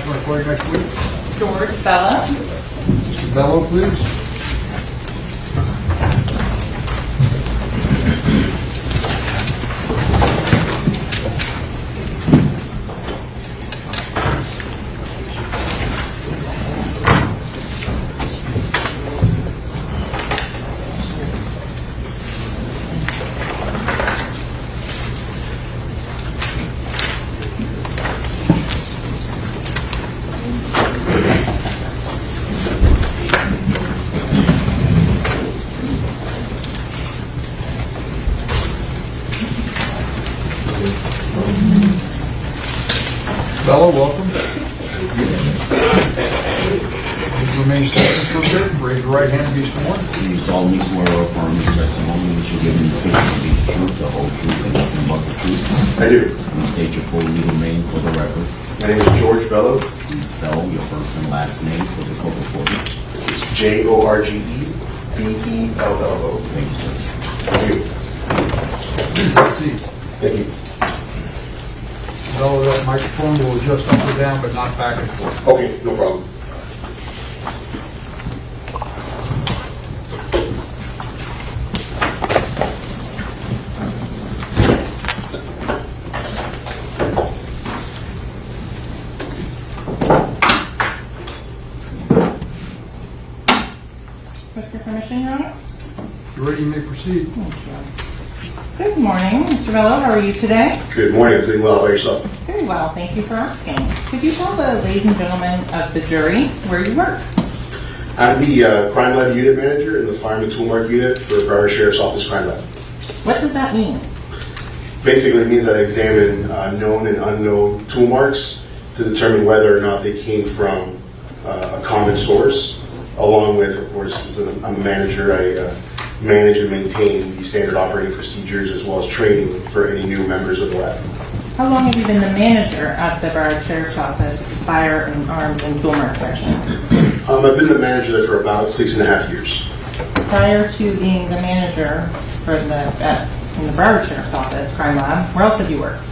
Attachment recording next week. George, Bello. Mr. Bello, please. Bello, welcome. Please remain standing for a bit. Raise your right hand and be sworn. Do you solemnly swear or affirm the testimony which you give in this case to be the truth, the whole truth, and nothing but the truth? I do. Please state your full legal name for the record. My name is George Bello. Please spell your first and last name for the court reporter. It's Jorgebello. Thank you, sir. Thank you. Please proceed. Thank you. Bello, that microphone will adjust up or down, but not back and forth. Okay, no problem. With your permission, Your Honor. You're ready, you may proceed. Thank you. Good morning, Mr. Bello. How are you today? Good morning. I'm doing well. How about yourself? Very well, thank you for asking. Could you tell the ladies and gentlemen of the jury where you work? I'm the Crime Lab Unit Manager in the Fireman Tool Mark Unit for Broward Sheriff's Office Crime Lab. What does that mean? Basically, it means that I examine known and unknown tool marks to determine whether or not they came from a common source, along with, of course, as I'm a manager, I manage and maintain the standard operating procedures as well as training for any new members of the lab. How long have you been the manager of the Broward Sheriff's Office Firearms and Tool Mark section? I've been the manager there for about 6.5 years. Prior to being the manager for in the Broward Sheriff's Office Crime Lab, where else have you worked?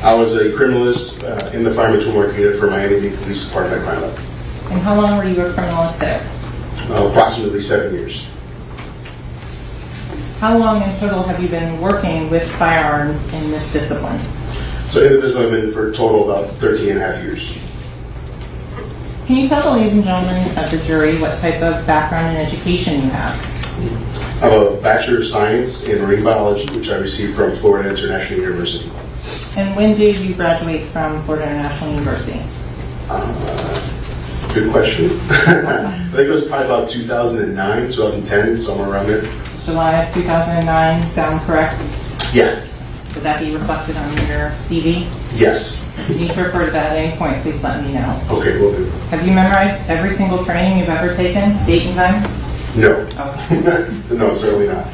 I was a criminalist in the Fireman Tool Mark Unit for Miami Police Department Crime Lab. And how long were you a criminalist there? Approximately 7 years. How long in total have you been working with firearms in this discipline? So in this I've been for a total about 13.5 years. Can you tell the ladies and gentlemen of the jury what type of background and education you have? I have a Bachelor of Science in Marine Biology, which I received from Florida International University. And when did you graduate from Florida International University? Good question. I think it was probably about 2009, 2010, somewhere around there. July of 2009, sound correct? Yeah. Would that be reflected on your CV? Yes. If you need to refer to that at any point, please let me know. Okay, will do. Have you memorized every single training you've ever taken, date and time? No. Okay. No, certainly not.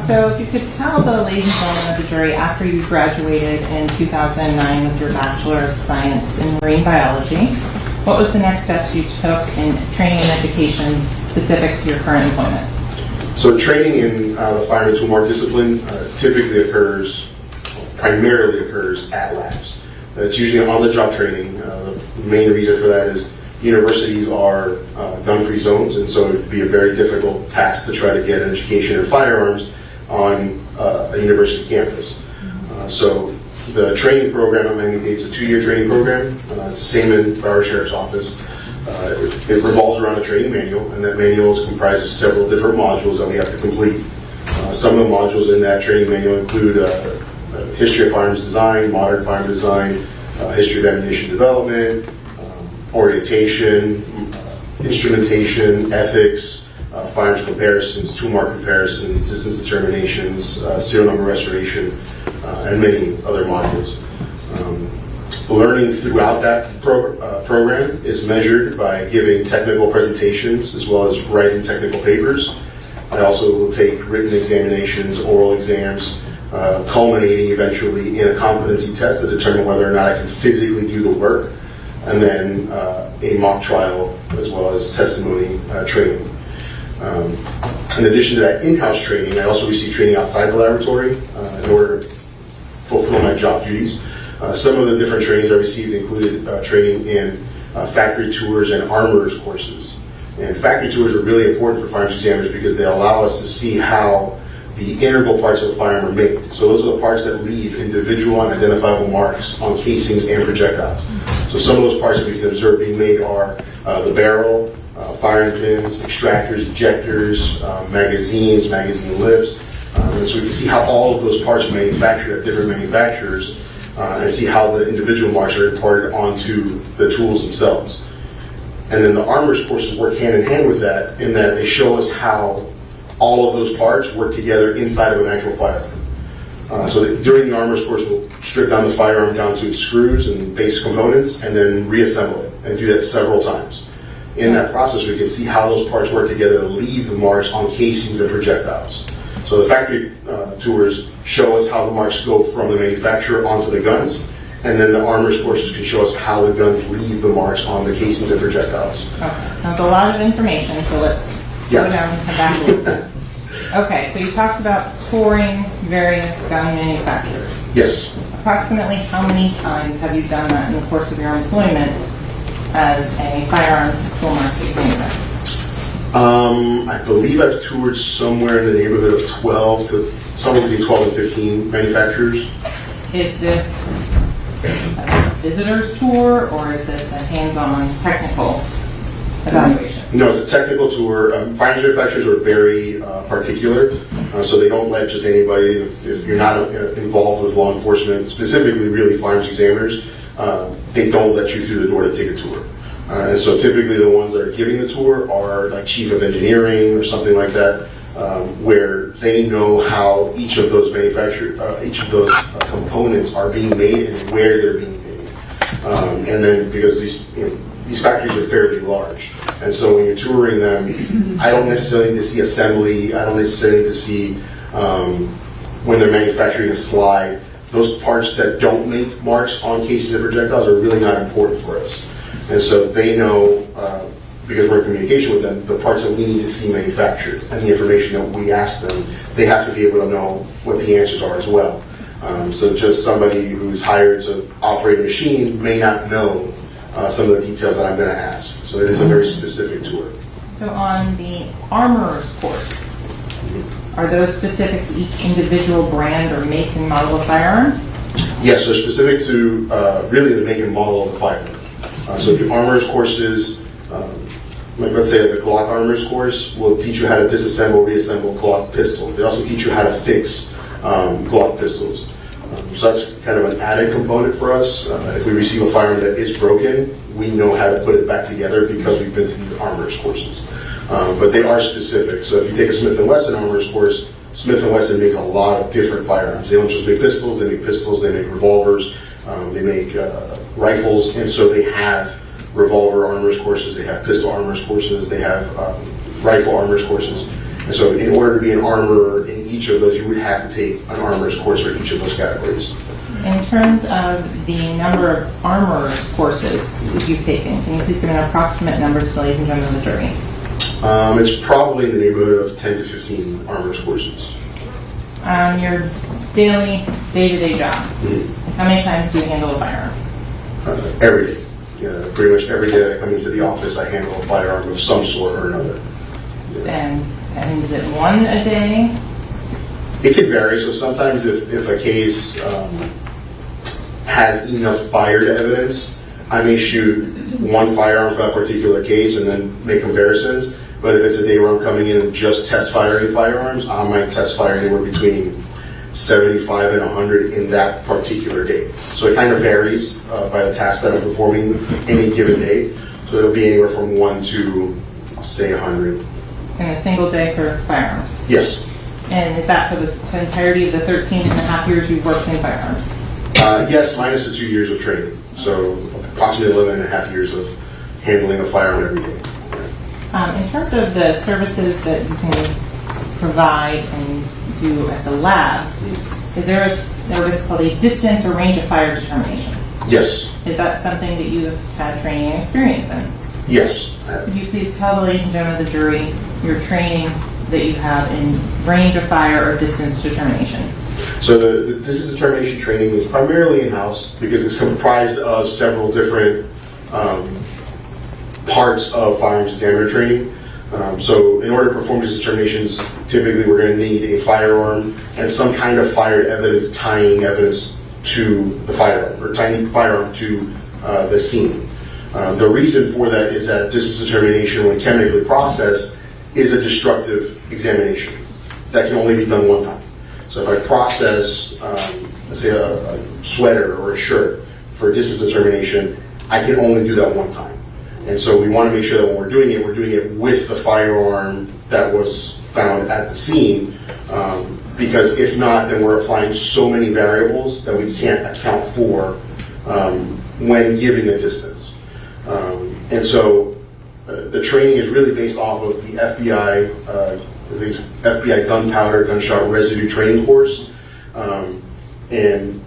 So if you could tell the ladies and gentlemen of the jury, after you graduated in 2009 with your Bachelor of Science in Marine Biology, what was the next steps you took in training and education specific to your current employment? So training in the Fireman Tool Mark discipline primarily occurs at labs. It's usually on-the-job training. The main reason for that is universities are gun-free zones, and so it would be a very difficult task to try to get an education in firearms on a university campus. So the training program at Miami-Dade is a 2-year training program. It's the same in Broward Sheriff's Office. It revolves around a training manual, and that manual is comprised of several different modules that we have to complete. Some of the modules in that training manual include history of firearms design, modern firearm design, history of ammunition development, orientation, instrumentation, ethics, firearms comparisons, tool mark comparisons, distance determinations, serial number restoration, and many other modules. Learning throughout that program is measured by giving technical presentations as well as writing technical papers. I also will take written examinations, oral exams, culminating eventually in a competency test to determine whether or not I can physically do the work, and then a mock trial as well as testimony training. In addition to that in-house training, I also receive training outside the laboratory in order to fulfill my job duties. Some of the different trainings I received included training in factory tours and armorers courses. And factory tours are really important for firearms examiners because they allow us to see how the integral parts of the firearm are made. So those are the parts that leave individual and identifiable marks on casings and projectiles. So some of those parts that we can observe being made are the barrel, firing pins, extractors, ejectors, magazines, magazine lips. And so we can see how all of those parts are manufactured at different manufacturers and see how the individual marks are imparted onto the tools themselves. And then the armorers courses work hand in hand with that in that they show us how all of those parts work together inside of an actual firearm. So during the armorers course, we'll strip down the firearm down to its screws and base components and then reassemble it and do that several times. In that process, we can see how those parts work together to leave the marks on casings and projectiles. So the factory tours show us how the marks go from the manufacturer onto the guns, and then the armorers courses can show us how the guns leave the marks on the casings and projectiles. Okay, that's a lot of information, so let's slow down and come back a little bit. Okay, so you talked about touring various gun manufacturers. Yes. Approximately how many times have you done that in the course of your employment as a firearms tool market examiner? I believe I've toured somewhere in the neighborhood of somewhere between 12 and 15 manufacturers. Is this a visitor's tour, or is this a hands-on technical evaluation? No, it's a technical tour. Firearms manufacturers are very particular, so they don't let just anybody, if you're not involved with law enforcement, specifically really firearms examiners, they don't let you through the door to take a tour. And so typically the ones that are giving the tour are like chief of engineering or something like that, where they know how each of those components are being made and where they're being made. And then because these factories are fairly large, and so when you're touring them, I don't necessarily need to see assembly. I don't necessarily need to see when they're manufacturing a slide. Those parts that don't make marks on cases and projectiles are really not important for us. And so they know, because we're in communication with them, the parts that we need to see manufactured and the information that we ask them, they have to be able to know what the answers are as well. So just somebody who's hired to operate a machine may not know some of the details that I'm going to ask. So it is a very specific tour. So on the armorer's course, are those specific to each individual brand or make and model of firearm? Yes, they're specific to really the make and model of the firearm. So the armorers courses, like let's say the Glock armorers course, will teach you how to disassemble, reassemble Glock pistols. They also teach you how to fix Glock pistols. So that's kind of an added component for us. If we receive a firearm that is broken, we know how to put it back together because we've been to the armorers courses. But they are specific. So if you take a Smith & Wesson armorers course, Smith & Wesson makes a lot of different firearms. They don't just make pistols, they make revolvers, they make rifles, and so they have revolver armorers courses, they have pistol armorers courses, they have rifle armorers courses. And so in order to be an armorer in each of those, you would have to take an armorer's course for each of those categories. In terms of the number of armorer's courses you've taken, can you please give an approximate number to the ladies and gentlemen of the jury? It's probably in the neighborhood of 10 to 15 armorer's courses. On your daily, day-to-day job, how many times do you handle a firearm? Every day. Pretty much every day that I come into the office, I handle a firearm of some sort or another. And is it one a day? It can vary. So sometimes if a case has enough fired evidence, I may shoot one firearm for that particular case and then make comparisons. But if it's a day where I'm coming in and just test firing firearms, I might test fire anywhere between 75 and 100 in that particular day. So it kind of varies by the task that I'm performing any given day. So it'll be anywhere from 1 to, say, 100. In a single day for firearms? Yes. And is that for the entirety of the 13 and a half years you've worked in firearms? Yes, minus the 2 years of training. So approximately 11 and a half years of handling a firearm every day. In terms of the services that you can provide and do at the lab, is there a service called a distance or range of fire determination? Yes. Is that something that you've had training and experience in? Yes. Could you please tell the ladies and gentlemen of the jury your training that you have in range of fire or distance determination? So the distance determination training is primarily in-house because it's comprised of several different parts of firearms examiner training. So in order to perform these determinations, typically we're going to need a firearm and some kind of fired evidence tying evidence to the firearm, or tying the firearm to the scene. The reason for that is that distance determination, when chemically processed, is a destructive examination that can only be done one time. So if I process, let's say a sweater or a shirt for distance determination, I can only do that one time. And so we want to make sure that when we're doing it with the firearm that was found at the scene, because if not, then we're applying so many variables that we can't account for when giving a distance. And so the training is really based off of the FBI gunpowder, gunshot residue training course. And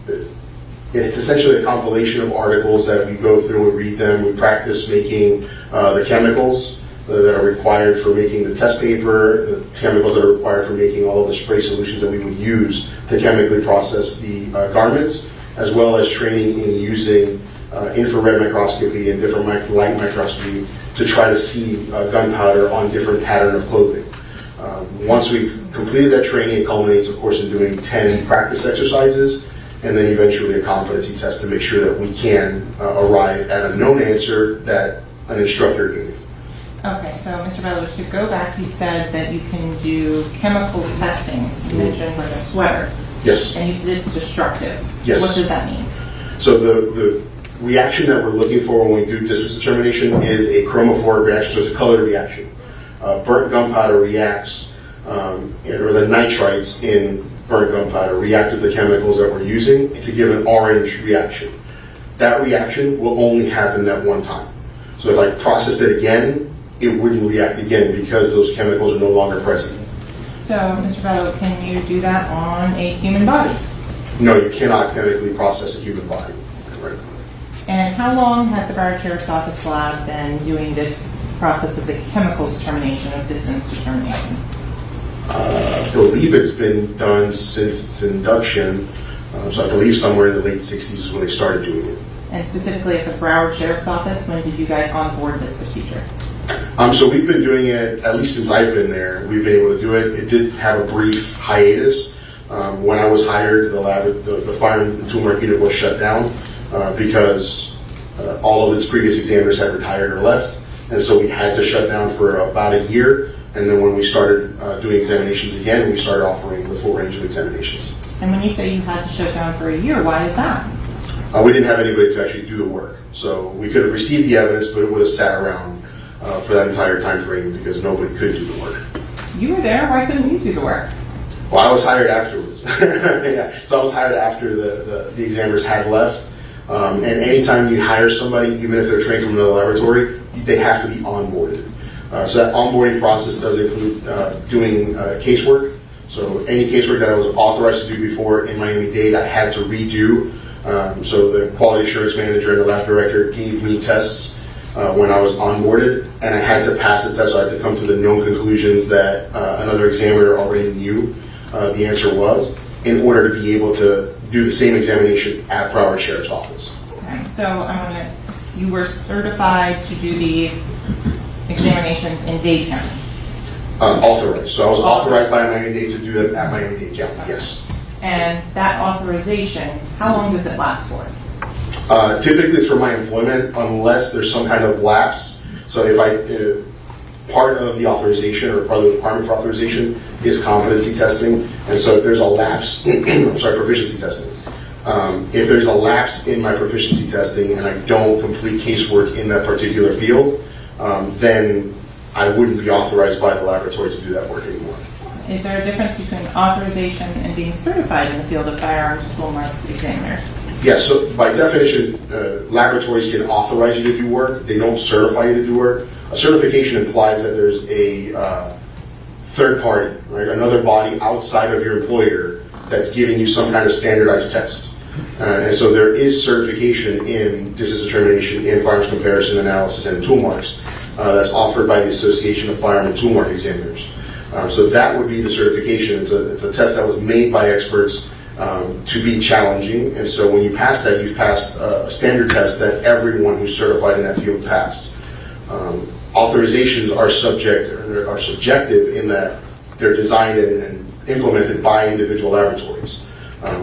it's essentially a compilation of articles that we go through and read them. We practice making the chemicals that are required for making the test paper, the chemicals that are required for making all of the spray solutions that we would use to chemically process the garments, as well as training in using infrared microscopy and different light microscopy to try to see gunpowder on different pattern of clothing. Once we've completed that training, it culminates, of course, in doing 10 practice exercises, and then eventually a competency test to make sure that we can arrive at a known answer that an instructor gave. Okay, so Mr. Bello, to go back, you said that you can do chemical testing. You mentioned like a sweater. Yes. And you said it's destructive. Yes. What does that mean? So the reaction that we're looking for when we do distance determination is a chromophoric reaction, so it's a colored reaction. Burnt gunpowder reacts, or the nitrites in burnt gunpowder react with the chemicals that we're using to give an orange reaction. That reaction will only happen that one time. So if I processed it again, it wouldn't react again because those chemicals are no longer present. So, Mr. Bello, can you do that on a human body? No, you cannot chemically process a human body. Right. And how long has the Broward Sheriff's Office lab been doing this process of the chemical determination of distance determination? I believe it's been done since its induction. So I believe somewhere in the late 60s is when they started doing it. And specifically at the Broward Sheriff's Office, when did you guys onboard this procedure? So we've been doing it, at least since I've been there, we've been able to do it. It did have a brief hiatus. When I was hired, the lab, the fire and tool mark unit was shut down because all of its previous examiners had retired or left. And so we had to shut down for about a year. And then when we started doing examinations again, we started offering the full range of examinations. And when you say you had to shut down for a year, why is that? We didn't have anybody to actually do the work. So we could have received the evidence, but it would have sat around for that entire time frame because nobody could do the work. You were there, why couldn't you do the work? Well, I was hired afterwards. Yeah. So I was hired after the examiners had left. And anytime you hire somebody, even if they're trained from another laboratory, they have to be onboarded. So that onboarding process does include doing casework. So any casework that I was authorized to do before in Miami-Dade, I had to redo. So the quality assurance manager and the lab director gave me tests when I was onboarded, and I had to pass the test, so I had to come to the known conclusions that another examiner already knew the answer was, in order to be able to do the same examination at Broward Sheriff's Office. Okay, so you were certified to do the examinations in Dade County? Authorized. So I was authorized by Miami-Dade to do that at Miami-Dade County, yes. And that authorization, how long does it last for? Typically it's for my employment unless there's some kind of lapse. So if part of the authorization or part of the requirement for authorization is competency testing. And so if there's a lapse, proficiency testing. If there's a lapse in my proficiency testing and I don't complete casework in that particular field, then I wouldn't be authorized by the laboratory to do that work anymore. Is there a difference between authorization and being certified in the field of firearms tool marks examiners? Yes, so by definition, laboratories can authorize you to do work. They don't certify you to do work. A certification implies that there's a third party, right, another body outside of your employer that's giving you some kind of standardized test. And so there is certification in distance determination, in firearms comparison analysis, and tool marks that's offered by the Association of Firearm and Tool Mark Examiners. So that would be the certification. It's a test that was made by experts to be challenging. And so when you pass that, you've passed a standard test that everyone who's certified in that field passed. Authorizations are subjective in that they're designed and implemented by individual laboratories.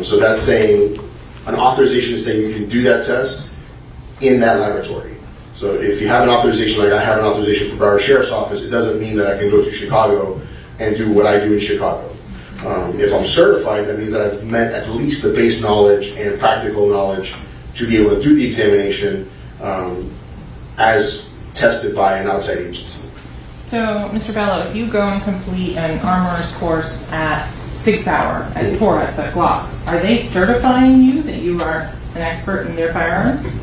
So that's saying, an authorization is saying you can do that test in that laboratory. So if you have an authorization, like I have an authorization for Broward Sheriff's Office, it doesn't mean that I can go to Chicago and do what I do in Chicago. If I'm certified, that means that I've met at least the base knowledge and practical knowledge to be able to do the examination as tested by an outside agency. So, Mr. Bello, if you go and complete an armorer's course at Sig Sauer, at Taurus, at Glock, are they certifying you that you are an expert in their firearms?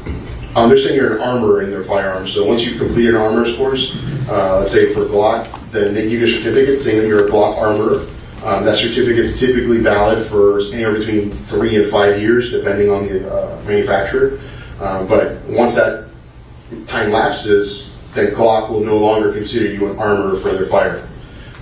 They're saying you're an armorer in their firearms. So once you've completed an armorer's course, let's say for Glock, then they give you a certificate saying that you're a Glock armorer. That certificate is typically valid for anywhere between 3 and 5 years, depending on the manufacturer. But once that time lapses, then Glock will no longer consider you an armorer for their firearm.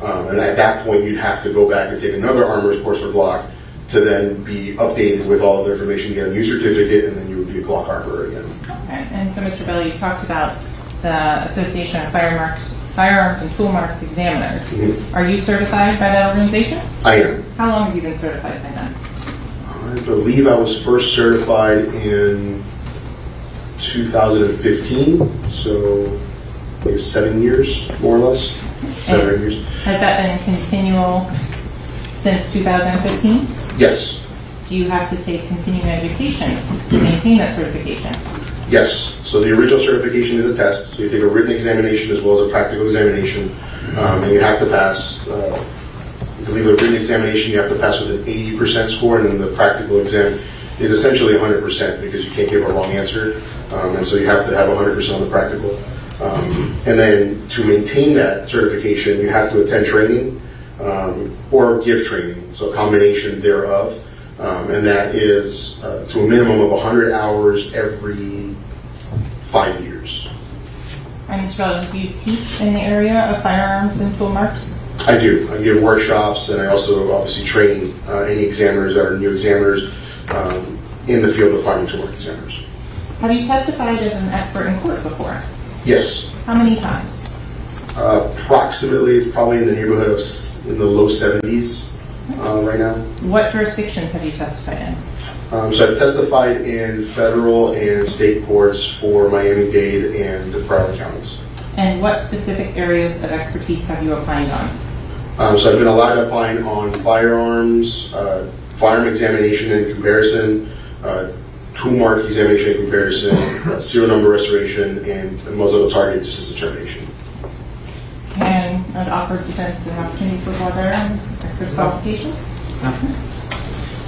And at that point, you'd have to go back and take another armorer's course for Glock to then be updated with all of the information, get a new certificate, and then you would be a Glock armorer again. Okay. And so, Mr. Bello, you talked about the Association of Firearms and Tool Marks Examiners. Mm-hmm. Are you certified by that organization? I am. How long have you been certified by them? I believe I was first certified in 2015, so I guess 7 years, more or less. 7 or 8 years. Has that been continual since 2015? Yes. Do you have to take continuing education to maintain that certification? Yes. So the original certification is a test. So you take a written examination as well as a practical examination, and you have to pass. I believe the written examination you have to pass with an 80% score, and then the practical exam is essentially 100% because you can't give a wrong answer, and so you have to have 100% on the practical. And then to maintain that certification, you have to attend training or give training, so a combination thereof. And that is to a minimum of 100 hours every 5 years. And Mr. Bello, do you teach in the area of firearms and tool marks? I do. I give workshops, and I also obviously train any examiners that are new examiners in the field of firearm tool mark examiners. Have you testified as an expert in court before? Yes. How many times? Approximately, it's probably in the neighborhood of in the low 70s right now. What jurisdictions have you testified in? So I've testified in federal and state courts for Miami-Dade and Broward counties. And what specific areas of expertise have you opined on? So I've been allowed to opine on firearms, firearm examination and comparison, tool mark examination and comparison, serial number restoration, and muzzle target distance determination. And it offers defense an opportunity for water and expert qualifications?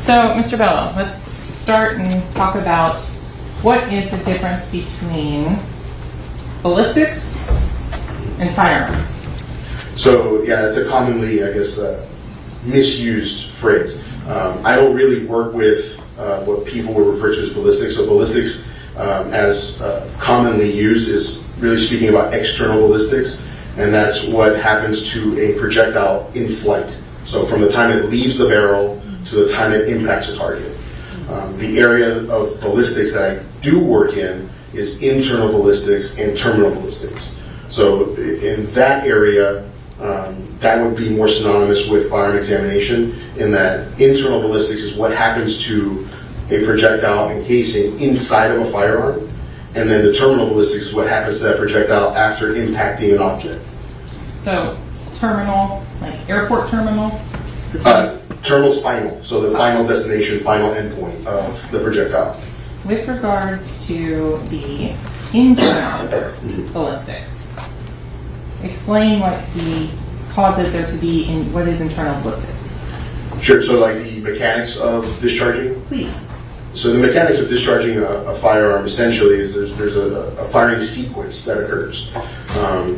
So, Mr. Bello, let's start and talk about what is the difference between ballistics and firearms. So, yeah, that's a commonly, I guess, misused phrase. I don't really work with what people would refer to as ballistics. So ballistics, as commonly used, is really speaking about external ballistics, and that's what happens to a projectile in flight. So from the time it leaves the barrel to the time it impacts a target. The area of ballistics that I do work in is internal ballistics and terminal ballistics. So in that area, that would be more synonymous with firearm examination, in that internal ballistics is what happens to a projectile encasing inside of a firearm, and then the terminal ballistics is what happens to that projectile after impacting an object. So, terminal, like airport terminal? Terminal's final, so the final destination, final endpoint of the projectile. With regards to the internal ballistics, explain what causes there to be in what is internal ballistics. Sure, so like the mechanics of discharging? Please. So the mechanics of discharging a firearm essentially is there's a firing sequence that occurs.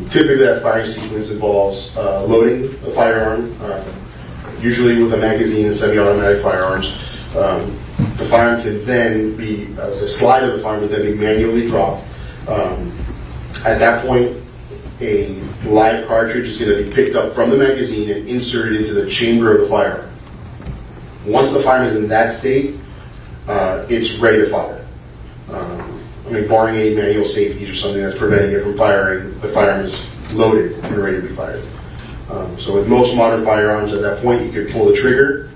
Typically that firing sequence involves loading the firearm, usually with a magazine and semi-automatic firearms. The firearm can then be, the slide of the firearm would then be manually dropped. At that point, a live cartridge is going to be picked up from the magazine and inserted into the chamber of the firearm. Once the firearm is in that state, it's ready to fire. I mean, barring any manual safeties or something that's preventing it from firing, the firearm is loaded and ready to be fired. So with most modern firearms, at that point, you could pull the trigger.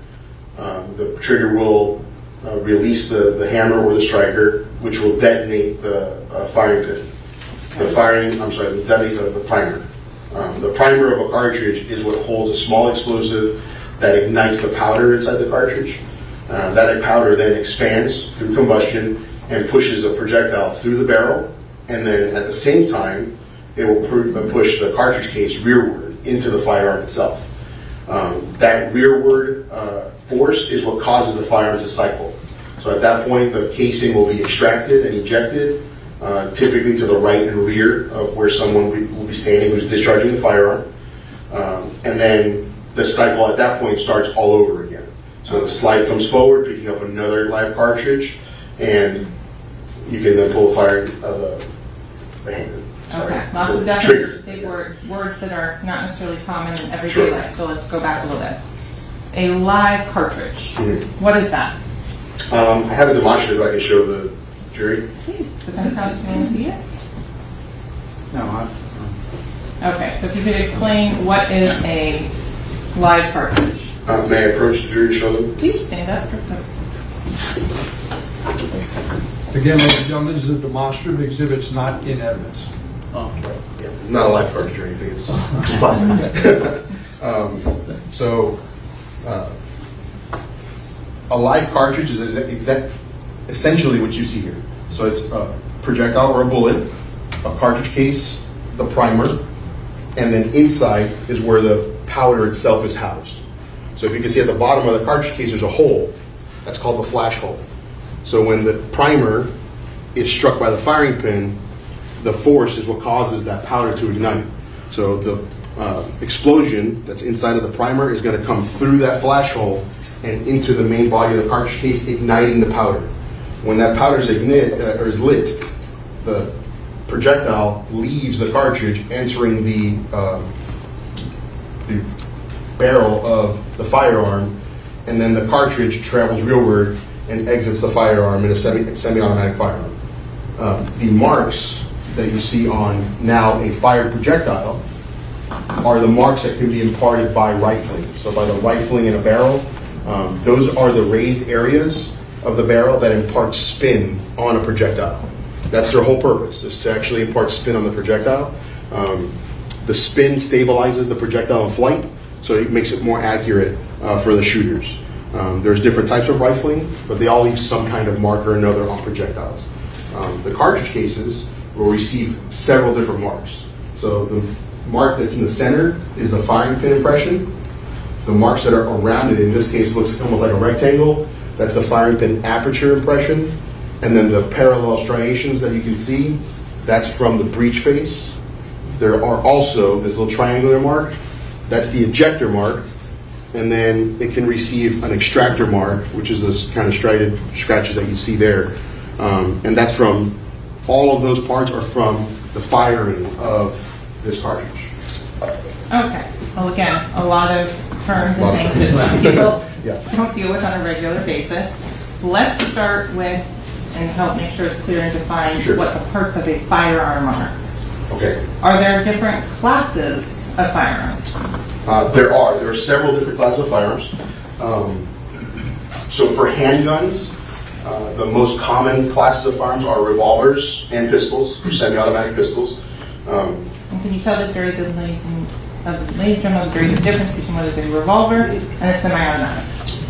The trigger will release the hammer or the striker, which will detonate the firing pin. Detonate the primer. The primer of a cartridge is what holds a small explosive that ignites the powder inside the cartridge. That powder then expands through combustion and pushes a projectile through the barrel, and then at the same time, it will push the cartridge case rearward into the firearm itself. That rearward force is what causes the firearm to cycle. So at that point, the casing will be extracted and ejected, typically to the right and rear of where someone will be standing who's discharging the firearm. And then the cycle at that point starts all over again. So the slide comes forward, picking up another live cartridge, and you can then pull the the handle. Okay, lots of definitions, big words that are not necessarily common in everyday life, so let's go back a little bit. A live cartridge, what is that? I have a demonstrative I can show the jury. Please, depends how you want to see it. No, Okay, so if you could explain what is a live cartridge. May I approach the jury to show them? Please stand up for again, ladies and gentlemen, this is a demonstrative exhibit. It's not in evidence. Yeah, it's not a live cartridge or anything. It's plastic. A live cartridge is essentially what you see here. So it's a projectile or a bullet, a cartridge case, the primer, and then inside is where the powder itself is housed. So if you can see at the bottom of the cartridge case, there's a hole. That's called the flash hole. So when the primer is struck by the firing pin, the force is what causes that powder to ignite. So the explosion that's inside of the primer is going to come through that flash hole and into the main body of the cartridge case, igniting the powder. When that powder is lit, the projectile leaves the cartridge, entering the barrel of the firearm, and then the cartridge travels rearward and exits the firearm in a semi-automatic firearm. The marks that you see on now a fired projectile are the marks that can be imparted by rifling. So by the rifling in a barrel, those are the raised areas of the barrel that impart spin on a projectile. That's their whole purpose, is to actually impart spin on the projectile. The spin stabilizes the projectile in flight, so it makes it more accurate for the shooters. There's different types of rifling, but they all leave some kind of mark or another on projectiles. The cartridge cases will receive several different marks. So the mark that's in the center is the firing pin impression. The marks that are around it, in this case, looks almost like a rectangle. That's the firing pin aperture impression. And then the parallel striations that you can see, that's from the breech face. There are also this little triangular mark. That's the ejector mark. And then it can receive an extractor mark, which is this kind of striated scratches that you see there. And that's from, all of those parts are from the firing of this cartridge. Okay. Well, again, a lot of terms and things that people don't deal with on a regular basis. Let's start with, and help make sure it's clear and defined, what the parts of a firearm are. Okay. Are there different classes of firearms? There are several different classes of firearms. So for handguns, the most common classes of firearms are revolvers and pistols, or semi-automatic pistols. And can you tell the jury, the ladies and gentlemen, the difference between what is a revolver and a semi-automatic?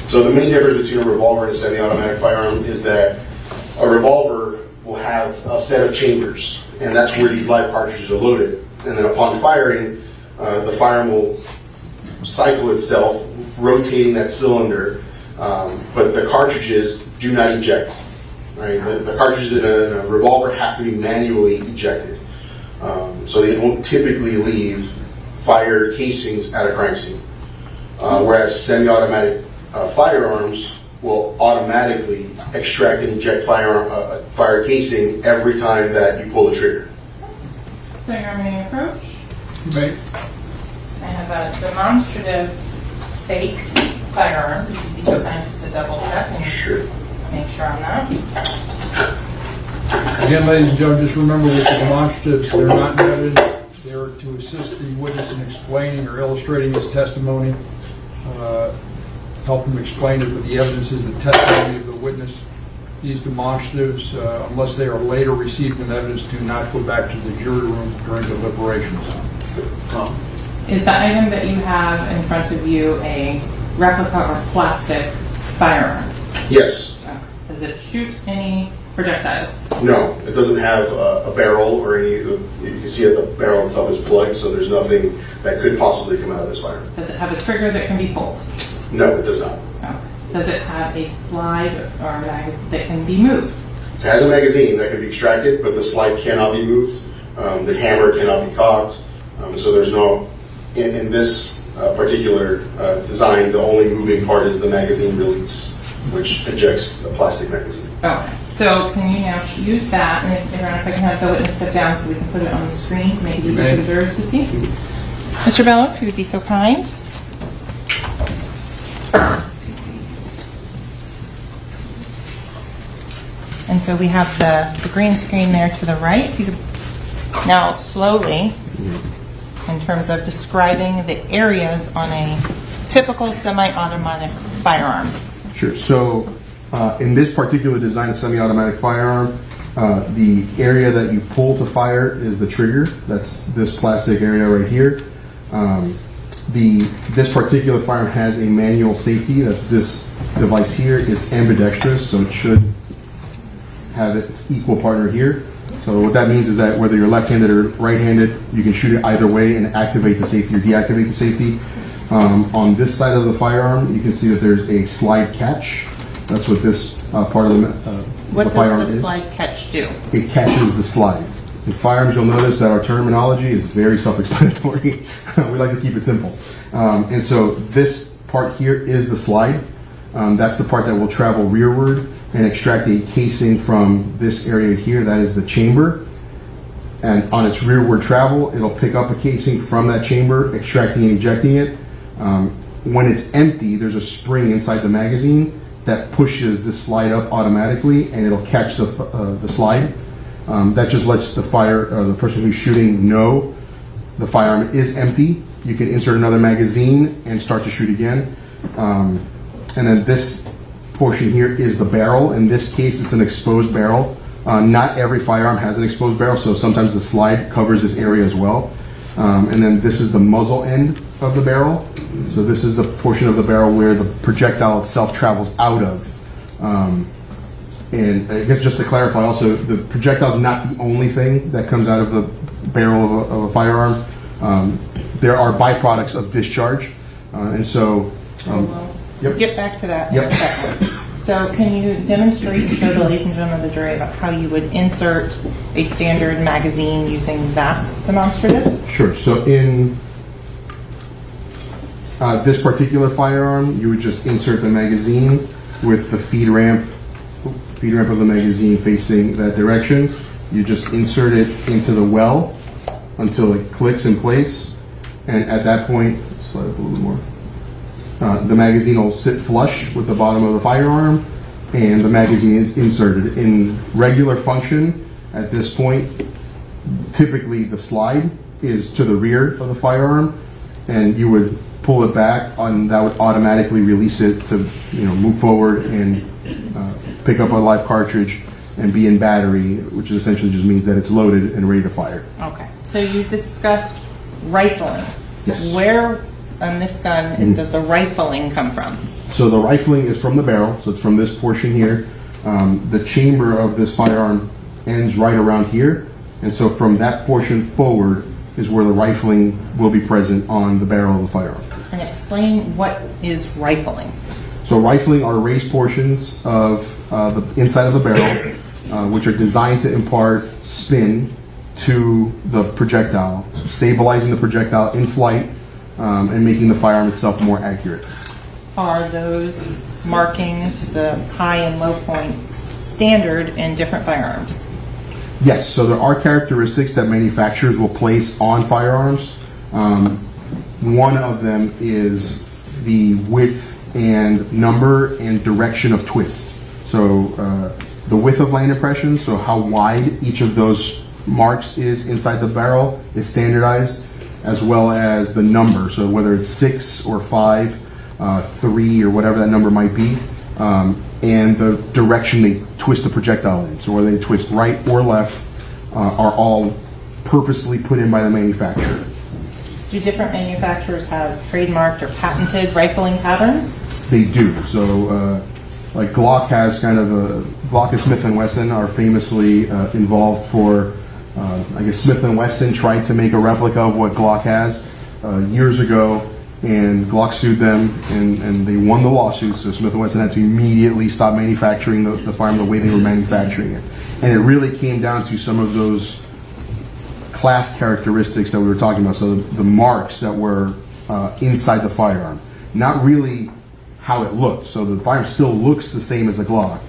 So the main difference between a revolver and a semi-automatic firearm is that a revolver will have a set of chambers, and that's where these live cartridges are loaded. And then upon firing, the firearm will cycle itself, rotating that cylinder, but the cartridges do not eject. Right? The cartridges in a revolver have to be manually ejected. So they won't typically leave fired casings at a crime scene. Whereas semi-automatic firearms will automatically extract and eject fire casing every time that you pull the trigger. So you're going to approach? Right. I have a demonstrative fake firearm. If you'd be so kind just to double check and Sure. make sure on that. Again, ladies and gentlemen, just remember with the demonstratives, they're not evidence. They're to assist the witness in explaining or illustrating his testimony, help him explain it, but the evidence is the testimony of the witness. These demonstratives, unless they are later received in evidence, do not go back to the jury room during deliberations. Is the item that you have in front of you a replica or plastic firearm? Yes. Does it shoot any projectiles? No, it doesn't have a barrel or any. You can see that the barrel itself is plugged, so there's nothing that could possibly come out of this firearm. Does it have a trigger that can be pulled? No, it does not. No. Does it have a slide or a magazine that can be moved? It has a magazine that can be extracted, but the slide cannot be moved. The hammer cannot be cocked. So there's no, in this particular design, the only moving part is the magazine release, which ejects the plastic magazine. Okay. So can you now use that, and if I can have the witness step down so we can put it on the screen to make it easier for the jurors to see. Mr. Bello, if you would be so kind. And so we have the green screen there to the right. If you could now slowly, in terms of describing the areas on a typical semi-automatic firearm. Sure. So in this particular design, a semi-automatic firearm, the area that you pull to fire is the trigger. That's this plastic area right here. This particular firearm has a manual safety. That's this device here. It's ambidextrous, so it should have its equal partner here. So what that means is that whether you're left-handed or right-handed, you can shoot it either way and activate the safety or deactivate the safety. On this side of the firearm, you can see that there's a slide catch. That's what this part of the firearm is. What does the slide catch do? It catches the slide. In firearms, you'll notice that our terminology is very self-explanatory. We like to keep it simple. And so this part here is the slide. That's the part that will travel rearward and extract a casing from this area here. That is the chamber. And on its rearward travel, it'll pick up a casing from that chamber, extracting and ejecting it. When it's empty, there's a spring inside the magazine that pushes this slide up automatically, and it'll catch the slide. That just lets the person who's shooting know the firearm is empty. You can insert another magazine and start to shoot again. And then this portion here is the barrel. In this case, it's an exposed barrel. Not every firearm has an exposed barrel, so sometimes the slide covers this area as well. And then this is the muzzle end of the barrel. So this is the portion of the barrel where the projectile itself travels out of. And I guess just to clarify also, the projectile is not the only thing that comes out of the barrel of a firearm. There are byproducts of discharge. And so... We'll get back to that Yep. in a second. So can you demonstrate and show the ladies and gentlemen of the jury about how you would insert a standard magazine using that demonstrative? Sure. So in this particular firearm, you would just insert the magazine with the feed ramp of the magazine facing that direction. You just insert it into the well until it clicks in place, and at that point, slide up a little more. The magazine will sit flush with the bottom of the firearm, and the magazine is inserted. In regular function, at this point, typically the slide is to the rear of the firearm, and you would pull it back, and that would automatically release it to move forward and pick up a live cartridge and be in battery, which essentially just means that it's loaded and ready to fire. Okay. So you discussed rifling. Yes. Where on this gun does the rifling come from? So the rifling is from the barrel, so it's from this portion here. The chamber of this firearm ends right around here, and so from that portion forward is where the rifling will be present on the barrel of the firearm. And explain what is rifling. So rifling are raised portions of the inside of the barrel, which are designed to impart spin to the projectile, stabilizing the projectile in flight, and making the firearm itself more accurate. Are those markings, the high and low points, standard in different firearms? Yes, so there are characteristics that manufacturers will place on firearms. One of them is the width and number and direction of twist. So the width of land impressions, so how wide each of those marks is inside the barrel, is standardized, as well as the number, so whether it's 6 or 5, 3 or whatever that number might be, and the direction they twist the projectile in, so whether they twist right or left, are all purposely put in by the manufacturer. Do different manufacturers have trademarked or patented rifling patterns? They do. So, like Glock has kind of Glock and Smith & Wesson are famously involved for, I guess Smith & Wesson tried to make a replica of what Glock has years ago, and Glock sued them, and they won the lawsuit, so Smith & Wesson had to immediately stop manufacturing the firearm the way they were manufacturing it. And it really came down to some of those class characteristics that we were talking about, so the marks that were inside the firearm. Not really how it looked. So the firearm still looks the same as a Glock,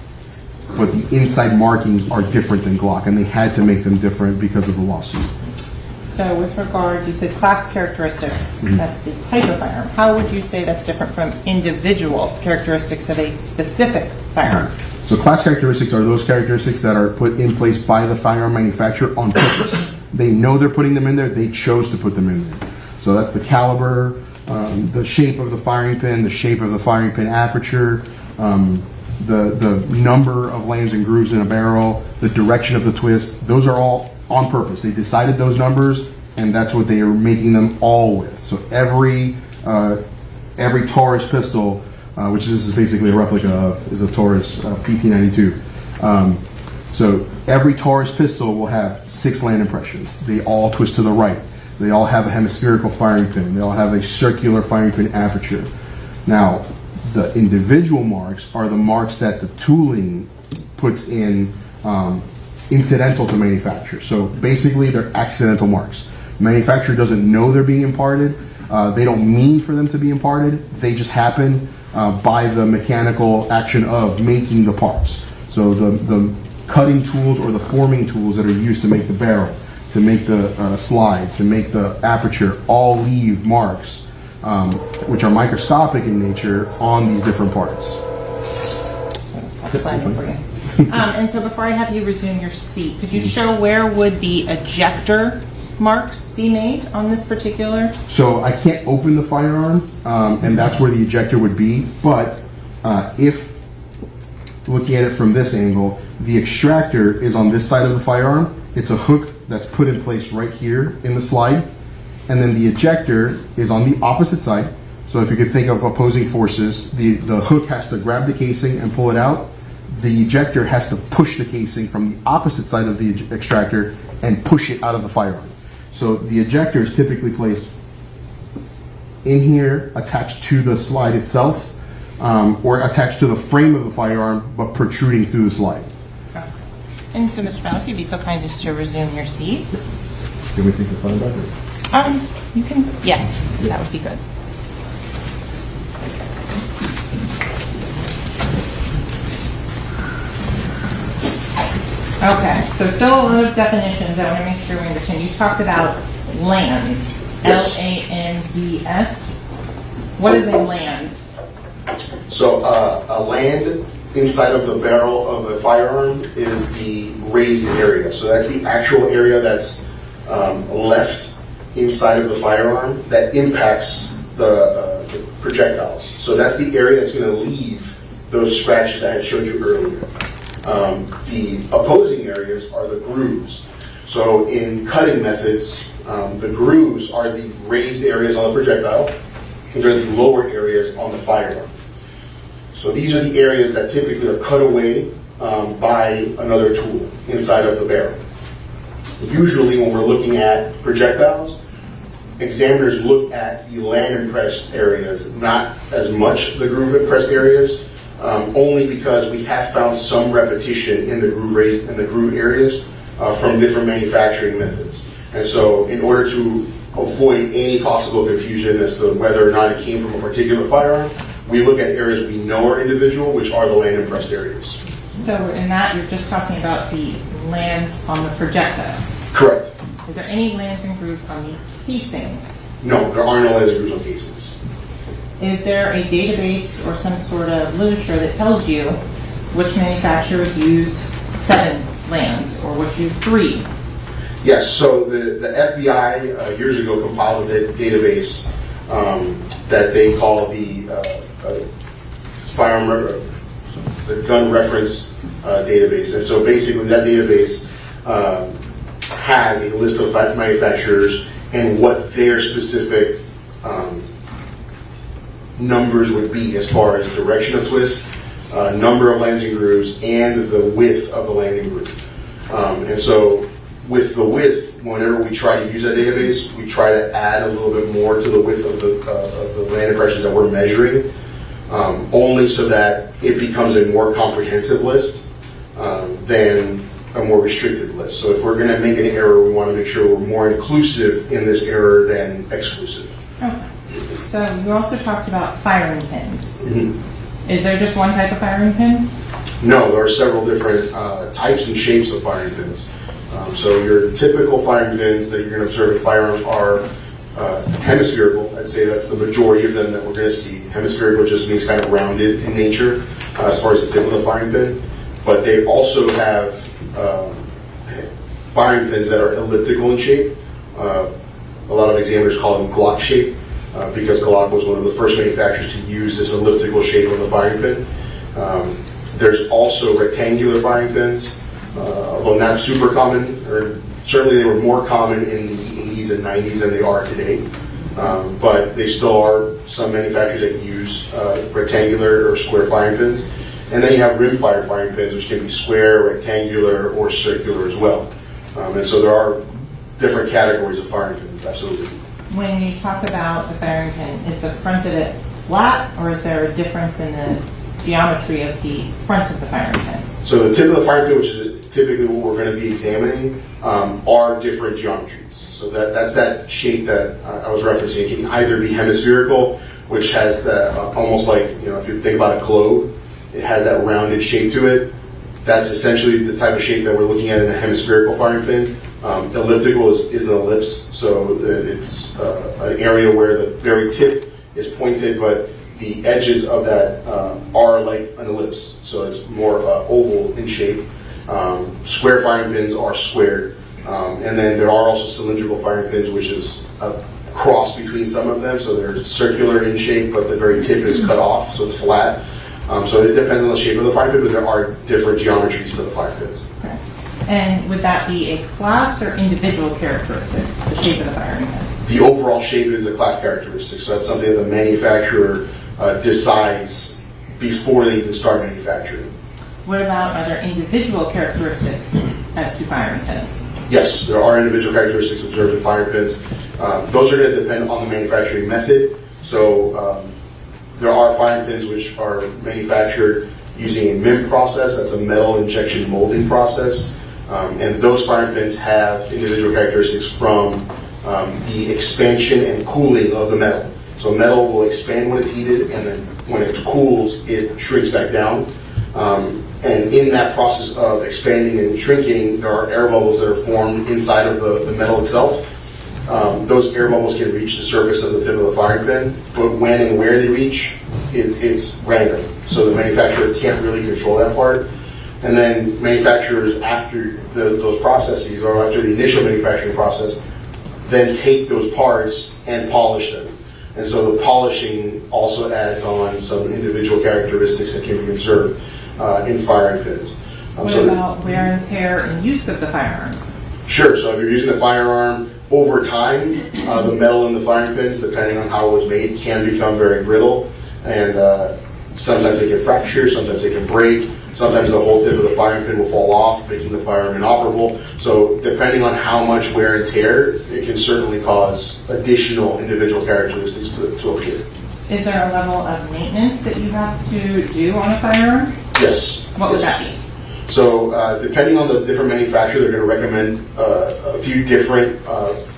but the inside markings are different than Glock, and they had to make them different because of the lawsuit. So with regard, you said class characteristics, that's the type of firearm. How would you say that's different from individual characteristics of a specific firearm? So class characteristics are those characteristics that are put in place by the firearm manufacturer on purpose. They know they're putting them in there, they chose to put them in there. So that's the caliber, the shape of the firing pin, the shape of the firing pin aperture, the number of lands and grooves in a barrel, the direction of the twist. Those are all on purpose. They decided those numbers, and that's what they are making them all with. So every Taurus pistol, which this is basically a replica of, is a Taurus PT92. So every Taurus pistol will have 6 land impressions. They all twist to the right. They all have a hemispherical firing pin. They all have a circular firing pin aperture. Now, the individual marks are the marks that the tooling puts in incidental to manufacture. So basically, they're accidental marks. Manufacturer doesn't know they're being imparted. They don't mean for them to be imparted. They just happen by the mechanical action of making the parts. So the cutting tools or the forming tools that are used to make the barrel, to make the slide, to make the aperture, all leave marks, which are microscopic in nature, on these different parts. Stop sliding for you. And so before I have you resume your seat, could you show where would the ejector marks be made on this particular? So I can't open the firearm, and that's where the ejector would be, but if looking at it from this angle, the extractor is on this side of the firearm. It's a hook that's put in place right here in the slide, and then the ejector is on the opposite side. So if you could think of opposing forces, the hook has to grab the casing and pull it out. The ejector has to push the casing from the opposite side of the extractor and push it out of the firearm. So the ejector is typically placed in here, attached to the slide itself, or attached to the frame of the firearm, but protruding through the slide. And so, Mr. Bello, if you'd be so kind as to resume your seat. Can we take the phone back? You can, yes, that would be good. Okay, so still a lot of definitions. I want to make sure we understand. You talked about lands, Yes. L-A-N-D-S. What is a land? So a land inside of the barrel of a firearm is the raised area. So that's the actual area that's left inside of the firearm that impacts the projectiles. So that's the area that's going to leave those scratches I had showed you earlier. The opposing areas are the grooves. So in cutting methods, the grooves are the raised areas on the projectile, and they're the lower areas on the firearm. So these are the areas that typically are cut away by another tool inside of the barrel. Usually when we're looking at projectiles, examiners look at the land impressed areas, not as much the groove impressed areas, only because we have found some repetition in the groove areas from different manufacturing methods. And so in order to avoid any possible confusion as to whether or not it came from a particular firearm, we look at areas we know are individual, which are the land impressed areas. So in that, you're just talking about the lands on the projectiles. Correct. Is there any lands and grooves on the casings? No, there are no lands and grooves on casings. Is there a database or some sort of literature that tells you which manufacturers use 7 lands or which use 3? Yes, so the FBI years ago compiled a database that they call the the gun reference database. And so basically that database has a list of manufacturers and what their specific numbers would be as far as direction of twist, number of landing grooves, and the width of the landing groove. And so with the width, whenever we try to use that database, we try to add a little bit more to the width of the land impressions that we're measuring, only so that it becomes a more comprehensive list than a more restrictive list. So if we're going to make an error, we want to make sure we're more inclusive in this error than exclusive. Okay. So you also talked about firing pins. Mm-hmm. Is there just one type of firing pin? No, there are several different types and shapes of firing pins. So your typical firing pins that you're going to observe in firearms are hemispherical. I'd say that's the majority of them that we're going to see. Hemispherical just means kind of rounded in nature as far as the tip of the firing pin. But they also have firing pins that are elliptical in shape. A lot of examiners call them Glock shape because Glock was one of the first manufacturers to use this elliptical shape on the firing pin. There's also rectangular firing pins, although not super common, or certainly they were more common in the 80s and 90s than they are today. But they still are some manufacturers that use rectangular or square firing pins. And then you have rimfire firing pins, which can be square, rectangular, or circular as well. And so there are different categories of firing pins, absolutely. When you talk about the firing pin, is the front of it flat, or is there a difference in the geometry of the front of the firing pin? So the tip of the firing pin, which is typically what we're going to be examining, are different geometries. So that's that shape that I was referencing. It can either be hemispherical, which has that almost like, if you think about a globe, it has that rounded shape to it. That's essentially the type of shape that we're looking at in a hemispherical firing pin. Elliptical is an ellipse, so it's an area where the very tip is pointed, but the edges of that are like an ellipse, so it's more oval in shape. Square firing pins are squared, and then there are also cylindrical firing pins, which is a cross between some of them, so they're circular in shape, but the very tip is cut off, so it's flat. So it depends on the shape of the firing pin, but there are different geometries to the firing pins. Okay. And would that be a class or individual characteristic, the shape of the firing pin? The overall shape is a class characteristic, so that's something that the manufacturer decides before they even start manufacturing. What about are there individual characteristics as to firing pins? Yes, there are individual characteristics observed in firing pins. Those are going to depend on the manufacturing method. So there are firing pins which are manufactured using a MIM process, that's a metal injection molding process. And those firing pins have individual characteristics from the expansion and cooling of the metal. So metal will expand when it's heated, and then when it cools, it shrinks back down. And in that process of expanding and shrinking, there are air bubbles that are formed inside of the metal itself. Those air bubbles can reach the surface of the tip of the firing pin, but when and where they reach, it's random. So the manufacturer can't really control that part. And then manufacturers, after those processes, or after the initial manufacturing process, then take those parts and polish them. And so the polishing also adds on some individual characteristics that can be observed in firing pins. What about wear and tear and use of the firearm? Sure. So if you're using the firearm over time, the metal in the firing pins, depending on how it was made, can become very brittle. And sometimes they can fracture, sometimes they can break. Sometimes the whole tip of the firing pin will fall off, making the firearm inoperable. So depending on how much wear and tear, it can certainly cause additional individual characteristics to appear. Is there a level of maintenance that you have to do on a firearm? Yes. What would that be? So depending on the different manufacturer, they're going to recommend a few different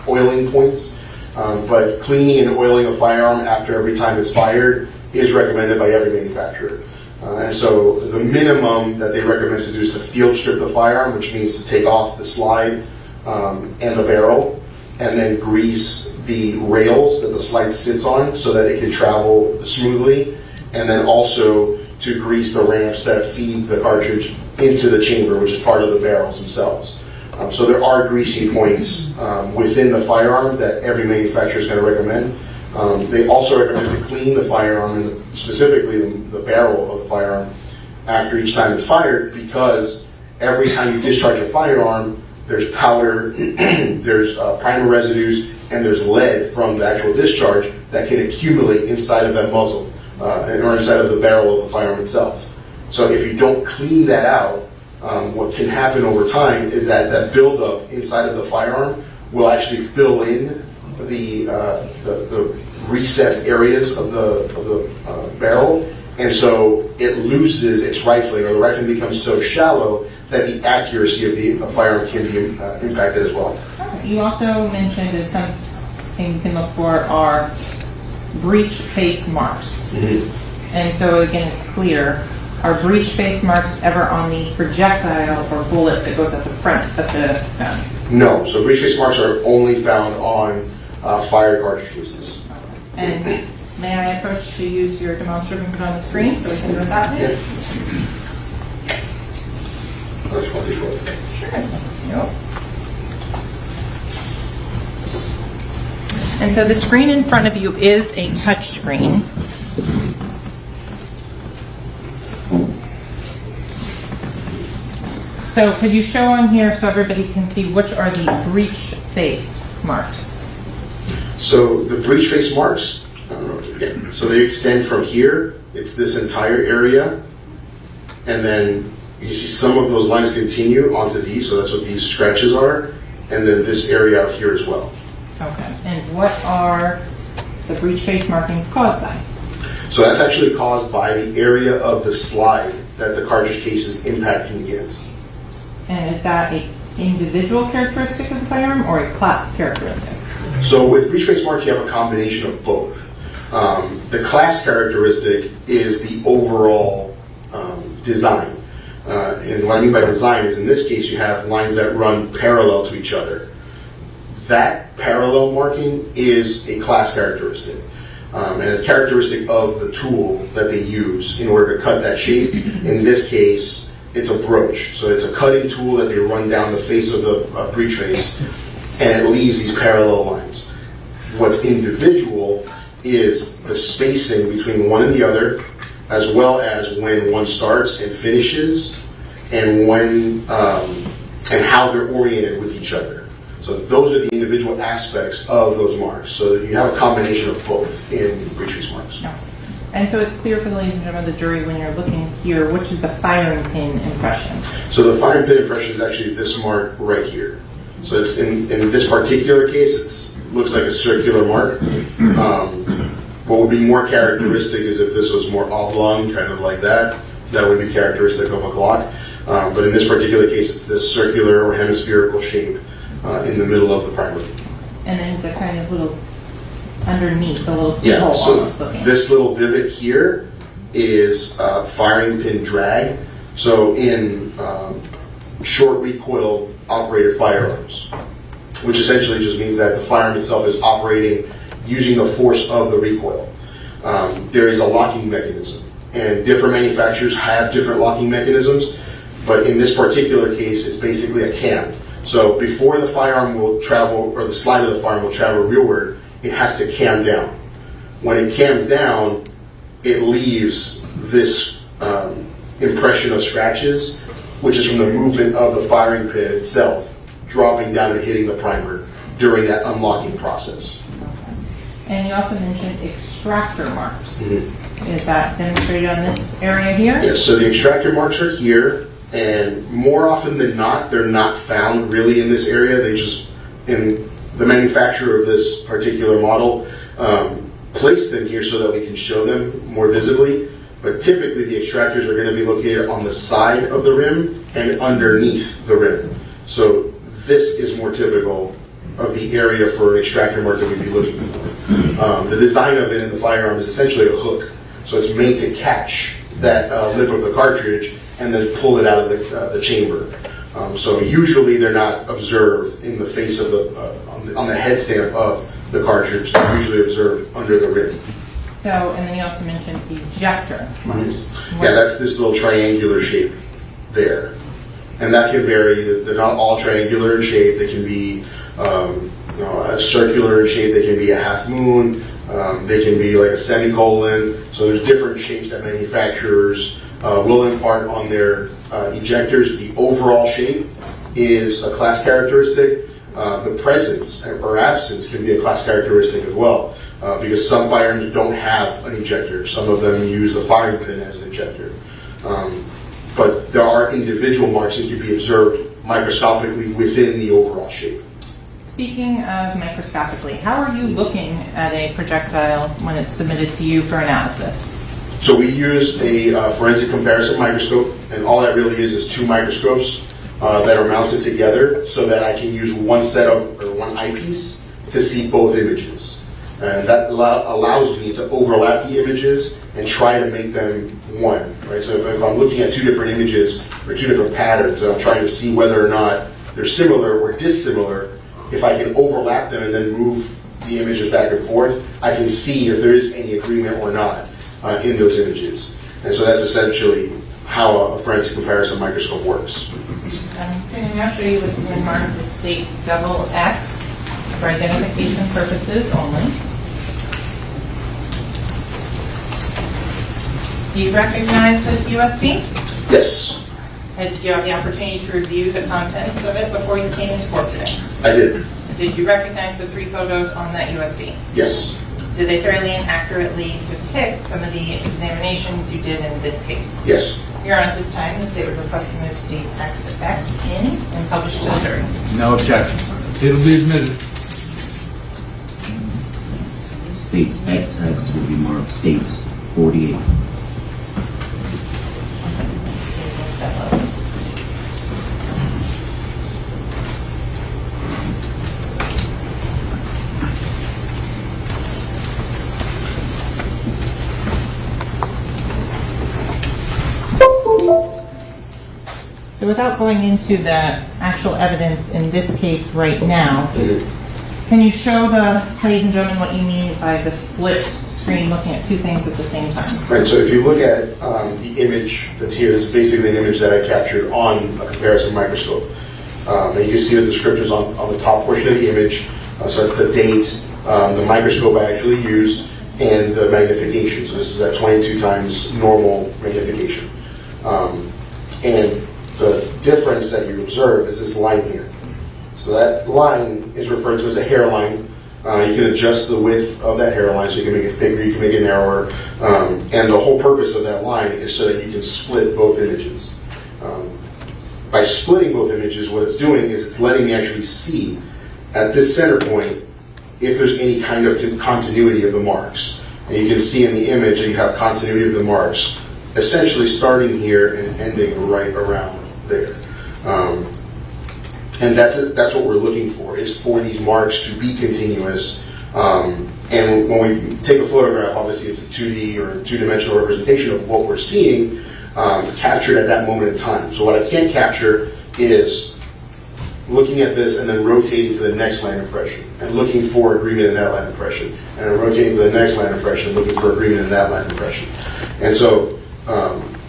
oiling points. But cleaning and oiling a firearm after every time it's fired is recommended by every manufacturer. And so the minimum that they recommend to do is to field strip the firearm, which means to take off the slide and the barrel, and then grease the rails that the slide sits on so that it can travel smoothly, and then also to grease the ramps that feed the cartridge into the chamber, which is part of the barrels themselves. So there are greasing points within the firearm that every manufacturer is going to recommend. They also recommend to clean the firearm, and specifically the barrel of the firearm, after each time it's fired, because every time you discharge a firearm, there's powder, there's primer residues, and there's lead from the actual discharge that can accumulate inside of that muzzle or inside of the barrel of the firearm itself. So if you don't clean that out, what can happen over time is that buildup inside of the firearm will actually fill in the recessed areas of the barrel, and so it loses its rifling, or the rifling becomes so shallow that the accuracy of the firearm can be impacted as well. You also mentioned as something you can look for are breech face marks. Mm-hmm. And so again, it's clear. Are breech face marks ever on the projectile or bullet that goes at the front of the gun? No. So breech face marks are only found on fire cartridge cases. And may I approach to use your demonstrative and put on the screen so we can do that? Yeah. Sure. And so the screen in front of you is a touch screen. So could you show on here so everybody can see which are the breech face marks? So the breech face marks, so they extend from here. It's this entire area, and then you see some of those lines continue onto these, so that's what these scratches are, and then this area out here as well. Okay. And what are the breech face markings caused by? So that's actually caused by the area of the slide that the cartridge case is impacting against. And is that an individual characteristic of the firearm or a class characteristic? So with breech face marks, you have a combination of both. The class characteristic is the overall design. And what I mean by design is, in this case, you have lines that run parallel to each other. That parallel marking is a class characteristic. And it's characteristic of the tool that they use in order to cut that shape. In this case, it's a broach. So it's a cutting tool that they run down the face of the breech face, and it leaves these parallel lines. What's individual is the spacing between one and the other, as well as when one starts and finishes, and when and how they're oriented with each other. So those are the individual aspects of those marks. So you have a combination of both in breech face marks. No. And so it's clear for the ladies and gentlemen of the jury when you're looking here, which is the firing pin impression. So the firing pin impression is actually this mark right here. So it's in this particular case, it looks like a circular mark. What would be more characteristic is if this was more oblong, kind of like that. That would be characteristic of a Glock. But in this particular case, it's this circular or hemispherical shape in the middle of the primer. And then the kind of little underneath, the little Yeah, hole so almost looking. this little divot here is firing pin drag. So in short recoil operated firearms, which essentially just means that the firearm itself is operating using the force of the recoil. There is a locking mechanism, and different manufacturers have different locking mechanisms, but in this particular case, it's basically a cam. So before the firearm will travel, or the slide of the firearm will travel rearward, it has to cam down. When it cams down, it leaves this impression of scratches, which is from the movement of the firing pin itself, dropping down and hitting the primer during that unlocking process. Okay. And you also mentioned extractor marks. Mm-hmm. Is that demonstrated on this area here? Yes, so the extractor marks are here, and more often than not, they're not found really in this area. They just, in the manufacturer of this particular model, place them here so that we can show them more visibly. But typically the extractors are going to be located on the side of the rim and underneath the rim. So this is more typical of the area for an extractor mark that we'd be looking for. The design of it in the firearm is essentially a hook. So it's made to catch that lip of the cartridge and then pull it out of the chamber. So usually they're not observed in the face of on the head stamp of the cartridge usually observed under the rim. So, and then you also mentioned ejector marks. Yeah, that's this little triangular shape there. And that can vary. They're not all triangular in shape. They can be circular in shape. They can be a half moon. They can be like a semicolon. So there's different shapes that manufacturers will impart on their ejectors. The overall shape is a class characteristic. The presence or absence can be a class characteristic as well, because some firearms don't have an ejector. Some of them use the firing pin as an ejector. But there are individual marks that can be observed microscopically within the overall shape. Speaking of microscopically, how are you looking at a projectile when it's submitted to you for analysis? So we use a forensic comparison microscope, and all that really is two microscopes that are mounted together so that I can use one one eyepiece to see both images. And that allows me to overlap the images and try to make them one. Right? So if I'm looking at two different images or two different patterns, and I'm trying to see whether or not they're similar or dissimilar, if I can overlap them and then move the images back and forth, I can see if there is any agreement or not in those images. And so that's essentially how a forensic comparison microscope works. I'm going to now show you what's been marked as states XX for identification purposes only. Do you recognize this USB? Yes, And did you have the opportunity to review the contents of it before you came into court today? I did. Did you recognize the 3 photos on that USB? Yes. Did they fairly and accurately depict some of the examinations you did in this case? Yes. Your Honor, at this time, the state would request to move states XX in and publish to the jury. No objection. It'll be admitted. States XX will be marked states 48. So without going into the actual evidence in this case right now, can you show the ladies and gentlemen what you mean by the split screen looking at two things at the same time? Right, so if you look at the image that's here, this is basically an image that I captured on a comparison microscope. And you can see the descriptors on the top portion of the image. So that's the date, the microscope I actually used, and the magnification. So this is at 22 times normal magnification. And the difference that you observe is this line here. So that line is referred to as a hairline. You can adjust the width of that hairline, so you can make it thicker, you can make it narrower. And the whole purpose of that line is so that you can split both images. By splitting both images, what it's doing is it's letting me actually see at this center point if there's any kind of continuity of the marks. And you can see in the image that you have continuity of the marks, essentially starting here and ending right around there. And that's what we're looking for, is for these marks to be continuous. And when we take a photograph, obviously it's a 2D or two-dimensional representation of what we're seeing captured at that moment in time. So what I can't capture is looking at this and then rotating to the next line impression and looking for agreement in that line impression, and then rotating to the next line impression, looking for agreement in that line impression. And so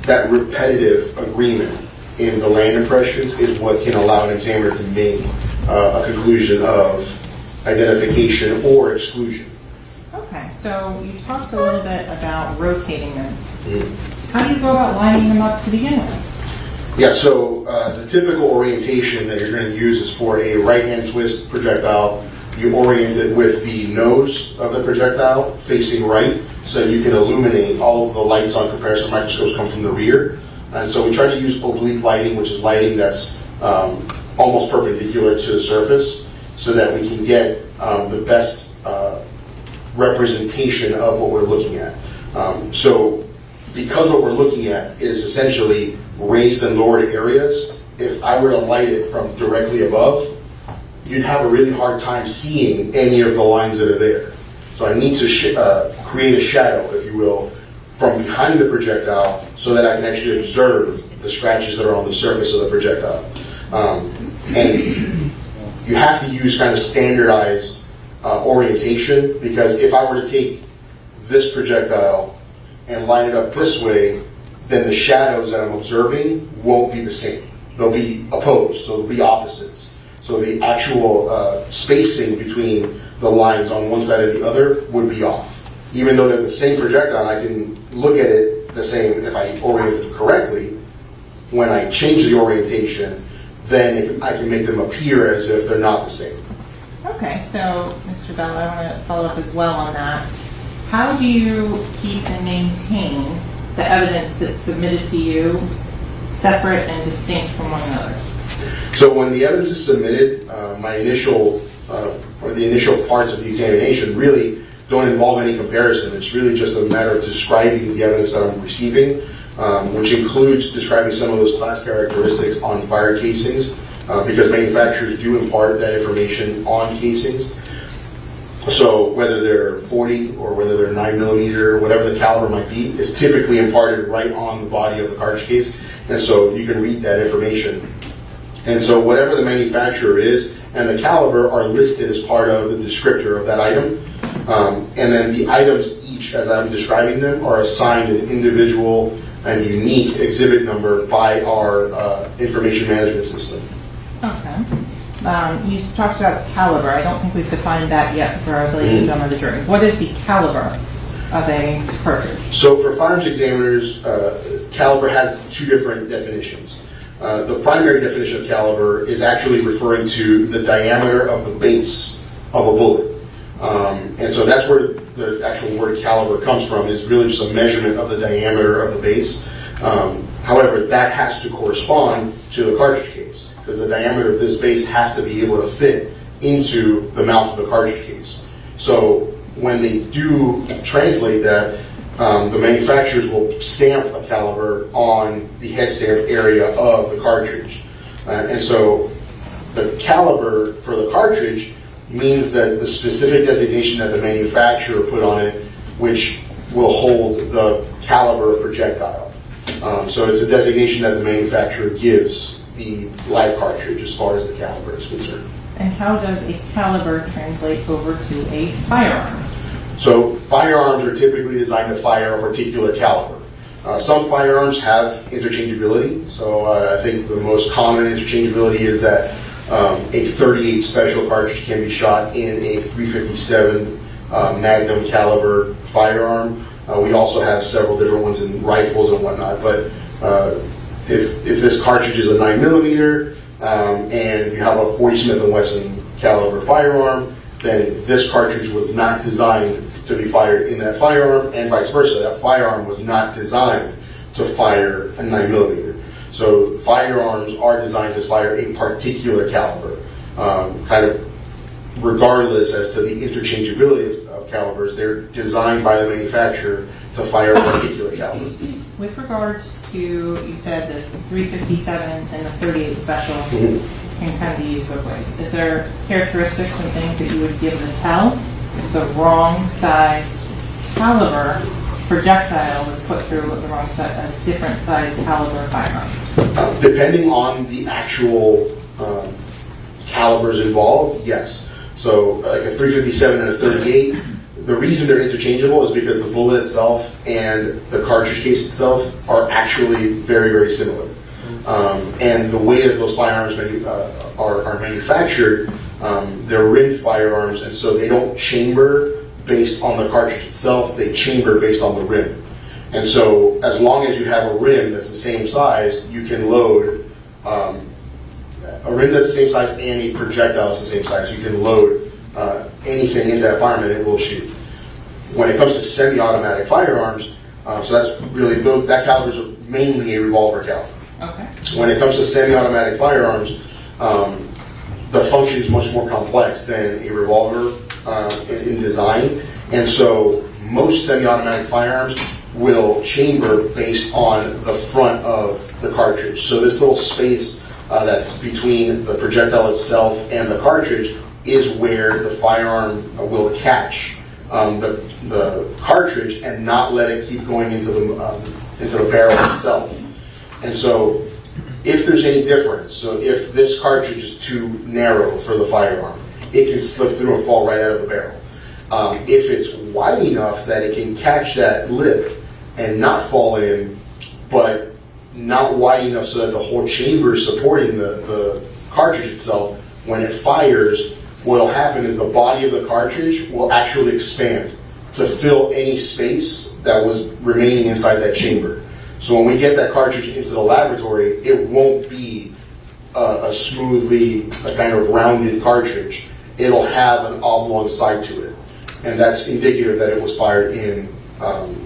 that repetitive agreement in the line impressions is what can allow an examiner to make a conclusion of identification or exclusion. Okay, so you talked a little bit about rotating them. How do you go about lining them up to begin with? Yeah, so the typical orientation that you're going to use is for a right-hand twist projectile. You orient it with the nose of the projectile facing right, so you can illuminate. All of the lights on comparison microscopes come from the rear. And so we try to use oblique lighting, which is lighting that's almost perpendicular to the surface, so that we can get the best representation of what we're looking at. So because what we're looking at is essentially raised and lowered areas, if I were to light it from directly above, you'd have a really hard time seeing any of the lines that are there. So I need to create a shadow, if you will, from behind the projectile so that I can actually observe the scratches that are on the surface of the projectile. And you have to use kind of standardized orientation, because if I were to take this projectile and line it up this way, then the shadows that I'm observing won't be the same. They'll be opposed, so they'll be opposites. So the actual spacing between the lines on one side or the other would be off. Even though they're the same projectile, I can look at it the same if I orient it correctly. When I change the orientation, then I can make them appear as if they're not the same. Okay, so Mr. Bello, I want to follow up as well on that. How do you keep and maintain the evidence that's submitted to you separate and distinct from one another? So when the evidence is submitted, my initial or the initial parts of the examination really don't involve any comparison. It's really just a matter of describing the evidence that I'm receiving, which includes describing some of those class characteristics on fire casings, because manufacturers do impart that information on casings. So whether they're 40 or whether they're 9mm, whatever the caliber might be, is typically imparted right on the body of the cartridge case, and so you can read that information. And so whatever the manufacturer is and the caliber are listed as part of the descriptor of that item. And then the items each, as I'm describing them, are assigned an individual and unique exhibit number by our information management system. Okay. You just talked about caliber. I don't think we've defined that yet for our ladies and gentlemen of the jury. What is the caliber of a cartridge? So for firearms examiners, caliber has two different definitions. The primary definition of caliber is actually referring to the diameter of the base of a bullet. And so that's where the actual word caliber comes from, is really just a measurement of the diameter of the base. However, that has to correspond to the cartridge case, because the diameter of this base has to be able to fit into the mouth of the cartridge case. So when they do translate that, the manufacturers will stamp a caliber on the head stamp area of the cartridge. And so the caliber for the cartridge means that the specific designation that the manufacturer put on it, which will hold the caliber of projectile. So it's a designation that the manufacturer gives the live cartridge as far as the caliber is concerned. And how does a caliber translate over to a firearm? So firearms are typically designed to fire a particular caliber. Some firearms have interchangeability. So I think the most common interchangeability is that a 38 special cartridge can be shot in a 357 Magnum caliber firearm. We also have several different ones in rifles and whatnot. But if this cartridge is a 9mm and you have a 40 Smith & Wesson caliber firearm, then this cartridge was not designed to be fired in that firearm, and vice versa. That firearm was not designed to fire a 9mm. So firearms are designed to fire a particular caliber, kind of regardless as to the interchangeability of calibers. They're designed by the manufacturer to fire a particular caliber. With regards to, you said the 357 and the 38 special can kind of be used both ways. Is there characteristics and things that you would be able to tell if the wrong size caliber projectile was put through with the wrong size, a different size caliber firearm? Depending on the actual calibers involved, yes. So like a 357 and a 38, the reason they're interchangeable is because the bullet itself and the cartridge case itself are actually very, very similar. And the way that those firearms are manufactured, they're rimmed firearms, and so they don't chamber based on the cartridge itself, they chamber based on the rim. And so as long as you have a rim that's the same size, you can load a rim that's the same size and a projectile that's the same size. You can load anything into that firearm and it will shoot. When it comes to semi-automatic firearms, so that's really, that caliber is mainly a revolver caliber. Okay. When it comes to semi-automatic firearms, the function is much more complex than a revolver in design, and so most semi-automatic firearms will chamber based on the front of the cartridge. So this little space that's between the projectile itself and the cartridge is where the firearm will catch the cartridge and not let it keep going into the barrel itself. And so if there's any difference, so if this cartridge is too narrow for the firearm it can slip through and fall right out of the barrel. If it's wide enough that it can catch that lip and not fall in, but not wide enough so that the whole chamber is supporting the cartridge itself, when it fires, what will happen is the body of the cartridge will actually expand to fill any space that was remaining inside that chamber. So when we get that cartridge into the laboratory, it won't be a smoothly, a kind of rounded cartridge. It'll have an oblong side to it. And that's indicative that it was fired in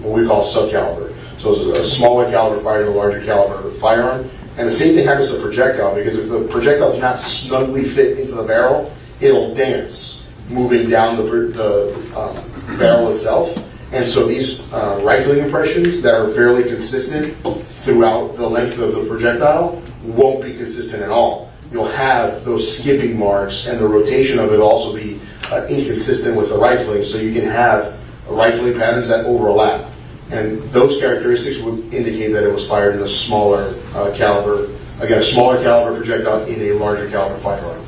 what we call subcaliber. So it's a smaller caliber fired in a larger caliber firearm. And the same thing happens to projectile, because if the projectile is not snugly fit into the barrel, it'll dance moving down the barrel itself. And so these rifling impressions that are fairly consistent throughout the length of the projectile won't be consistent at all. You'll have those skipping marks, and the rotation of it will also be inconsistent with the rifling, so you can have rifling patterns that overlap. And those characteristics would indicate that it was fired in a smaller caliber, again, a smaller caliber projectile in a larger caliber firearm.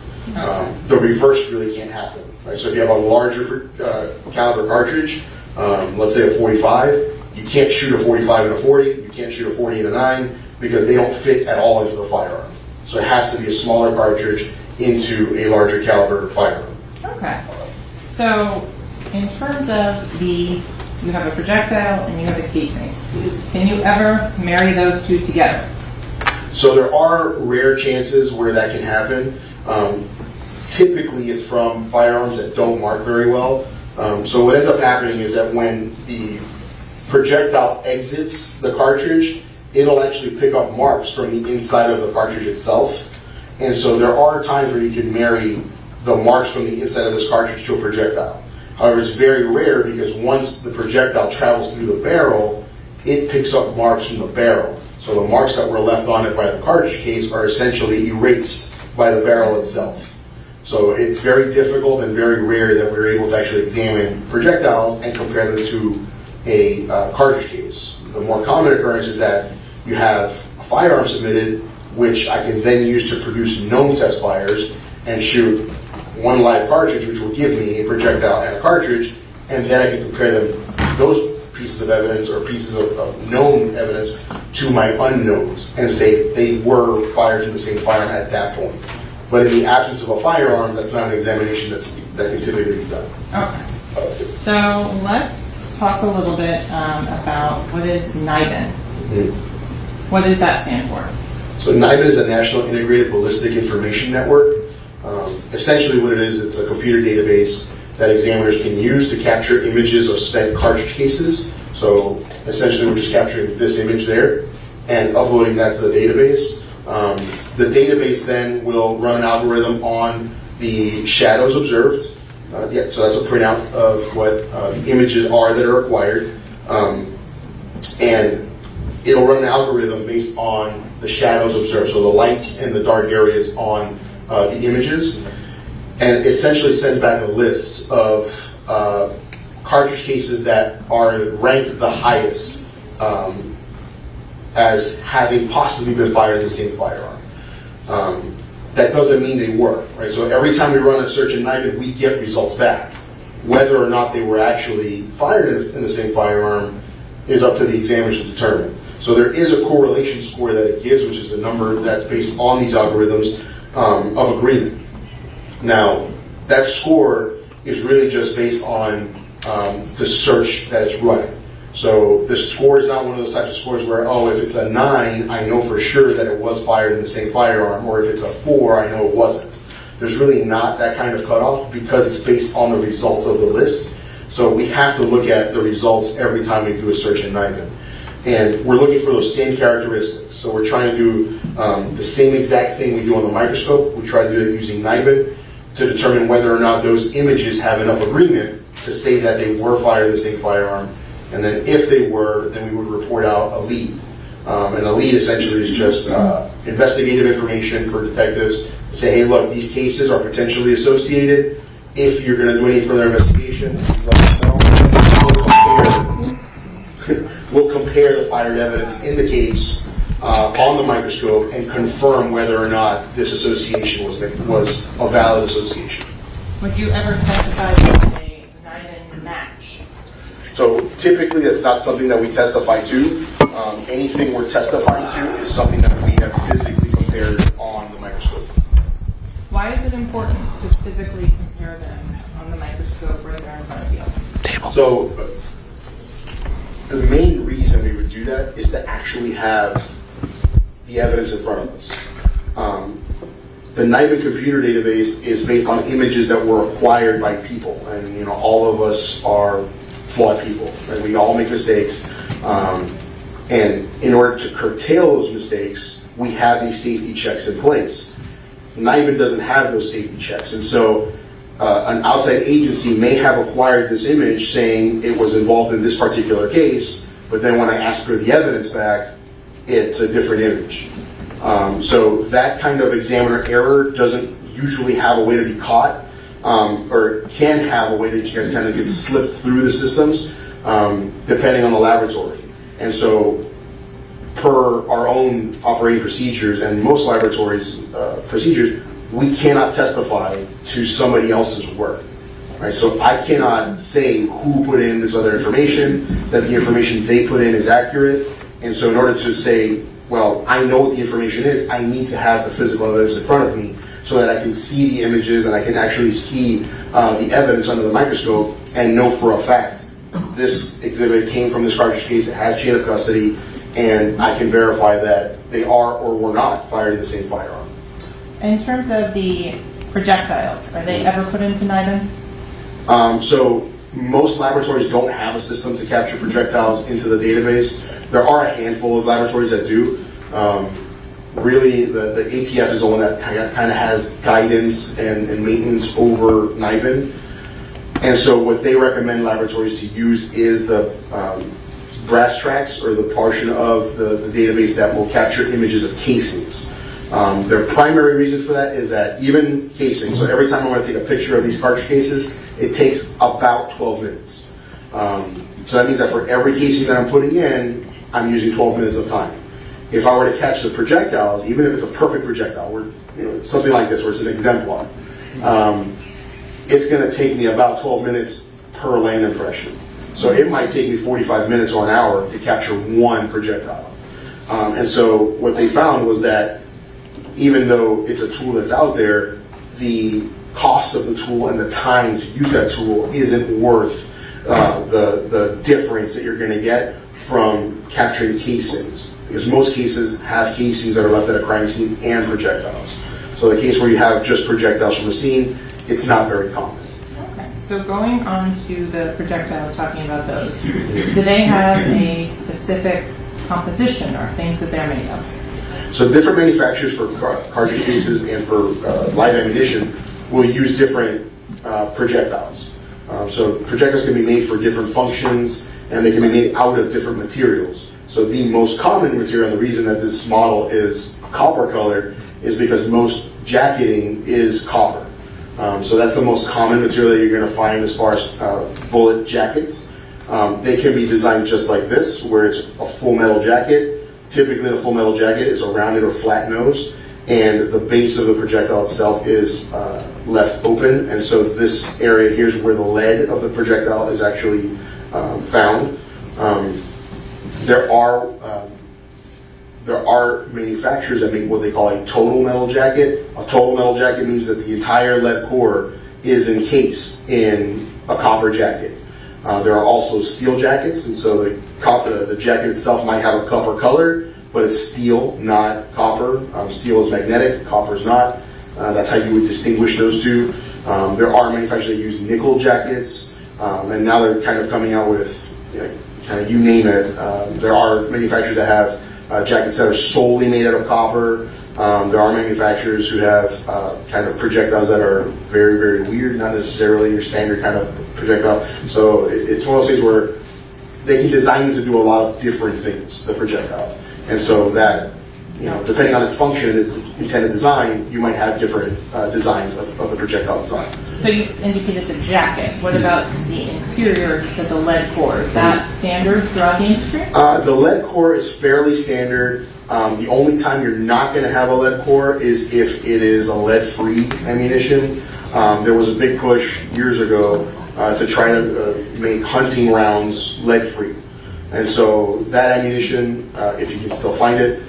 The reverse really can't happen. Right? So if you have a larger caliber cartridge, let's say a 45, you can't shoot a 45 in a 40, you can't shoot a 40 in a 9, because they don't fit at all into the firearm. So it has to be a smaller cartridge into a larger caliber firearm. Okay. So in terms of you have a projectile and you have a casing. Can you ever marry those two together? So there are rare chances where that can happen. Typically it's from firearms that don't mark very well. So what ends up happening is that when the projectile exits the cartridge, it'll actually pick up marks from the inside of the cartridge itself. And so there are times where you can marry the marks from the inside of this cartridge to a projectile. However, it's very rare, because once the projectile travels through the barrel, it picks up marks from the barrel. So the marks that were left on it by the cartridge case are essentially erased by the barrel itself. So it's very difficult and very rare that we're able to actually examine projectiles and compare them to a cartridge case. The more common occurrence is that you have a firearm submitted, which I can then use to produce known test fires and shoot one live cartridge, which will give me a projectile and a cartridge, and then I can compare those pieces of evidence or pieces of known evidence to my unknowns and say they were fired in the same firearm at that point. But in the absence of a firearm, that's not an examination that can typically be done. Okay. So let's talk a little bit about what is NIBIN. Mm-hmm. What does that stand for? So NIBIN is a National Integrated Ballistic Information Network. Essentially what it is, it's a computer database that examiners can use to capture images of spent cartridge cases. So essentially we're just capturing this image there and uploading that to the database. The database then will run an algorithm on the shadows observed. So that's a printout of what the images are that are acquired. And it'll run an algorithm based on the shadows observed, so the lights and the dark areas on the images. And it essentially sends back a list of cartridge cases that are ranked the highest as having possibly been fired in the same firearm. That doesn't mean they were, right? So every time we run a search in NIBIN, we get results back. Whether or not they were actually fired in the same firearm is up to the examiners to determine. So there is a correlation score that it gives, which is the number that's based on these algorithms of agreement. Now, that score is really just based on the search that it's running. So the score is not one of those types of scores where, oh, if it's a 9, I know for sure that it was fired in the same firearm, or if it's a 4, I know it wasn't. There's really not that kind of cutoff because it's based on the results of the list. So we have to look at the results every time we do a search in NIBIN. And we're looking for those same characteristics. So we're trying to do the same exact thing we do on the microscope. We try to do it using NIBIN to determine whether or not those images have enough agreement to say that they were fired in the same firearm. And then if they were, then we would report out a lead. And a lead essentially is just investigative information for detectives to say, hey, look, these cases are potentially associated. If you're going to do any further investigation, please let us know. We'll compare the fired evidence in the case on the microscope and confirm whether or not this association was a valid association. Would you ever testify to a Niden match? So typically, that's not something that we testify to. Anything we're testifying to is something that we have physically compared on the microscope. Why is it important to physically compare them on the microscope right there in front of you? So the main reason we would do that is to actually have the evidence in front of us. The Niden computer database is based on images that were acquired by people, and all of us are flawed people, and we all make mistakes. And in order to curtail those mistakes, we have these safety checks in place. Niden doesn't have those safety checks, and so an outside agency may have acquired this image saying it was involved in this particular case, but then when I ask for the evidence back, it's a different image. So that kind of examiner error doesn't usually have a way to be caught, or can have a way to kind of get slipped through the systems, depending on the laboratory. And so, per our own operating procedures and most laboratories' procedures, we cannot testify to somebody else's work. Right? So I cannot say who put in this other information, that the information they put in is accurate. And so in order to say, well, I know what the information is, I need to have the physical evidence in front of me so that I can see the images and I can actually see the evidence under the microscope and know for a fact this exhibit came from this cartridge case, it has chain of custody, and I can verify that they are or were not fired in the same firearm. In terms of the projectiles, are they ever put into Niden? So most laboratories don't have a system to capture projectiles into the database. There are a handful of laboratories that do. Really, the ATF is the one that kind of has guidance and maintenance over Niden. And so what they recommend laboratories to use is the brass tracks, or the portion of the database that will capture images of casings. Their primary reason for that is that even casing, so every time I want to take a picture of these cartridge cases, it takes about 12 minutes. So that means that for every casing that I'm putting in, I'm using 12 minutes of time. If I were to catch the projectiles, even if it's a perfect projectile, or something like this, where it's an exemplar, it's going to take me about 12 minutes per land impression. So it might take me 45 minutes or an hour to capture one projectile. And so what they found was that even though it's a tool that's out there, the cost of the tool and the time to use that tool isn't worth the difference that you're going to get from capturing casings. Because most cases have casings that are left at a crime scene and projectiles. So the case where you have just projectiles from a scene, it's not very common. Okay, so going on to the projectiles, talking about those, do they have a specific composition or things that they're made of? So different manufacturers for cartridge cases and for live ammunition will use different projectiles. So projectiles can be made for different functions, and they can be made out of different materials. So the most common material, and the reason that this model is copper colored, is because most jacketing is copper. So that's the most common material that you're going to find as far as bullet jackets. They can be designed just like this, where it's a full metal jacket. Typically, the full metal jacket is a rounded or flat nose, and the base of the projectile itself is left open. And so this area here is where the lead of the projectile is actually found. There are manufacturers that make what they call a total metal jacket. A total metal jacket means that the entire lead core is encased in a copper jacket. There are also steel jackets, and so the jacket itself might have a copper color, but it's steel, not copper. Steel is magnetic, copper is not. That's how you would distinguish those two. There are manufacturers that use nickel jackets, and now they're kind of coming out with, kind of you name it. There are manufacturers that have jackets that are solely made out of copper. There are manufacturers who have kind of projectiles that are very, very weird, not necessarily your standard kind of projectile. So it's one of those things where they can design them to do a lot of different things, the projectiles. And so that, depending on its function, its intended design, you might have different designs of the projectile itself. So you indicated the jacket. What about the interior, you said the lead core? Is that standard throughout the industry? The lead core is fairly standard. The only time you're not going to have a lead core is if it is a lead-free ammunition. There was a big push years ago to try to make hunting rounds lead-free. And so that ammunition, if you can still find it,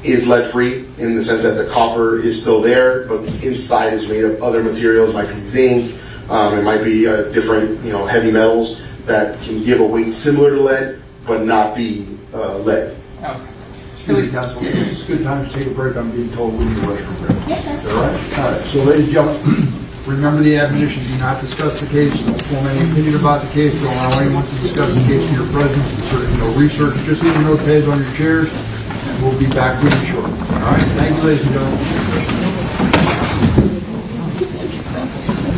is lead-free in the sense that the copper is still there, but the inside is made of other materials. It might be zinc, it might be different, heavy metals that can give a weight similar to lead, but not be lead. Okay. Excuse me, Council, it's a good time to take a break. I'm being told we need a restroom break. Yes, sir. Is that all right? All right, so ladies and gentlemen, remember the admonition, do not discuss the case, don't form any opinion about the case, don't allow anyone to discuss the case in your presence, insert no research, just leave your notepads on your chairs, and we'll be back with you shortly. All right, thank you, ladies and gentlemen.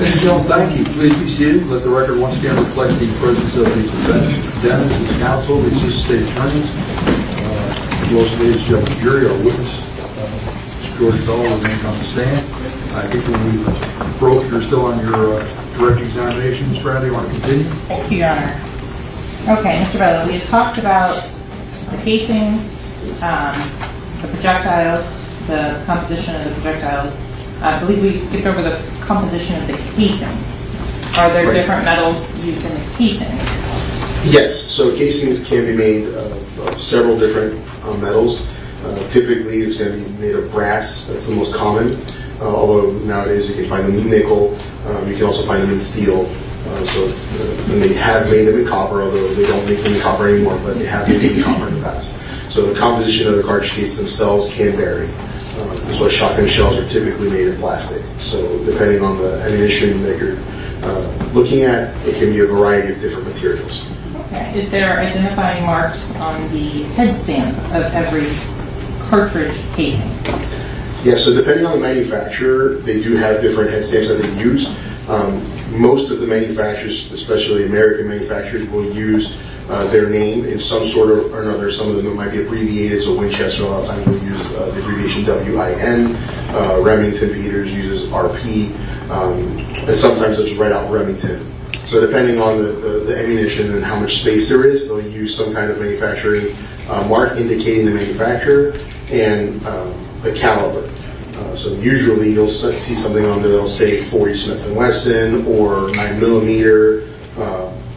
Ladies and gentlemen, thank you. Please be seated. Let the record once again reflect the presence of the defendant, Dennis, his counsel, the assistant state attorneys, Los Angeles Judge Jury, our witness, Jorge, Bello, remains on the stand. I think when we broke, you're still on your direct examination. Ms. Bradley, you want to continue? Thank you, Your Honor. Okay, Mr. Bello, we had talked about the casings, the projectiles, the composition of the projectiles. I believe we skipped over the composition of the casings. Are there different metals used in the casings? Yes, so casings can be made of several different metals. Typically, it's going to be made of brass. That's the most common. Although nowadays you can find them in nickel. You can also find them in steel. And they have made them in copper, although they don't make them in copper anymore, but they have made them in copper in the past. So the composition of the cartridge case themselves can vary. That's why shotgun shells are typically made in plastic. So depending on the ammunition that you're looking at, it can be a variety of different materials. Okay. Is there identifying marks on the head stamp of every cartridge casing? Yeah, so depending on the manufacturer, they do have different head stamps that they use. Most of the manufacturers, especially American manufacturers, will use their name in some sort of or another. Some of them might be abbreviated, so Winchester a lot of times will use the abbreviation WIN. Remington Peters uses RP, and sometimes they'll just write out Remington. So depending on the ammunition and how much space there is, they'll use some kind of manufacturing mark indicating the manufacturer and the caliber. So usually you'll see something on there that'll say 40 Smith & Wesson or 9mm,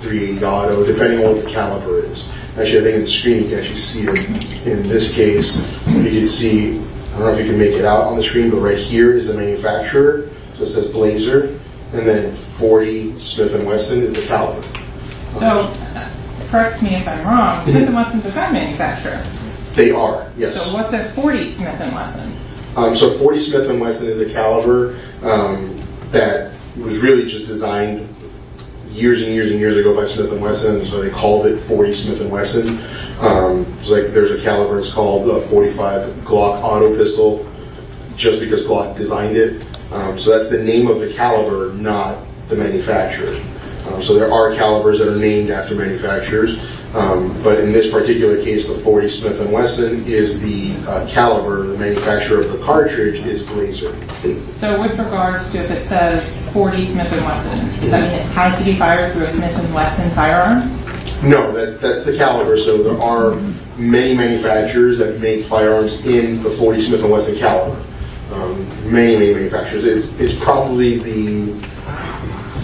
380 auto, depending on what the caliber is. Actually, I think in the screen you can actually see it. In this case, you can see, I don't know if you can make it out on the screen, but right here is the manufacturer. So it says Blazer, and then 40 Smith & Wesson is the caliber. So, correct me if I'm wrong, Smith & Wesson's a gun manufacturer. They are, yes. So what's a 40 Smith & Wesson? So 40 Smith & Wesson is a caliber that was really just designed years and years and years ago by Smith & Wesson, so they called it 40 Smith & Wesson. It's like there's a caliber, it's called a 45 Glock auto pistol, just because Glock designed it. So that's the name of the caliber, not the manufacturer. So there are calibers that are named after manufacturers. But in this particular case, the 40 Smith & Wesson is the caliber. The manufacturer of the cartridge is Blazer. So with regards to if it says 40 Smith & Wesson, does that mean it has to be fired through a Smith & Wesson firearm? No, that's the caliber. So there are many manufacturers that make firearms in the 40 Smith & Wesson caliber. Many manufacturers. It's probably the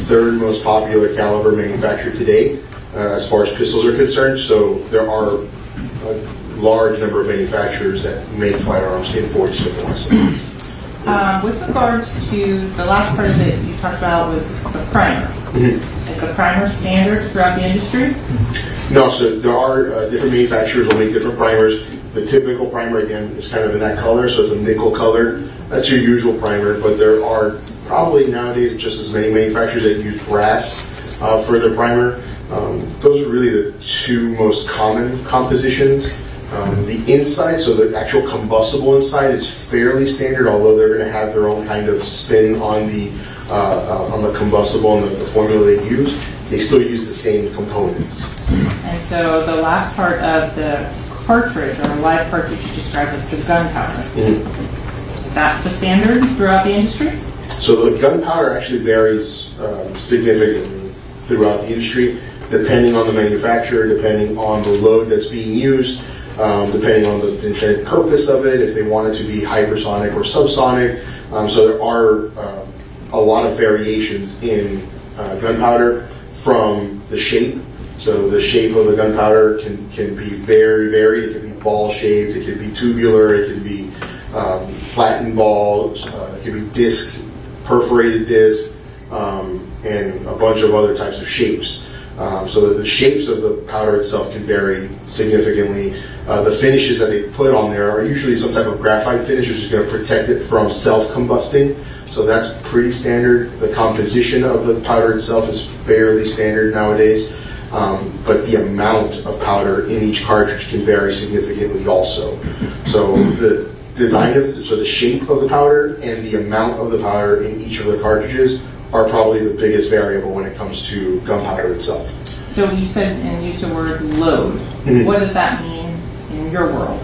third most popular caliber manufacturer today. As far as pistols are concerned, so there are a large number of manufacturers that make firearms in 40 Smith & Wesson. With regards to the last part of it you talked about was the primer. Is the primer standard throughout the industry? No, so there are different manufacturers will make different primers. The typical primer, again, is kind of in that color, so it's a nickel color. That's your usual primer, but there are probably nowadays just as many manufacturers that use brass for their primer. Those are really the two most common compositions. The inside, so the actual combustible inside, is fairly standard, although they're going to have their own kind of spin on the combustible and the formula they use. They still use the same components. And so the last part of the cartridge, or live cartridge you described as the gunpowder. Is that the standard throughout the industry? So the gunpowder actually varies significantly throughout the industry, depending on the manufacturer, depending on the load that's being used, depending on the intended purpose of it, if they want it to be hypersonic or subsonic. So there are a lot of variations in gunpowder from the shape. So the shape of the gunpowder can be very varied. It can be ball shaped, it can be tubular, it can be flattened balls, it can be disc, perforated disc, and a bunch of other types of shapes. So that the shapes of the powder itself can vary significantly. The finishes that they put on there are usually some type of graphite finish, which is going to protect it from self-combusting. So that's pretty standard. The composition of the powder itself is fairly standard nowadays. But the amount of powder in each cartridge can vary significantly also. So the design so the shape of the powder and the amount of the powder in each of the cartridges are probably the biggest variable when it comes to gunpowder itself. So you said and used the word load. Mm-hmm. What does that mean in your world?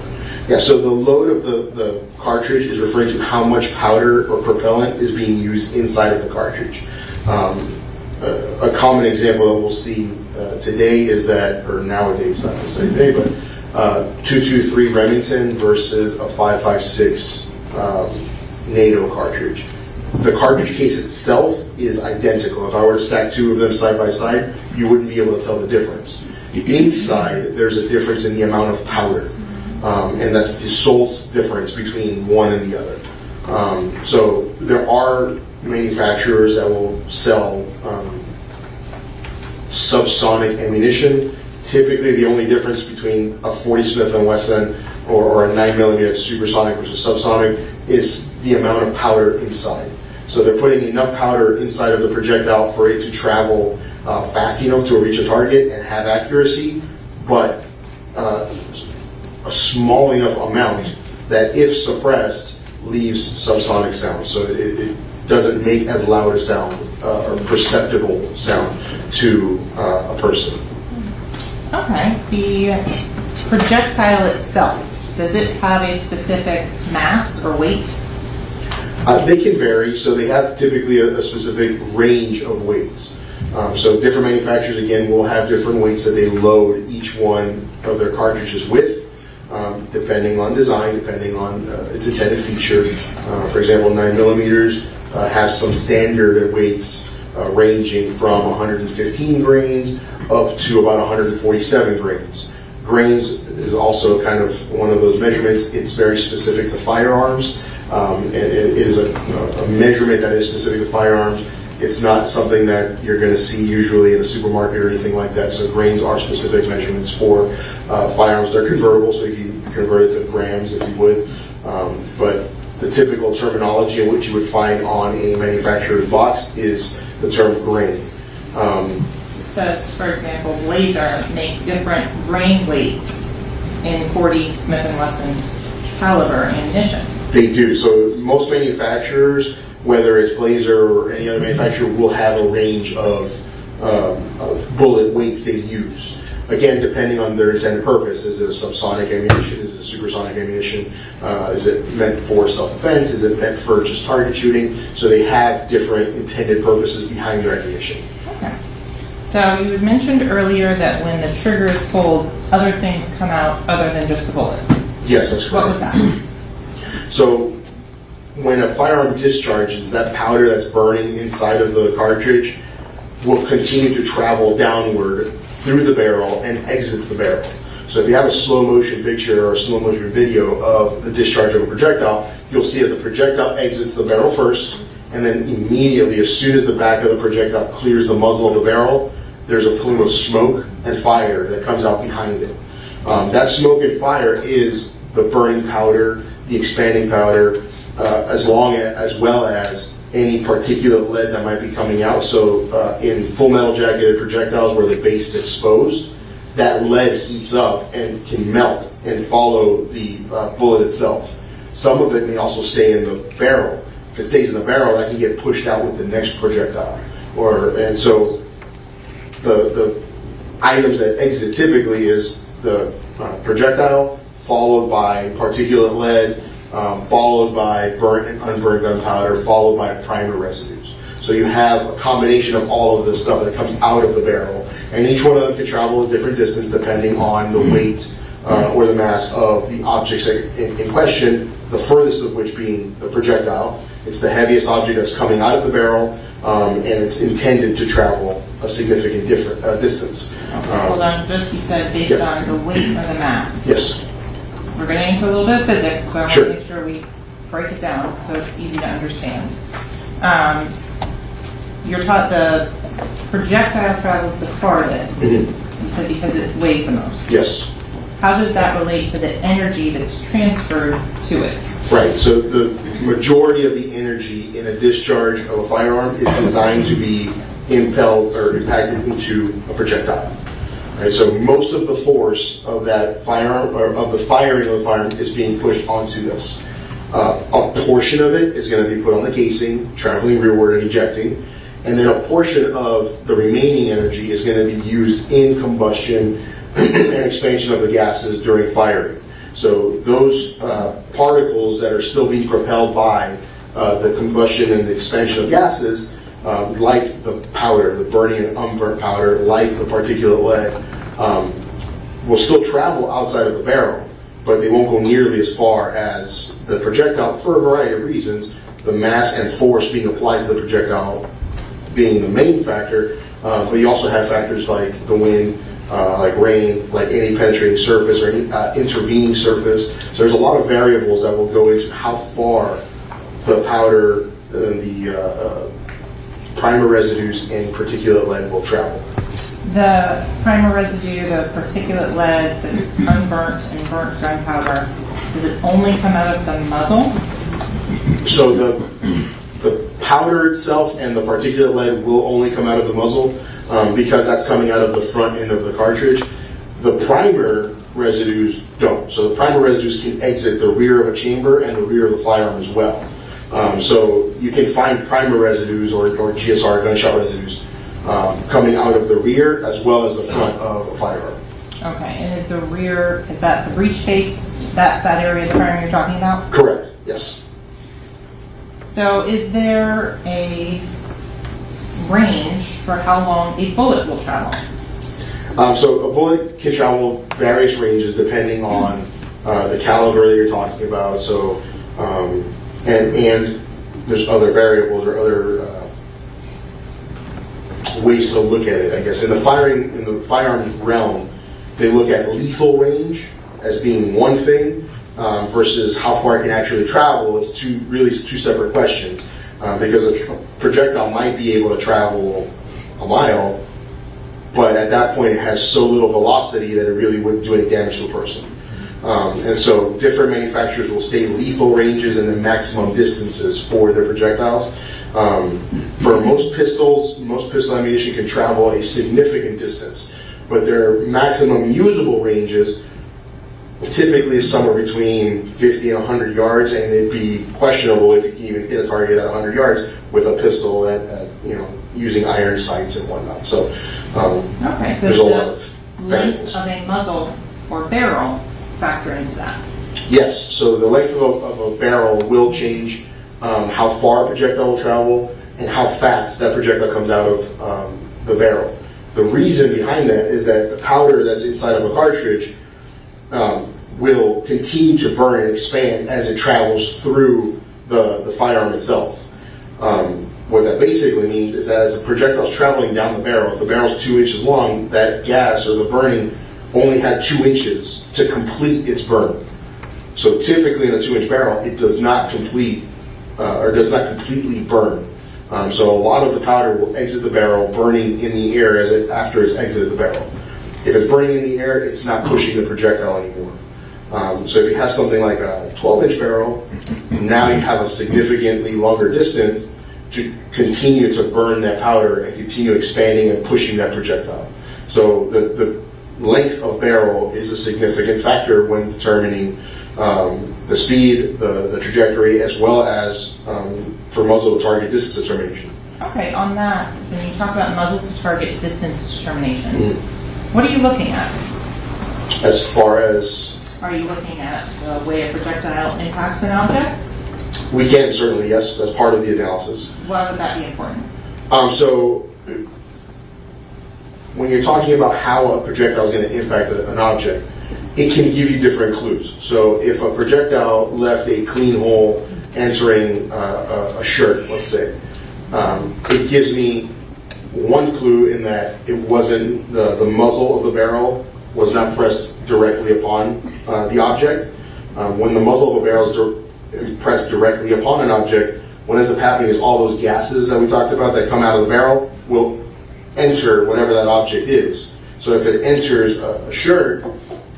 Yeah, so the load of the cartridge is referring to how much powder or propellant is being used inside of the cartridge. A common example that we'll see today is that, or nowadays, not necessarily today, but 223 Remington versus a 556 NATO cartridge. The cartridge case itself is identical. If I were to stack two of them side by side, you wouldn't be able to tell the difference. Inside, there's a difference in the amount of powder, and that's the sole difference between one and the other. So there are manufacturers that will sell subsonic ammunition. Typically, the only difference between a 40 Smith & Wesson or a 9mm supersonic versus subsonic is the amount of powder inside. So they're putting enough powder inside of the projectile for it to travel fast enough to reach a target and have accuracy, but a small enough amount that, if suppressed, leaves subsonic sound. So it doesn't make as loud a sound or perceptible sound to a person. Okay. The projectile itself, does it have a specific mass or weight? They can vary, so they have typically a specific range of weights. So different manufacturers, again, will have different weights that they load each one of their cartridges with, depending on design, depending on its intended feature. For example, 9mm has some standard weights ranging from 115 grains up to about 147 grains. Grains is also kind of one of those measurements. It's very specific to firearms. And it is a measurement that is specific to firearms. It's not something that you're going to see usually in a supermarket or anything like that. So grains are specific measurements for firearms. They're convertible, so you can convert it to grams if you would. But the typical terminology in which you would find on a manufacturer's box is the term grain. Does, for example, Blazer make different grain weights in 40 Smith & Wesson caliber ammunition? They do. So most manufacturers, whether it's Blazer or any other manufacturer, will have a range of bullet weights they use. Again, depending on their intended purpose. Is it a subsonic ammunition? Is it a supersonic ammunition? Is it meant for self-defense? Is it meant for just target shooting? So they have different intended purposes behind their ammunition. Okay. So you had mentioned earlier that when the trigger is pulled, other things come out other than just the bullet. Yes, that's correct. What was that? So when a firearm discharges, that powder that's burning inside of the cartridge will continue to travel downward through the barrel and exits the barrel. So if you have a slow motion picture or a slow motion video of the discharge of a projectile, you'll see that the projectile exits the barrel first, and then immediately, as soon as the back of the projectile clears the muzzle of the barrel, there's a plume of smoke and fire that comes out behind it. That smoke and fire is the burning powder, the expanding powder, as well as any particulate lead that might be coming out. So in full metal jacketed projectiles where the base is exposed, that lead heats up and can melt and follow the bullet itself. Some of it may also stay in the barrel. If it stays in the barrel, that can get pushed out with the next projectile. And so the items that exit typically is the projectile, followed by particulate lead, followed by burnt and unburned gunpowder, followed by primer residues. So you have a combination of all of the stuff that comes out of the barrel, and each one of them can travel a different distance depending on the weight or the mass of the objects in question, the furthest of which being the projectile, It's the heaviest object that's coming out of the barrel, and it's intended to travel a significant distance. Hold on, just you said based Yeah. on the weight of the mass. Yes. We're getting into a little bit of physics, so I want Sure. to make sure we break it down so it's easy to understand. You're taught the projectile travels the farthest. Mhm. You said because it weighs the most. Yes. How does that relate to the energy that's transferred to it? Right, so the majority of the energy in a discharge of a firearm is designed to be impelled or impacted into a projectile. Right, so most of the force of that firearm, or of the firing of the firearm, is being pushed onto this. A portion of it is going to be put on the casing, traveling rearward and ejecting, and then a portion of the remaining energy is going to be used in combustion and expansion of the gases during firing. So those particles that are still being propelled by the combustion and the expansion of gases, like the powder, the burning and unburnt powder, like the particulate lead, will still travel outside of the barrel, but they won't go nearly as far as the projectile for a variety of reasons. The mass and force being applied to the projectile being the main factor, but you also have factors like the wind, like rain, like any penetrating surface or any intervening surface. So there's a lot of variables that will go into how far the powder and the primer residues and particulate lead will travel. The primer residue, the particulate lead, the unburnt and burnt gunpowder, does it only come out of the muzzle? So the powder itself and the particulate lead will only come out of the muzzle because that's coming out of the front end of the cartridge. The primer residues don't. So the primer residues can exit the rear of a chamber and the rear of the firearm as well. So you can find primer residues or GSR, gunshot residues, coming out of the rear as well as the front of a firearm. Okay, and is the rear, is that the breech face? That's that area of the firearm you're talking about? Correct, yes. So is there a range for how long a bullet will travel? So a bullet can travel various ranges depending on the caliber that you're talking about. So, and there's other variables or other ways to look at it, I guess. In the firearms realm, they look at lethal range as being one thing versus how far it can actually travel. It's two separate questions because a projectile might be able to travel a mile, but at that point it has so little velocity that it really wouldn't do any damage to a person. And so different manufacturers will state lethal ranges and then maximum distances for their projectiles. For most pistol ammunition can travel a significant distance, but their maximum usable ranges typically is somewhere between 50 and 100 yards, and it'd be questionable if you can even hit a target at 100 yards with a pistol at using iron sights and whatnot. So Okay, there's a lot of length variables. of a muzzle or barrel factor into that? Yes, so the length of a barrel will change how far a projectile will travel and how fast that projectile comes out of the barrel. The reason behind that is that the powder that's inside of a cartridge will continue to burn and expand as it travels through the firearm itself. What that basically means is that as the projectile is traveling down the barrel, if the barrel is 2 inches long, that gas or the burning only had 2 inches to complete its burn. So typically in a 2-inch barrel, it does not complete or does not completely burn. So a lot of the powder will exit the barrel, burning in the air after it's exited the barrel. If it's burning in the air, it's not pushing the projectile anymore. So if you have something like a 12-inch barrel, now you have a significantly longer distance to continue to burn that powder and continue expanding and pushing that projectile. So the length of barrel is a significant factor when determining the speed, the trajectory, as well as for muzzle to target distance determination. Okay, on that, when you talk about muzzle to target distance determinations, what are you looking at? As far as Are you looking at the way a projectile impacts an object? we can, certainly, yes, that's part of the analysis. Why would that be important? So when you're talking about how a projectile is going to impact an object, it can give you different clues. So if a projectile left a clean hole entering a shirt, let's say. It gives me one clue in that it wasn't the muzzle of the barrel was not pressed directly upon the object. When the muzzle of a barrel is pressed directly upon an object, what ends up happening is all those gases that we talked about that come out of the barrel will enter whatever that object is. So if it enters a shirt,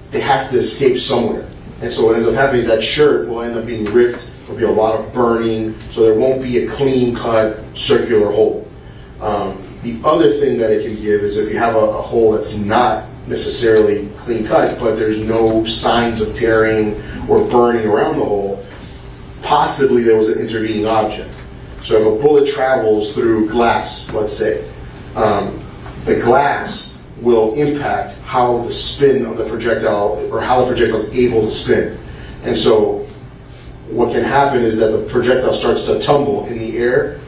they have to escape somewhere. And so what ends up happening is that shirt will end up being ripped. There'll be a lot of burning, so there won't be a clean-cut circular hole. The other thing that it can give is if you have a hole that's not necessarily clean-cut, but there's no signs of tearing or burning around the hole, possibly there was an intervening object. So if a bullet travels through glass, let's say, the glass will impact how the spin of the projectile, or how the projectile is able to spin. And so what can happen is that the projectile starts to tumble in the air,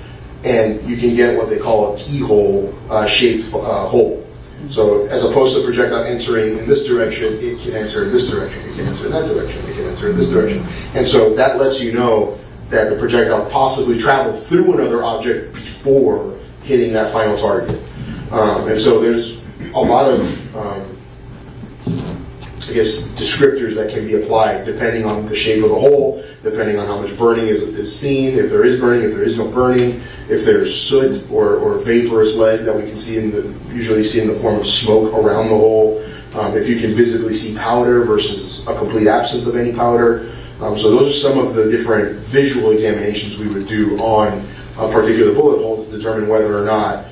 and you can get what they call a keyhole shaped hole. So as opposed to the projectile entering in this direction, it can enter in this direction, it can enter in that direction, it can enter in this direction. And so that lets you know that the projectile possibly traveled through another object before hitting that final target. And so there's a lot of, I guess, descriptors that can be applied depending on the shape of the hole, depending on how much burning is seen, if there is burning, if there is no burning, if there's soot or vaporous lead that we can see usually see in the form of smoke around the hole, if you can visibly see powder versus a complete absence of any powder. So those are some of the different visual examinations we would do on a particular bullet hole to determine whether or not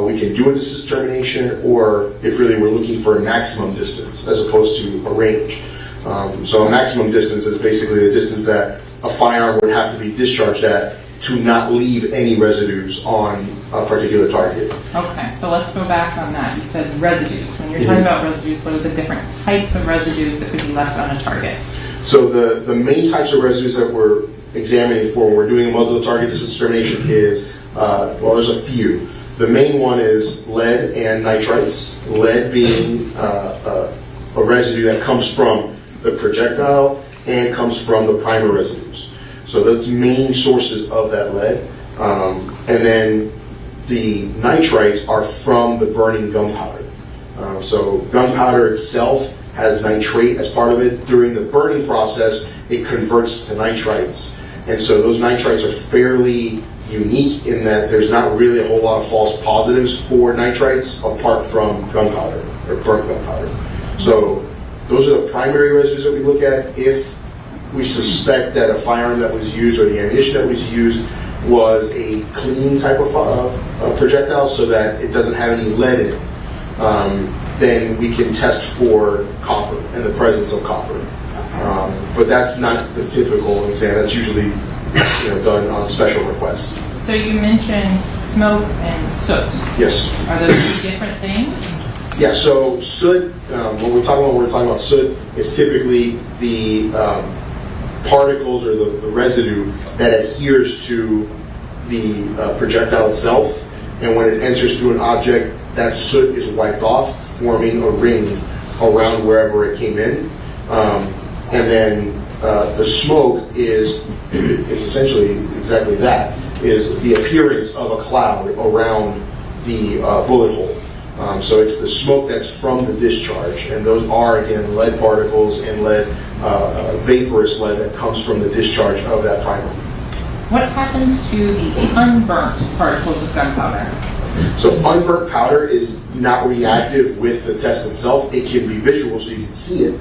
we can do a distance determination, or if really we're looking for a maximum distance as opposed to a range. So a maximum distance is basically the distance that a firearm would have to be discharged at to not leave any residues on a particular target. Okay, so let's go back on that. You said residues. When you're talking about residues, what are the different types of residues that could be left on a target? So the main types of residues that we're examining for when we're doing a muzzle to target distance determination is, well, there's a few. The main one is lead and nitrites. Lead being a residue that comes from the projectile and comes from the primer residues. So that's main sources of that lead. And then the nitrites are from the burning gunpowder. So gunpowder itself has nitrate as part of it. During the burning process, it converts to nitrites. And so those nitrites are fairly unique in that there's not really a whole lot of false positives for nitrites apart from gunpowder or burnt gunpowder. So those are the primary residues that we look at if we suspect that a firearm that was used or the ammunition that was used was a clean type of projectile so that it doesn't have any lead in it. Then we can test for copper and the presence of copper. But that's not the typical exam. That's usually done on special requests. So you mentioned smoke and soot. Yes. Are those two different things? Yeah, so soot, when we're talking about soot, it's typically the particles or the residue that adheres to the projectile itself. And when it enters through an object, that soot is wiped off, forming a ring around wherever it came in. And then the smoke is essentially exactly that, is the appearance of a cloud around the bullet hole. So it's the smoke that's from the discharge, and those are, again, lead particles and lead, vaporous lead that comes from the discharge of that primer. What happens to the unburnt particles of gunpowder? So unburnt powder is not reactive with the test itself. It can be visual, so you can see it.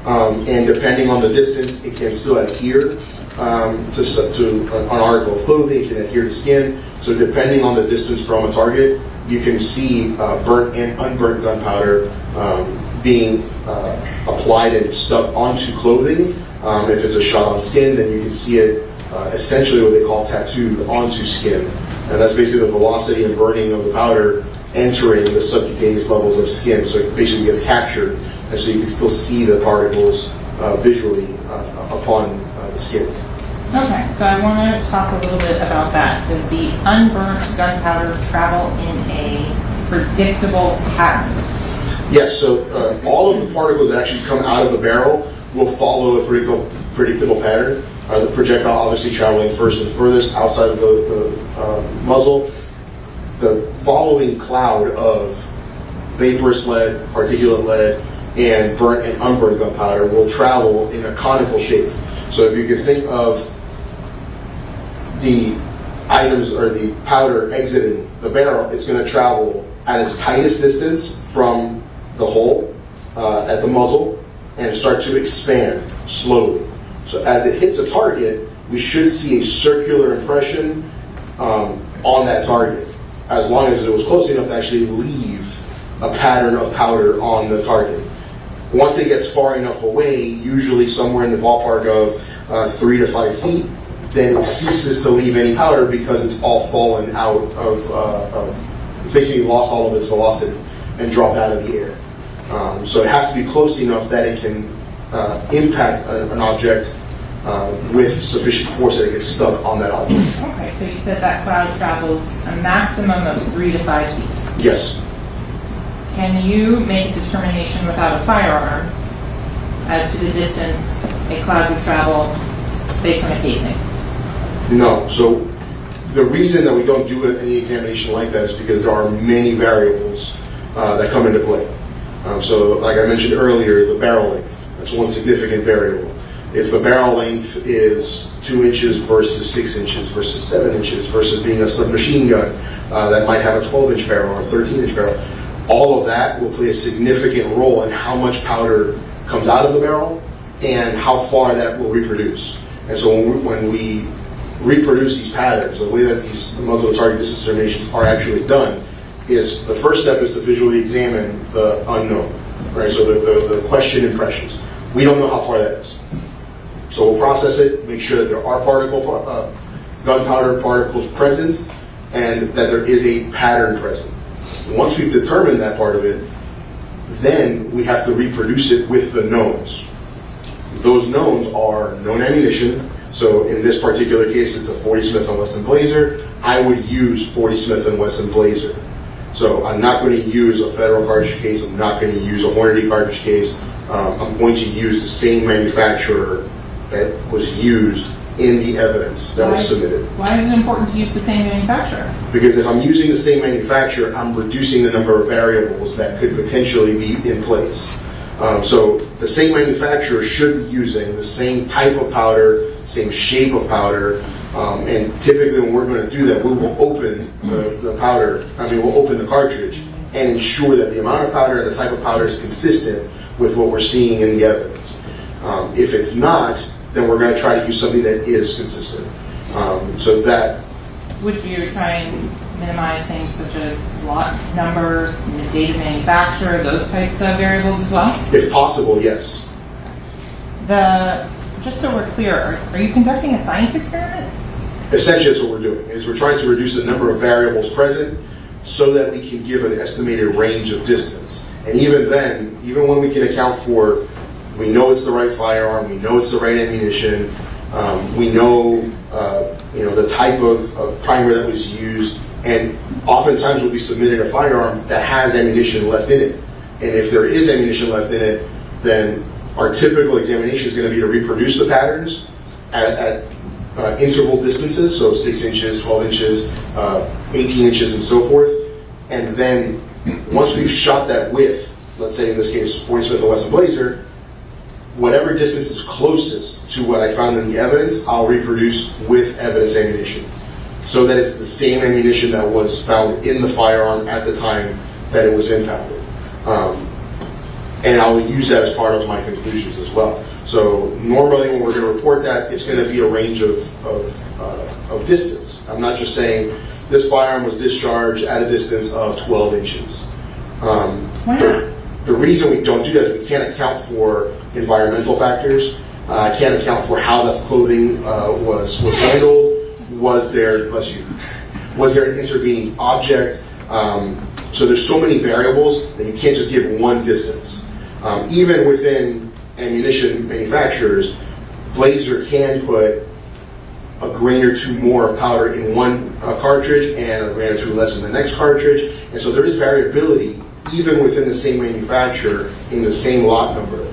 And depending on the distance, it can still adhere to an article of clothing. It can adhere to skin. So depending on the distance from a target, you can see burnt and unburnt gunpowder being applied and stuck onto clothing. If it's a shot on skin, then you can see it essentially what they call tattooed onto skin. And that's basically the velocity and burning of the powder entering the subcutaneous levels of skin. So it basically gets captured, and so you can still see the particles visually upon the skin. Okay, so I want to talk a little bit about that. Does the unburnt gunpowder travel in a predictable pattern? Yes, so all of the particles that actually come out of the barrel will follow a predictable pattern. The projectile obviously traveling first and furthest outside of the muzzle. The following cloud of vaporous lead, particulate lead, and burnt and unburned gunpowder will travel in a conical shape. So if you could think of the items or the powder exiting the barrel, it's going to travel at its tightest distance from the hole at the muzzle and start to expand slowly. So as it hits a target, we should see a circular impression on that target, as long as it was close enough to actually leave a pattern of powder on the target. Once it gets far enough away, usually somewhere in the ballpark of 3 to 5 feet, then it ceases to leave any powder because it's all fallen out of basically lost all of its velocity and dropped out of the air. So it has to be close enough that it can impact an object with sufficient force that it gets stuck on that object. Okay, so you said that cloud travels a maximum of 3 to 5 feet. Yes. Can you make a determination without a firearm as to the distance a cloud would travel based on a casing? No. So the reason that we don't do any examination like that is because there are many variables that come into play. So like I mentioned earlier, the barrel length, that's one significant variable. If the barrel length is 2 inches versus 6 inches versus 7 inches versus being a submachine gun that might have a 12-inch barrel or a 13-inch barrel, all of that will play a significant role in how much powder comes out of the barrel and how far that will reproduce. And so when we reproduce these patterns, the way that these muzzle target distance determinations are actually done is the first step is to visually examine the unknown, right? So the question impressions. We don't know how far that is. So we'll process it, make sure that there are gunpowder particles present and that there is a pattern present. Once we've determined that part of it, then we have to reproduce it with the knowns. Those knowns are known ammunition. So in this particular case, it's a 40 Smith & Wesson Blazer. I would use 40 Smith & Wesson Blazer. So I'm not going to use a Federal cartridge case. I'm not going to use a Hornady cartridge case. I'm going to use the same manufacturer that was used in the evidence that was submitted. Why is it important to use the same manufacturer? Because if I'm using the same manufacturer, I'm reducing the number of variables that could potentially be in place. So the same manufacturer should be using the same type of powder, same shape of powder, and typically when we're going to do that, we will open we'll open the cartridge and ensure that the amount of powder and the type of powder is consistent with what we're seeing in the evidence. If it's not, then we're going to try to use something that is consistent. So that. Would you try and minimize things such as lot numbers, date of manufacturer, those types of variables as well? If possible, yes. Just so we're clear, are you conducting a science experiment? Essentially, that's what we're doing, is we're trying to reduce the number of variables present so that we can give an estimated range of distance. And even then, even when we can account for, we know it's the right firearm, we know it's the right ammunition, we know the type of primer that was used, and oftentimes we'll be submitted a firearm that has ammunition left in it. And if there is ammunition left in it, then our typical examination is going to be to reproduce the patterns at interval distances, so 6 inches, 12 inches, 18 inches, and so forth. And then once we've shot that with, let's say in this case, 40 Smith & Wesson Blazer, whatever distance is closest to what I found in the evidence, I'll reproduce with evidence ammunition, so that it's the same ammunition that was found in the firearm at the time that it was impounded. And I'll use that as part of my conclusions as well. So normally when we're going to report that, it's going to be a range of distance. I'm not just saying this firearm was discharged at a distance of 12 inches. Why not? The reason we don't do that is we can't account for environmental factors. Can't account for how the clothing was handled. Was there an intervening object? So there's so many variables that you can't just give one distance. Even within ammunition manufacturers, Blazer can put a grain or two more of powder in one cartridge and a grain or two less in the next cartridge. And so there is variability even within the same manufacturer in the same lot number.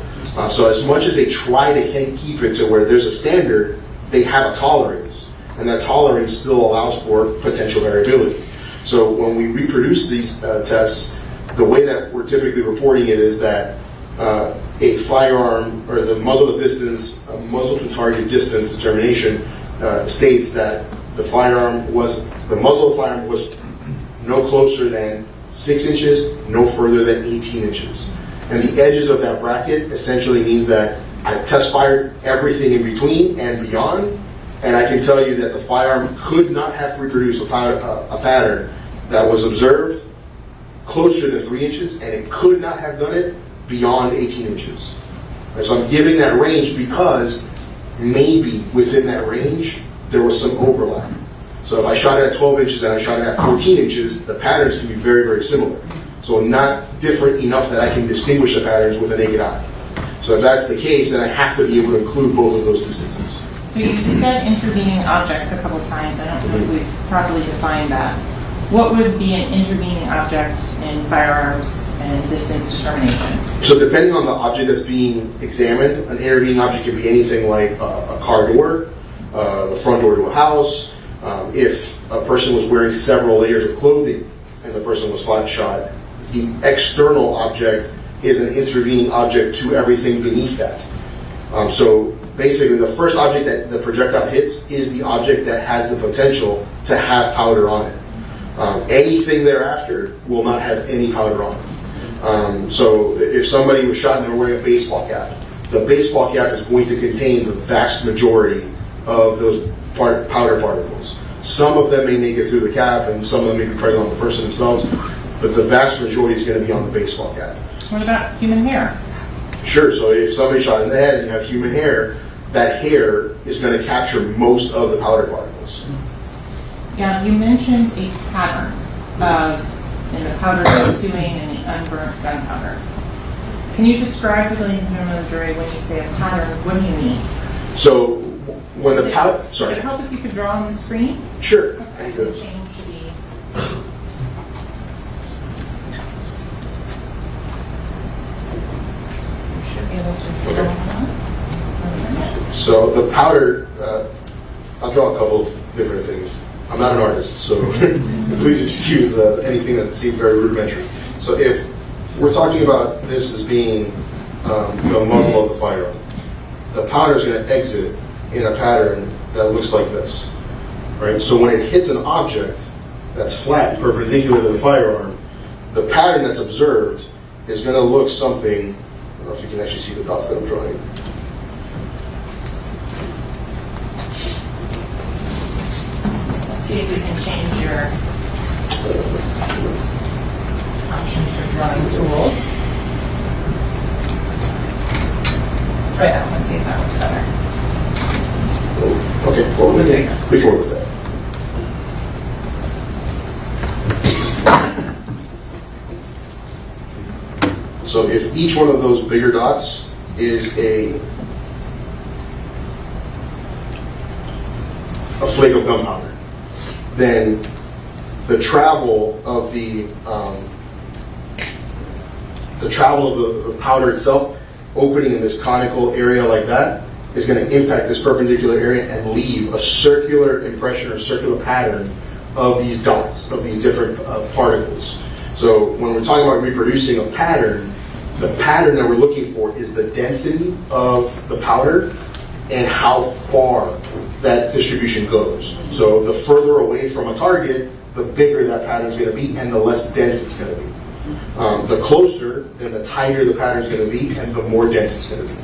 So as much as they try to keep it to where there's a standard, they have a tolerance, and that tolerance still allows for potential variability. So when we reproduce these tests, the way that we're typically reporting it is that a firearm, or the muzzle to distance, muzzle to target distance determination states that the muzzle of the firearm was no closer than 6 inches, no further than 18 inches. And the edges of that bracket essentially means that I've test fired everything in between and beyond, and I can tell you that the firearm could not have reproduced a pattern that was observed closer than 3 inches, and it could not have done it beyond 18 inches. Right, so I'm giving that range because maybe within that range there was some overlap. So if I shot it at 12 inches and I shot it at 14 inches, the patterns can be very, very similar. So not different enough that I can distinguish the patterns with a naked eye. So if that's the case, then I have to be able to include both of those distances. So you said intervening objects a couple of times. I don't know if we've properly defined that. What would be an intervening object in firearms and distance determination? So depending on the object that's being examined, an intervening object can be anything like a car door, the front door to a house. If a person was wearing several layers of clothing and the person was flat shot, the external object is an intervening object to everything beneath that. So basically the first object that the projectile hits is the object that has the potential to have powder on it. Anything thereafter will not have any powder on it. So if somebody was shot and they were wearing a baseball cap, the baseball cap is going to contain the vast majority of those powder particles. Some of them may make it through the cap, and some of them may be present on the person themselves, but the vast majority is going to be on the baseball cap. What about human hair? Sure, so if somebody shot in the head and you have human hair, that hair is going to capture most of the powder particles. Yeah, you mentioned a pattern of in the powder consuming and the unburnt gunpowder. Can you describe to the ladies and gentlemen of the jury when you say a pattern, what do you mean? So when the powder, Would sorry. it help if you could draw on the screen? Sure. Okay, Good. change the... You should be able to draw on. So the powder, I'll draw a couple of different things. I'm not an artist, so please excuse anything that seemed very rudimentary. So if we're talking about this as being the muzzle of the firearm, the powder is going to exit in a pattern that looks like this, right? So when it hits an object that's flat, perpendicular to the firearm, the pattern that's observed is going to look something, I don't know if you can actually see the dots that I'm drawing. See if we can change your options for drawing tools. Try that one, see if that works better. Okay, well, we can work with that. So if each one of those bigger dots is a flake of gunpowder, then the travel of the powder itself opening in this conical area like that is going to impact this perpendicular area and leave a circular impression or circular pattern of these dots, of these different particles. So when we're talking about reproducing a pattern, the pattern that we're looking for is the density of the powder and how far that distribution goes. So the further away from a target, the bigger that pattern is going to be and the less dense it's going to be. The closer, then the tighter the pattern is going to be and the more dense it's going to be.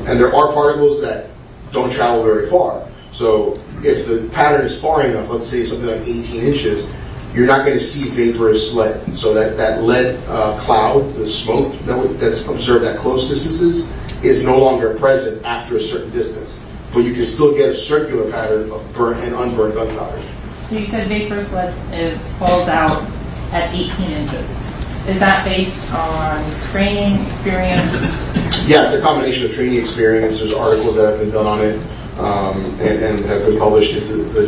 And there are particles that don't travel very far. So if the pattern is far enough, let's say something like 18 inches, you're not going to see vaporous lead. So that lead cloud, the smoke that's observed at close distances, is no longer present after a certain distance. But you can still get a circular pattern of burnt and unburnt gunpowder. So you said vaporous lead falls out at 18 inches. Is that based on training, experience? Yeah, it's a combination of training experience. There's articles that have been done on it and have been published into the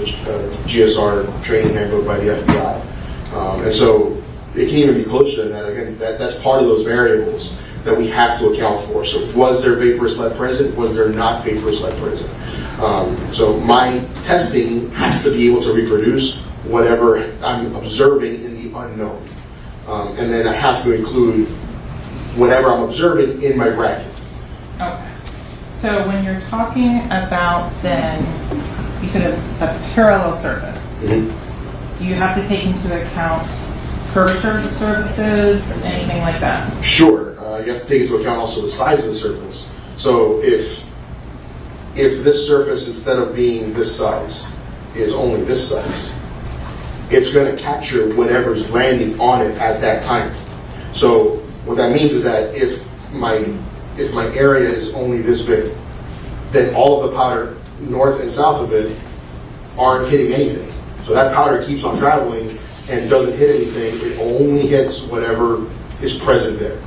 GSR training handbook by the FBI. And so it can even be closer than that. Again, that's part of those variables that we have to account for. So was there vaporous lead present? Was there not vaporous lead present? So my testing has to be able to reproduce whatever I'm observing in the unknown. And then I have to include whatever I'm observing in my bracket. Okay. So when you're talking about then, you said a parallel surface, you have to take into account curvature of the surfaces, anything like that? Sure. You have to take into account also the size of the surface. So if this surface, instead of being this size, is only this size, it's going to capture whatever's landing on it at that time. So what that means is that if my area is only this big, then all of the powder north and south of it aren't hitting anything. So that powder keeps on traveling and doesn't hit anything. It only hits whatever is present there.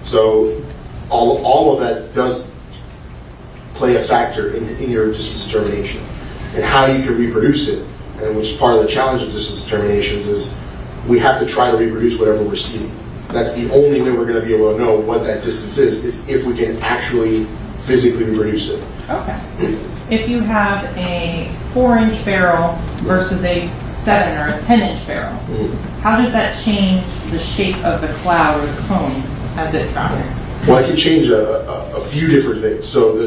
So all of that does play a factor in your distance determination and how you can reproduce it. And which is part of the challenge of distance determinations is we have to try to reproduce whatever we're seeing. That's the only way we're going to be able to know what that distance is if we can actually physically reproduce it. Okay. If you have a 4-inch barrel versus a 7 or a 10-inch barrel, how does that change the shape of the cloud or the cone as it travels? Well, it can change a few different things. So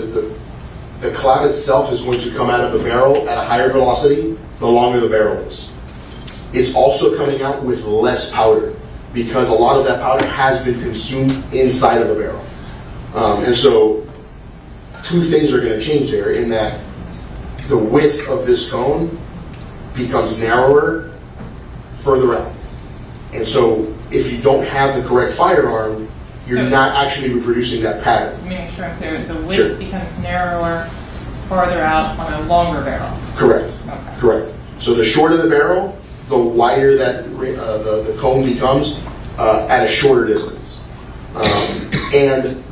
the cloud itself is going to come out of the barrel at a higher velocity the longer the barrel is. It's also coming out with less powder because a lot of that powder has been consumed inside of the barrel. And so two things are going to change there in that the width of this cone becomes narrower further out. And so if you don't have the correct firearm, you're not actually reproducing that pattern. Let me make sure I'm clear. The width Sure. becomes narrower farther out on a longer barrel. Correct. Okay. Correct. So the shorter the barrel, the wider that the cone becomes at a shorter distance. And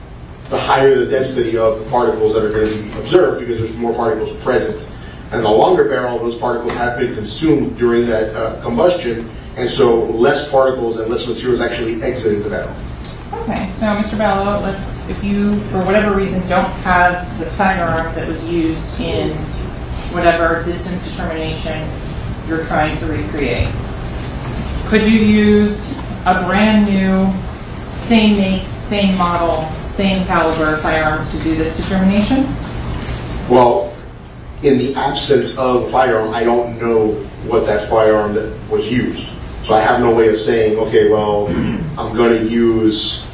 the higher the density of the particles that are going to be observed because there's more particles present. And the longer barrel, those particles have been consumed during that combustion, and so less particles and less materials actually exiting the barrel. Okay, so Mr. Bello, if you, for whatever reason, don't have the firearm that was used in whatever distance determination you're trying to recreate, could you use a brand new, same make, same model, same caliber firearm to do this determination? Well, in the absence of a firearm, I don't know what that firearm that was used. So I have no way of saying, okay, well, I'm going to use,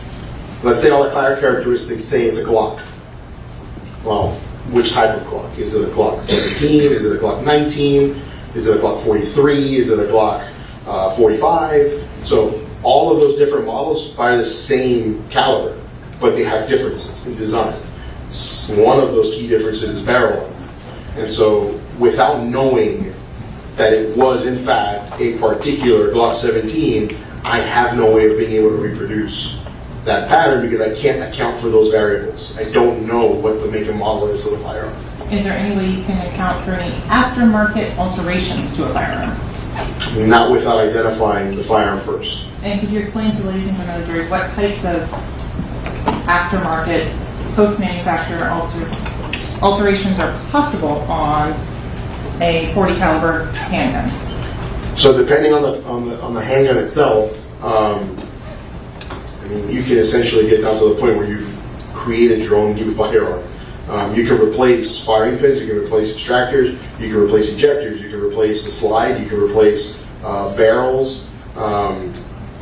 let's say all the fire characteristics say it's a Glock. Well, which type of Glock? Is it a Glock 17? Is it a Glock 19? Is it a Glock 43? Is it a Glock 45? So all of those different models fire the same caliber, but they have differences in design. One of those key differences is barrel. And so without knowing that it was in fact a particular Glock 17, I have no way of being able to reproduce that pattern because I can't account for those variables. I don't know what the make and model is of the firearm. Is there any way you can account for any aftermarket alterations to a firearm? Not without identifying the firearm first. And could you explain to the ladies and gentlemen of the jury what types of aftermarket, post-manufacturer alterations are possible on a .40 caliber handgun? So depending on the handgun itself, I mean, you can essentially get down to the point where you've created your own new firearm. You can replace firing pins, you can replace extractors, you can replace ejectors, you can replace the slide, you can replace barrels.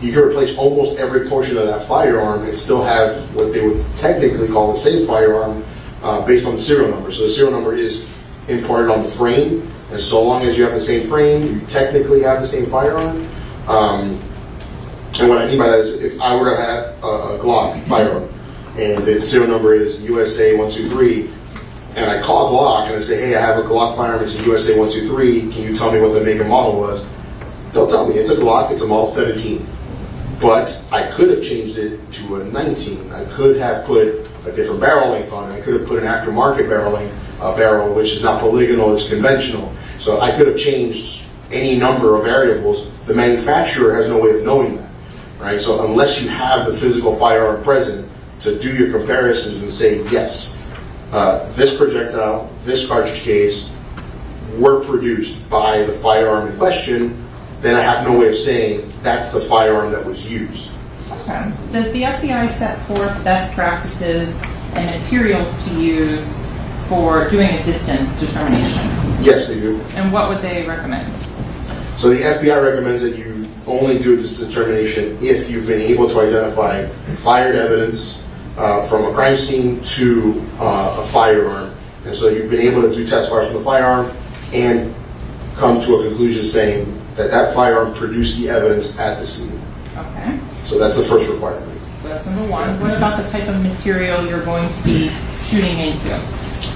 You can replace almost every portion of that firearm and still have what they would technically call the same firearm based on the serial number. So the serial number is imported on the frame, and so long as you have the same frame, you technically have the same firearm. And what I mean by that is if I were to have a Glock firearm, and its serial number is USA 123, and I call Glock and I say, hey, I have a Glock firearm, it's a USA 123, can you tell me what the make and model was? They'll tell me, it's a Glock, it's a Model 17. But I could have changed it to a 19. I could have put a different barrel length on it. I could have put an aftermarket barrel, which is not polygonal, it's conventional. So I could have changed any number of variables. The manufacturer has no way of knowing that, right? So unless you have the physical firearm present to do your comparisons and say, yes, this projectile, this cartridge case were produced by the firearm in question, then I have no way of saying that's the firearm that was used. Okay. Does the FBI set forth best practices and materials to use for doing a distance determination? Yes, they do. And what would they recommend? So the FBI recommends that you only do this determination if you've been able to identify fired evidence from a crime scene to a firearm. And so you've been able to do test fires from the firearm and come to a conclusion saying that that firearm produced the evidence at the scene. Okay. So that's the first requirement. So that's number one. What about the type of material you're going to be shooting into?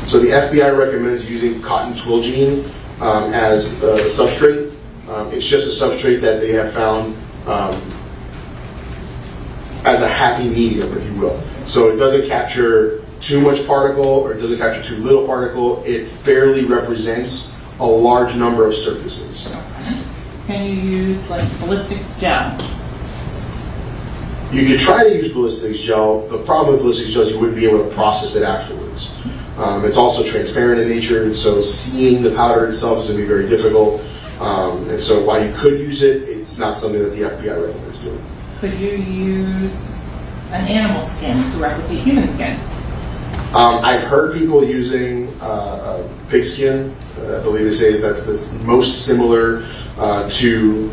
So the FBI recommends using cotton twill jean as the substrate. It's just a substrate that they have found as a happy medium, if you will. So it doesn't capture too much particle or it doesn't capture too little particle. It fairly represents a large number of surfaces. Okay. Can you use like ballistics gel? You could try to use ballistics gel. The problem with ballistics gel is you wouldn't be able to process it afterwards. It's also transparent in nature, and so seeing the powder itself is going to be very difficult. And so while you could use it, it's not something that the FBI recommends doing. Could you use an animal skin to replicate human skin? I've heard people using pig skin. I believe they say that's the most similar to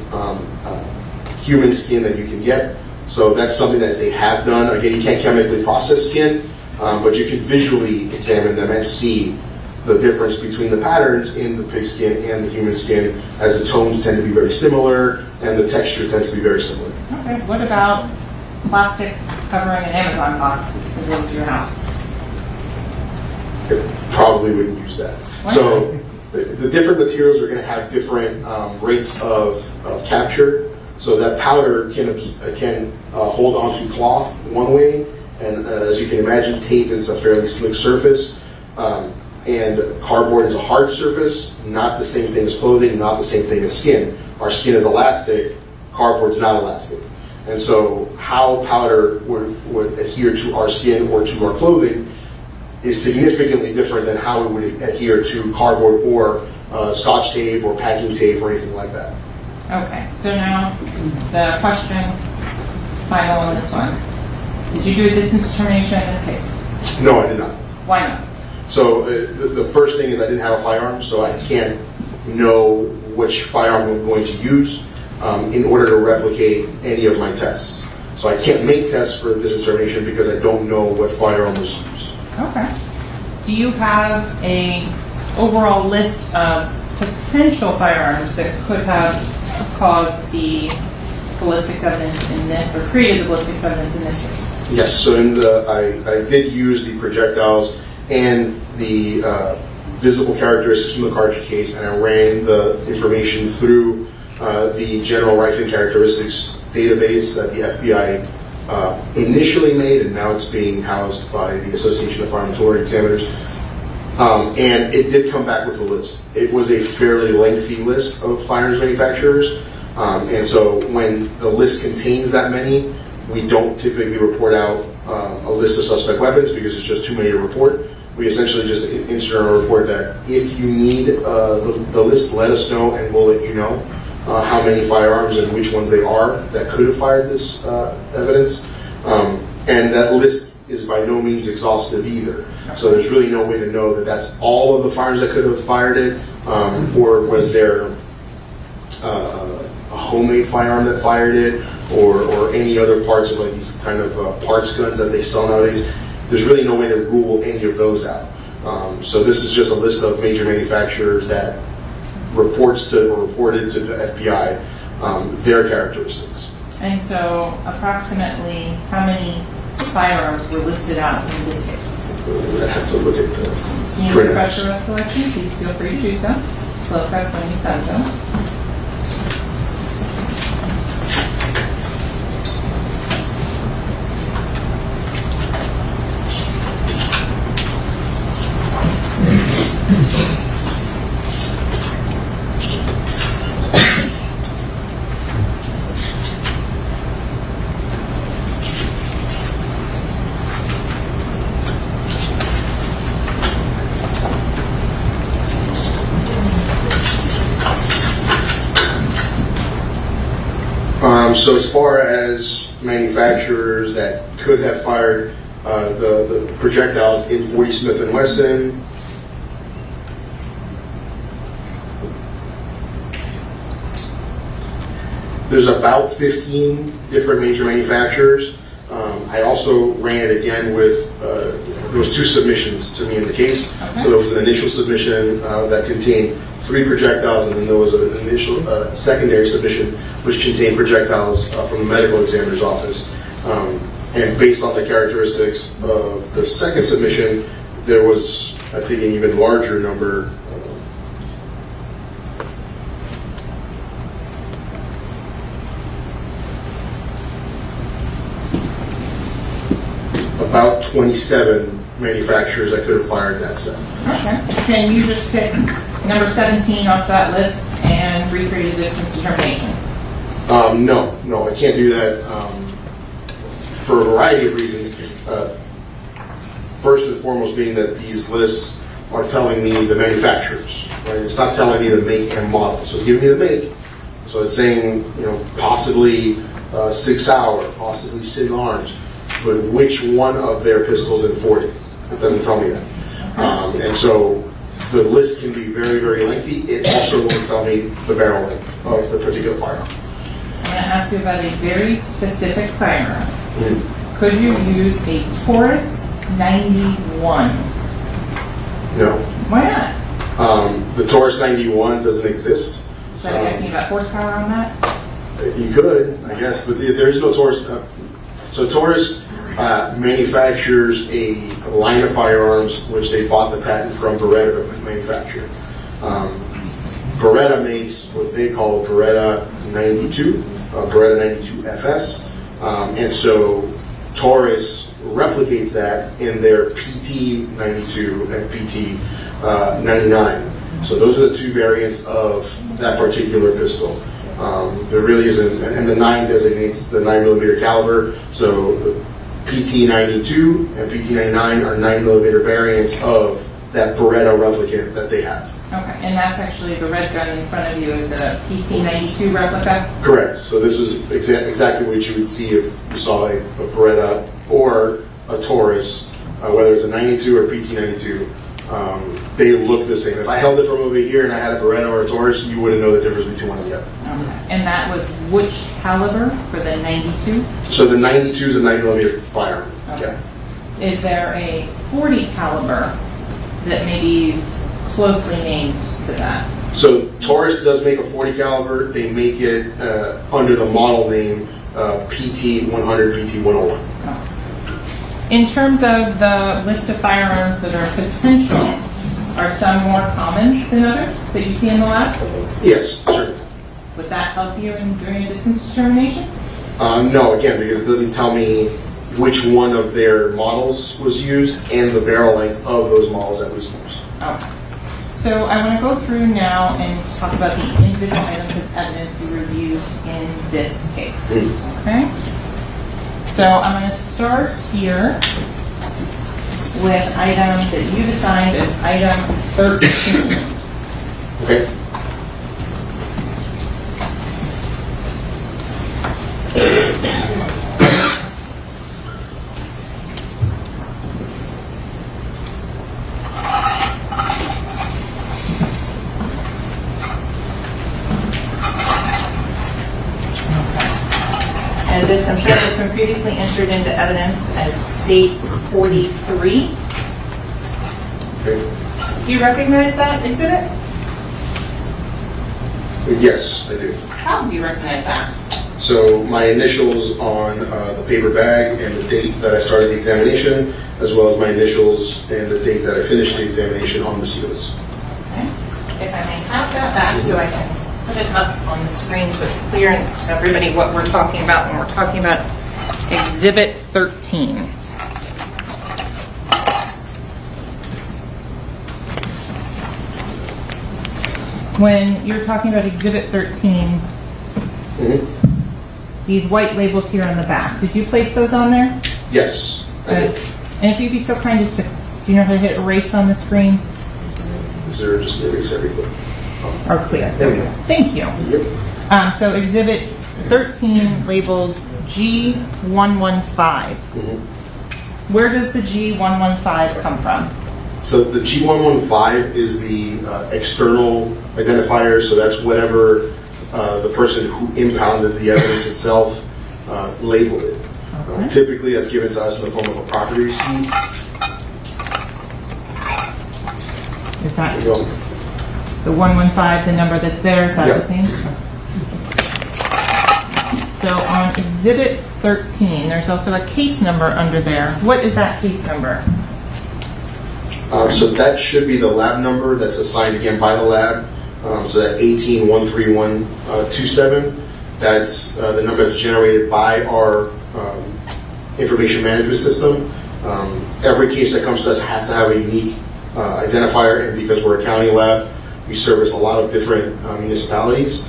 human skin that you can get. So that's something that they have done. Again, you can't chemically process skin, but you can visually examine them and see the difference between the patterns in the pig skin and the human skin, as the tones tend to be very similar and the texture tends to be very similar. Okay. What about plastic covering an Amazon box that's delivered to your house? I probably wouldn't use that. Why So the different materials are going to have different rates of capture. So that powder can hold onto cloth one way, and as you can imagine, tape is a fairly slick surface. And cardboard is a hard surface, not the same thing as clothing, not the same thing as skin. Our skin is elastic, cardboard's not elastic. And so how powder would adhere to our skin or to our clothing is significantly different than how it would adhere to cardboard or scotch tape or packing tape or anything like that. Okay, so now the question, final on this one. Did you do a distance determination in this case? No, I did not. Why not? So the first thing is I didn't have a firearm, so I can't know which firearm I'm going to use in order to replicate any of my tests. So I can't make tests for this determination because I don't know what firearm was used. Okay. Do you have a overall list of potential firearms that could have caused the ballistics evidence in this, or created the ballistics evidence in this case? Yes, so I did use the projectiles and the visible characteristics from the cartridge case, and I ran the information through the general rifling characteristics database that the FBI initially made, and now it's being housed by the Association of Firearm Artillery Examiners. And it did come back with a list. It was a fairly lengthy list of firearms manufacturers, and so when the list contains that many, we don't typically report out a list of suspect weapons because it's just too many to report. We essentially just insert in a report that if you need the list, let us know and we'll let you know how many firearms and which ones they are that could have fired this evidence. And that list is by no means exhaustive either. So there's really no way to know that that's all of the firearms that could have fired it, or was there a homemade firearm that fired it, or any other parts of like these kind of parts guns that they sell nowadays. There's really no way to rule any of those out. So this is just a list of major manufacturers that reported to the FBI their characteristics. And so approximately how many firearms were listed out in this case? I have to look at the Can you refresh your recollection? Please feel free to do so. Slow prep when you've done so. So as far as manufacturers that could have fired the projectiles in 40 Smith & Wesson, there's about 15 different major manufacturers. I also ran it again with, there was 2 submissions to me in the case. Okay. So there was an initial submission that contained 3 projectiles, and then there was an initial secondary submission which contained projectiles from the medical examiner's office. And based on the characteristics of the second submission, there was, I think, an even larger number. About 27 manufacturers that could have fired that set. Okay. Can you just pick number 17 off that list and recreate a distance determination? No, I can't do that for a variety of reasons. First and foremost being that these lists are telling me the manufacturers, right? It's not telling me the make and model. So it's giving me the make. So it's saying, possibly Sig Sauer, possibly Sig Arms, but which one of their pistols in 40? It doesn't tell me that. And so the list can be very, very lengthy. It also won't tell me the barrel length of the particular firearm. I'm going to ask you about a very specific firearm. Could you use a Taurus 91? No. Why not? The Taurus 91 doesn't exist. Should I be asking about horsepower on that? You could, I guess, but there's no Taurus. So Taurus manufactures a line of firearms which they bought the patent from Beretta to manufacture. Beretta makes what they call a Beretta 92, Beretta 92 FS, and so Taurus replicates that in their PT 92 and PT 99. So those are the 2 variants of that particular pistol. There really isn't, and the 9 designates the 9mm caliber. So the PT 92 and PT 99 are 9mm variants of that Beretta replicant that they have. Okay, and that's actually the red gun in front of you. Is it a PT 92 replica? Correct. So this is exactly what you would see if you saw a Beretta or a Taurus, whether it's a 92 or PT 92. They look the same. If I held it from over here and I had a Beretta or a Taurus, you wouldn't know the difference between one and the other. Okay. And that was which caliber for the 92? So the 92 is a 9mm firearm. Okay. Is there a 40 caliber that may be closely named to that? So Taurus does make a 40 caliber. They make it under the model name PT 100, PT 101. In terms of the list of firearms that are potential, are some more common than others that you see in the lab? Yes, certainly. Would that help you in doing a distance determination? No, again, because it doesn't tell me which one of their models was used and the barrel length of those models that was used. Okay. So I want to go through now and talk about the individual items of evidence you reviewed in this case. Okay? So I'm going to start here with item that you've assigned as item 13. Okay. And this, I'm sure, has been previously entered into evidence as State 43. Okay. Do you recognize that exhibit? Yes, I do. How do you recognize that? So my initials on the paper bag and the date that I started the examination, as well as my initials and the date that I finished the examination on the seals. Okay. If I may have that back so I can put it up on the screen so it's clear to everybody what we're talking about when we're talking about Exhibit 13. When you're talking about Exhibit 13, these white labels here on the back, did you place those on there? Yes, I did. And if you'd be so kind as to, do you know how to hit erase on the screen? Is there just erase everything? Or clear? There we go. Thank you. Yep. So Exhibit 13 labeled G115. Where does the G115 come from? So the G115 is the external identifier, so that's whatever the person who impounded the evidence itself labeled it. Okay. Typically, that's given to us in the form of a property receipt. Is that There you go. the 115, the number that's there? Is that Yeah. the same? So on Exhibit 13, there's also a case number under there. What is that case number? So that should be the lab number that's assigned again by the lab. So that 1813127, that's the number that's generated by our information management system. Every case that comes to us has to have a unique identifier, and because we're a county lab, we service a lot of different municipalities.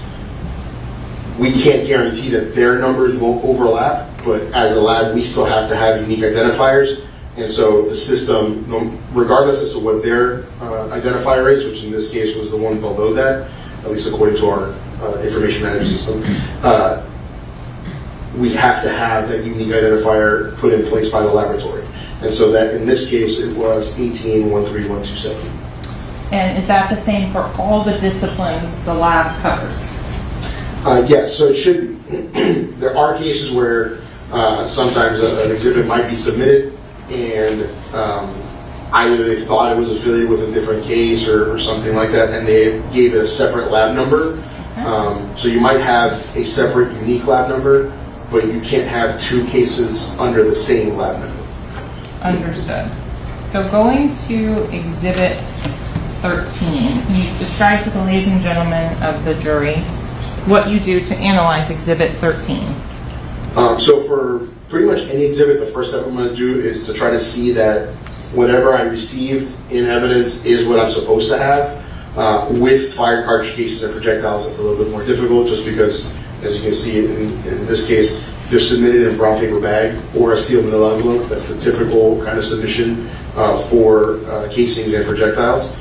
We can't guarantee that their numbers won't overlap, but as a lab, we still have to have unique identifiers. And so the system, regardless as to what their identifier is, which in this case was the one below that, at least according to our information management system, we have to have that unique identifier put in place by the laboratory. And so that in this case, it was 1813127. And is that the same for all the disciplines the lab covers? Yes, so it should be. There are cases where sometimes an exhibit might be submitted and either they thought it was affiliated with a different case or something like that, and they gave it a separate lab number. So you might have a separate unique lab number, but you can't have two cases under the same lab number. Understood. So going to Exhibit 13, can you describe to the ladies and gentlemen of the jury what you do to analyze Exhibit 13? So for pretty much any exhibit, the first step I'm going to do is to try to see that whatever I received in evidence is what I'm supposed to have. With fired cartridge cases and projectiles, it's a little bit more difficult just because, as you can see in this case, they're submitted in a brown paper bag or a sealed manila envelope. That's the typical kind of submission for casings and projectiles.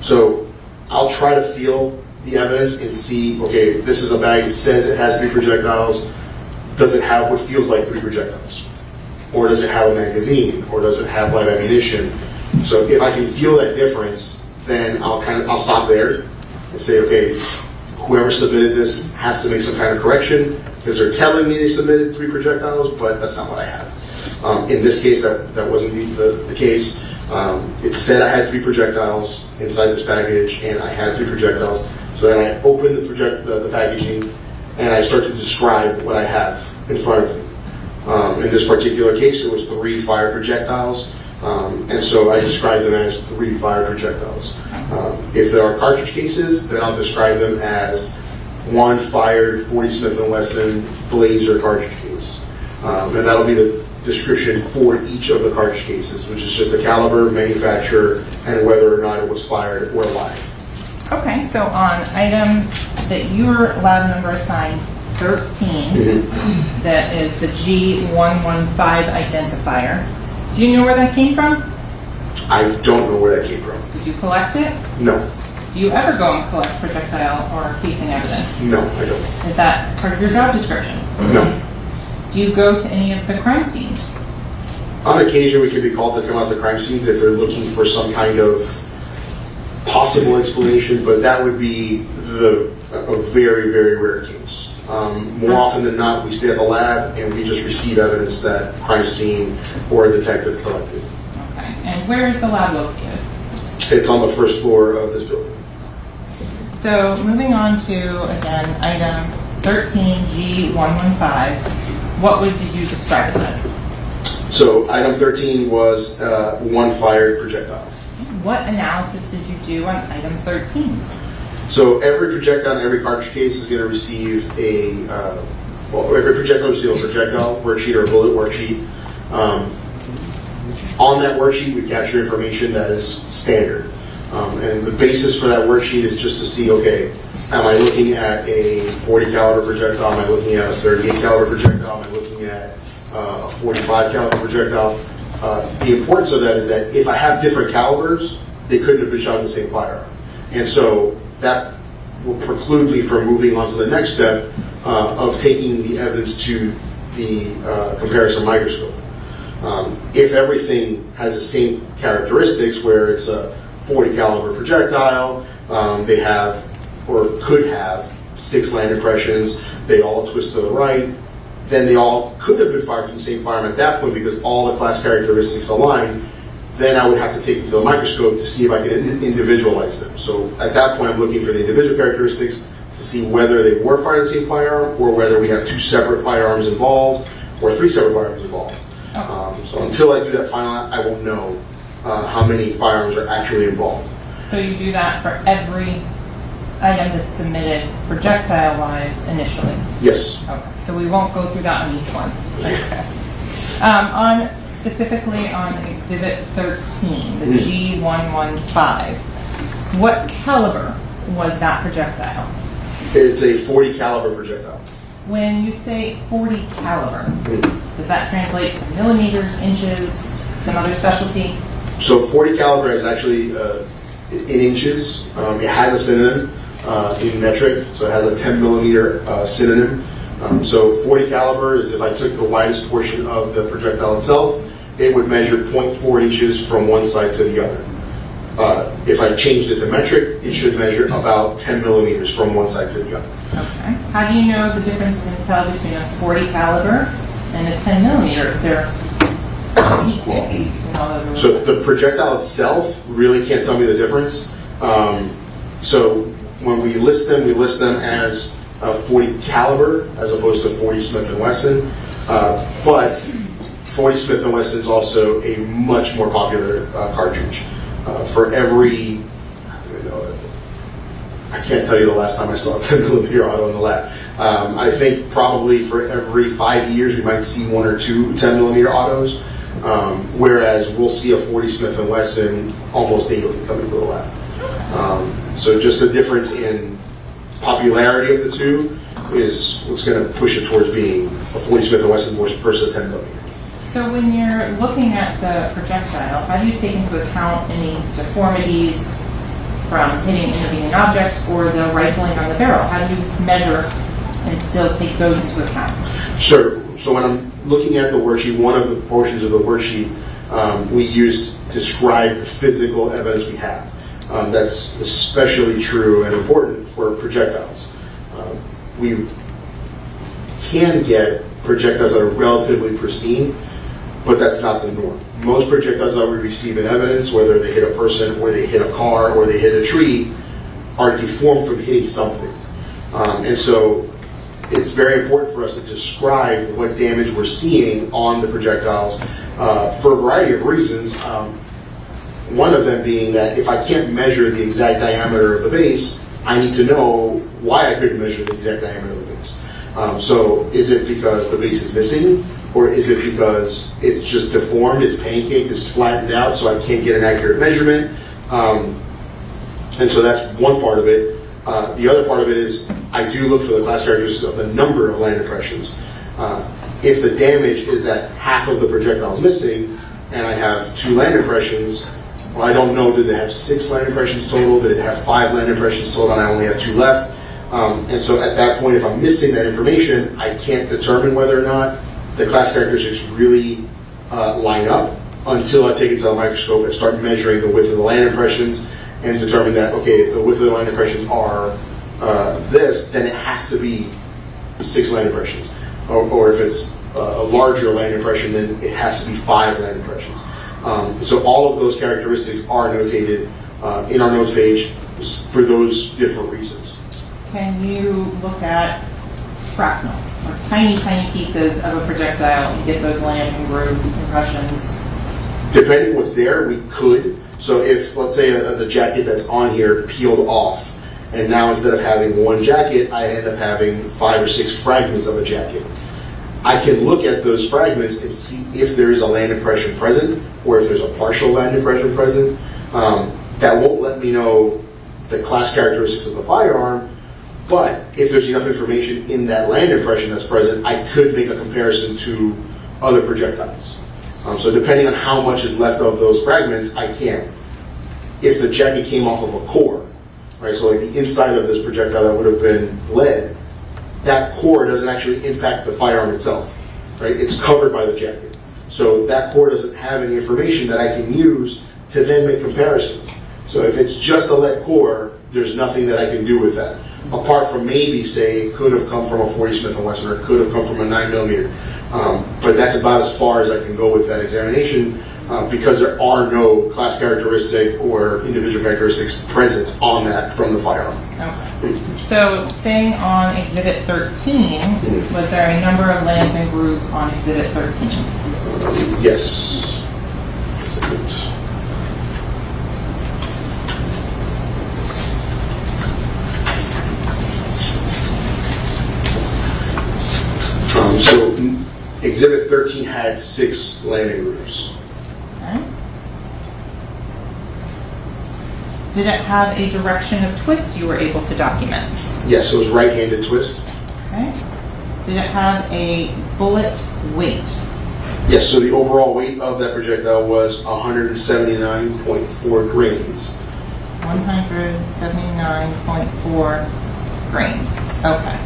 So I'll try to feel the evidence and see, okay, this is a bag, it says it has 3 projectiles. Does it have what feels like 3 projectiles? Or does it have a magazine? Or does it have light ammunition? So if I can feel that difference, then I'll stop there and say, okay, whoever submitted this has to make some kind of correction because they're telling me they submitted 3 projectiles, but that's not what I have. In this case, that wasn't the case. It said I had 3 projectiles inside this package, and I had 3 projectiles. So then I open the packaging, and I start to describe what I have in front of me. In this particular case, it was 3 fired projectiles, and so I described them as 3 fired projectiles. If there are cartridge cases, then I'll describe them as 1 fired 40 Smith & Wesson Blazer cartridge case. And that'll be the description for each of the cartridge cases, which is just the caliber, manufacturer, and whether or not it was fired or live. Okay, so on item that your lab number assigned 13, that is the G115 identifier. Do you know where that came from? I don't know where that came from. Did you collect it? No. Do you ever go and collect projectile or casing evidence? No, I don't. Is that part of your job description? No. Do you go to any of the crime scenes? On occasion, we can be called to come out to crime scenes if they're looking for some kind of possible explanation, but that would be a very, very rare case. More often than not, we stay at the lab and we just receive evidence that crime scene or a detective collected. Okay, and where is the lab located? It's on the first floor of this building. So moving on to, again, item 13G115, what did you describe it as? So item 13 was 1 fired projectile. What analysis did you do on item 13? So every projectile in every cartridge case is going to receive every projectile will receive a projectile worksheet or a bullet worksheet. On that worksheet, we capture information that is standard. And the basis for that worksheet is just to see, okay, am I looking at a 40 caliber projectile? Am I looking at a 38 caliber projectile? Am I looking at a 45 caliber projectile? The importance of that is that if I have different calibers, they couldn't have been shot in the same firearm. And so that will preclude me from moving on to the next step of taking the evidence to the comparison microscope. If everything has the same characteristics, where it's a 40 caliber projectile, they have or could have 6 land impressions, they all twist to the right, then they all could have been fired from the same firearm at that point because all the class characteristics align. Then I would have to take them to the microscope to see if I can individualize them. So at that point, I'm looking for the individual characteristics to see whether they were fired at the same firearm or whether we have 2 separate firearms involved or 3 separate firearms involved. So until I do that final, I won't know how many firearms are actually involved. So you do that for every item that's submitted projectile-wise initially? Yes. Okay, so we won't go through that on each one. Okay. Specifically on Exhibit 13, the G115, what caliber was that projectile? It's a 40 caliber projectile. When you say 40 caliber, does that translate to millimeters, inches, some other specialty? So 40 caliber is actually in inches. It has a synonym in metric, so it has a 10 millimeter synonym. So 40 caliber is if I took the widest portion of the projectile itself, it would measure 0.4 inches from one side to the other. If I changed it to metric, it should measure about 10 millimeters from one side to the other. Okay. How do you know the difference in tell between a 40 caliber and a 10 millimeters? They're equal. So the projectile itself really can't tell me the difference. So when we list them as a 40 caliber as opposed to 40 Smith & Wesson. But 40 Smith & Wesson is also a much more popular cartridge. For every, I can't tell you the last time I saw a 10 millimeter auto in the lab. I think probably for every 5 years we might see 1 or 2 10 millimeter autos, whereas we'll see a 40 Smith & Wesson almost daily coming to the lab. So just the difference in popularity of the two is what's going to push it towards being a 40 Smith & Wesson versus a 10 millimeter. So when you're looking at the projectile, how do you take into account any deformities from hitting intervening objects or the rifling on the barrel? How do you measure and still take those into account? Sure. So when I'm looking at the worksheet, one of the portions of the worksheet we use to describe the physical evidence we have. That's especially true and important for projectiles. We can get projectiles that are relatively pristine, but that's not the norm. Most projectiles that we receive in evidence, whether they hit a person or they hit a car or they hit a tree, are deformed from hitting something. And so it's very important for us to describe what damage we're seeing on the projectiles for a variety of reasons. One of them being that if I can't measure the exact diameter of the base, I need to know why I couldn't measure the exact diameter of the base. So is it because the base is missing? Or is it because it's just deformed, it's pancaked, it's flattened out, so I can't get an accurate measurement? And so that's one part of it. The other part of it is I do look for the class characteristics of the number of land impressions. If the damage is that half of the projectile is missing, and I have 2 land impressions, well, I don't know, did it have 6 land impressions total? Did it have 5 land impressions total, and I only have 2 left? And so at that point, if I'm missing that information, I can't determine whether or not the class characteristics really line up until I take it to a microscope and start measuring the width of the land impressions and determine that, okay, if the width of the land impressions are this, then it has to be 6 land impressions. Or if it's a larger land impression, then it has to be 5 land impressions. So all of those characteristics are notated in our notes page for those different reasons. Can you look at shrapnel, or tiny, tiny pieces of a projectile and get those land and groove impressions? Depending what's there, we could. So if, let's say, the jacket that's on here peeled off, and now instead of having 1 jacket, I end up having 5 or 6 fragments of a jacket. I can look at those fragments and see if there is a land impression present, or if there's a partial land impression present. That won't let me know the class characteristics of the firearm, but if there's enough information in that land impression that's present, I could make a comparison to other projectiles. So depending on how much is left of those fragments, I can. If the jacket came off of a core, right? So like the inside of this projectile that would have been lead, that core doesn't actually impact the firearm itself, right? It's covered by the jacket. So that core doesn't have any information that I can use to then make comparisons. So if it's just a lead core, there's nothing that I can do with that. Apart from maybe say it could have come from a 40 Smith & Wesson or it could have come from a 9mm. But that's about as far as I can go with that examination because there are no class characteristic or individual characteristics present on that from the firearm. Okay. So staying on Exhibit 13, was there a number of lands and grooves on Exhibit 13? Yes. So Exhibit 13 had 6 landing grooves. Okay. Did it have a direction of twist you were able to document? Yes, it was right-handed twist. Okay. Did it have a bullet weight? Yes, so the overall weight of that projectile was 179.4 grains. 179.4 grains. Okay.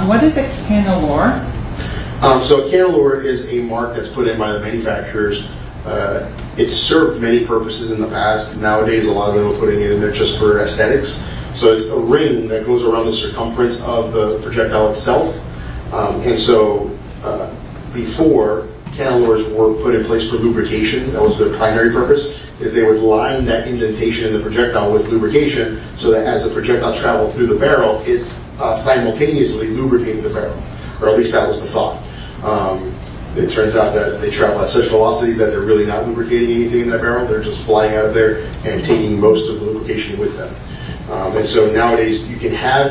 What is a cannelore? So a cannelore is a mark that's put in by the manufacturers. It's served many purposes in the past. Nowadays, a lot of them are putting it in there just for aesthetics. So it's a ring that goes around the circumference of the projectile itself. And so before, cannelores were put in place for lubrication. That was their primary purpose, is they would line that indentation in the projectile with lubrication so that as the projectile traveled through the barrel, it simultaneously lubricated the barrel, or at least that was the thought. It turns out that they travel at such velocities that they're really not lubricating anything in that barrel. They're just flying out of there and taking most of the lubrication with them. And so nowadays you can have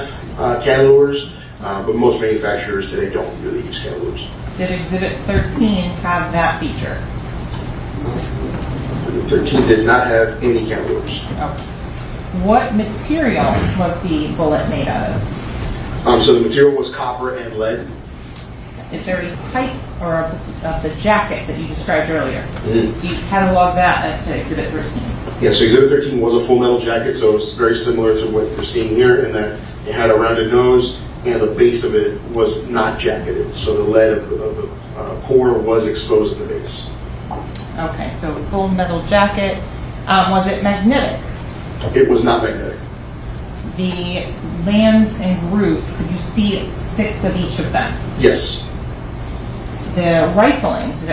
cannelores, but most manufacturers today don't really use cannelores. Did Exhibit 13 have that feature? 13 did not have any cannelores. Okay. What material was the bullet made out of? So the material was copper and lead. Is there a type or of the jacket that you described earlier? Mm-hmm. Do you catalog that as to Exhibit 13? Yeah, so Exhibit 13 was a full metal jacket, so it's very similar to what you're seeing here in that it had a rounded nose and the base of it was not jacketed. So the lead of the core was exposed in the base. Okay, so full metal jacket. Was it magnetic? It was not magnetic. The lands and grooves, could you see 6 of each of them? Yes. The rifling, is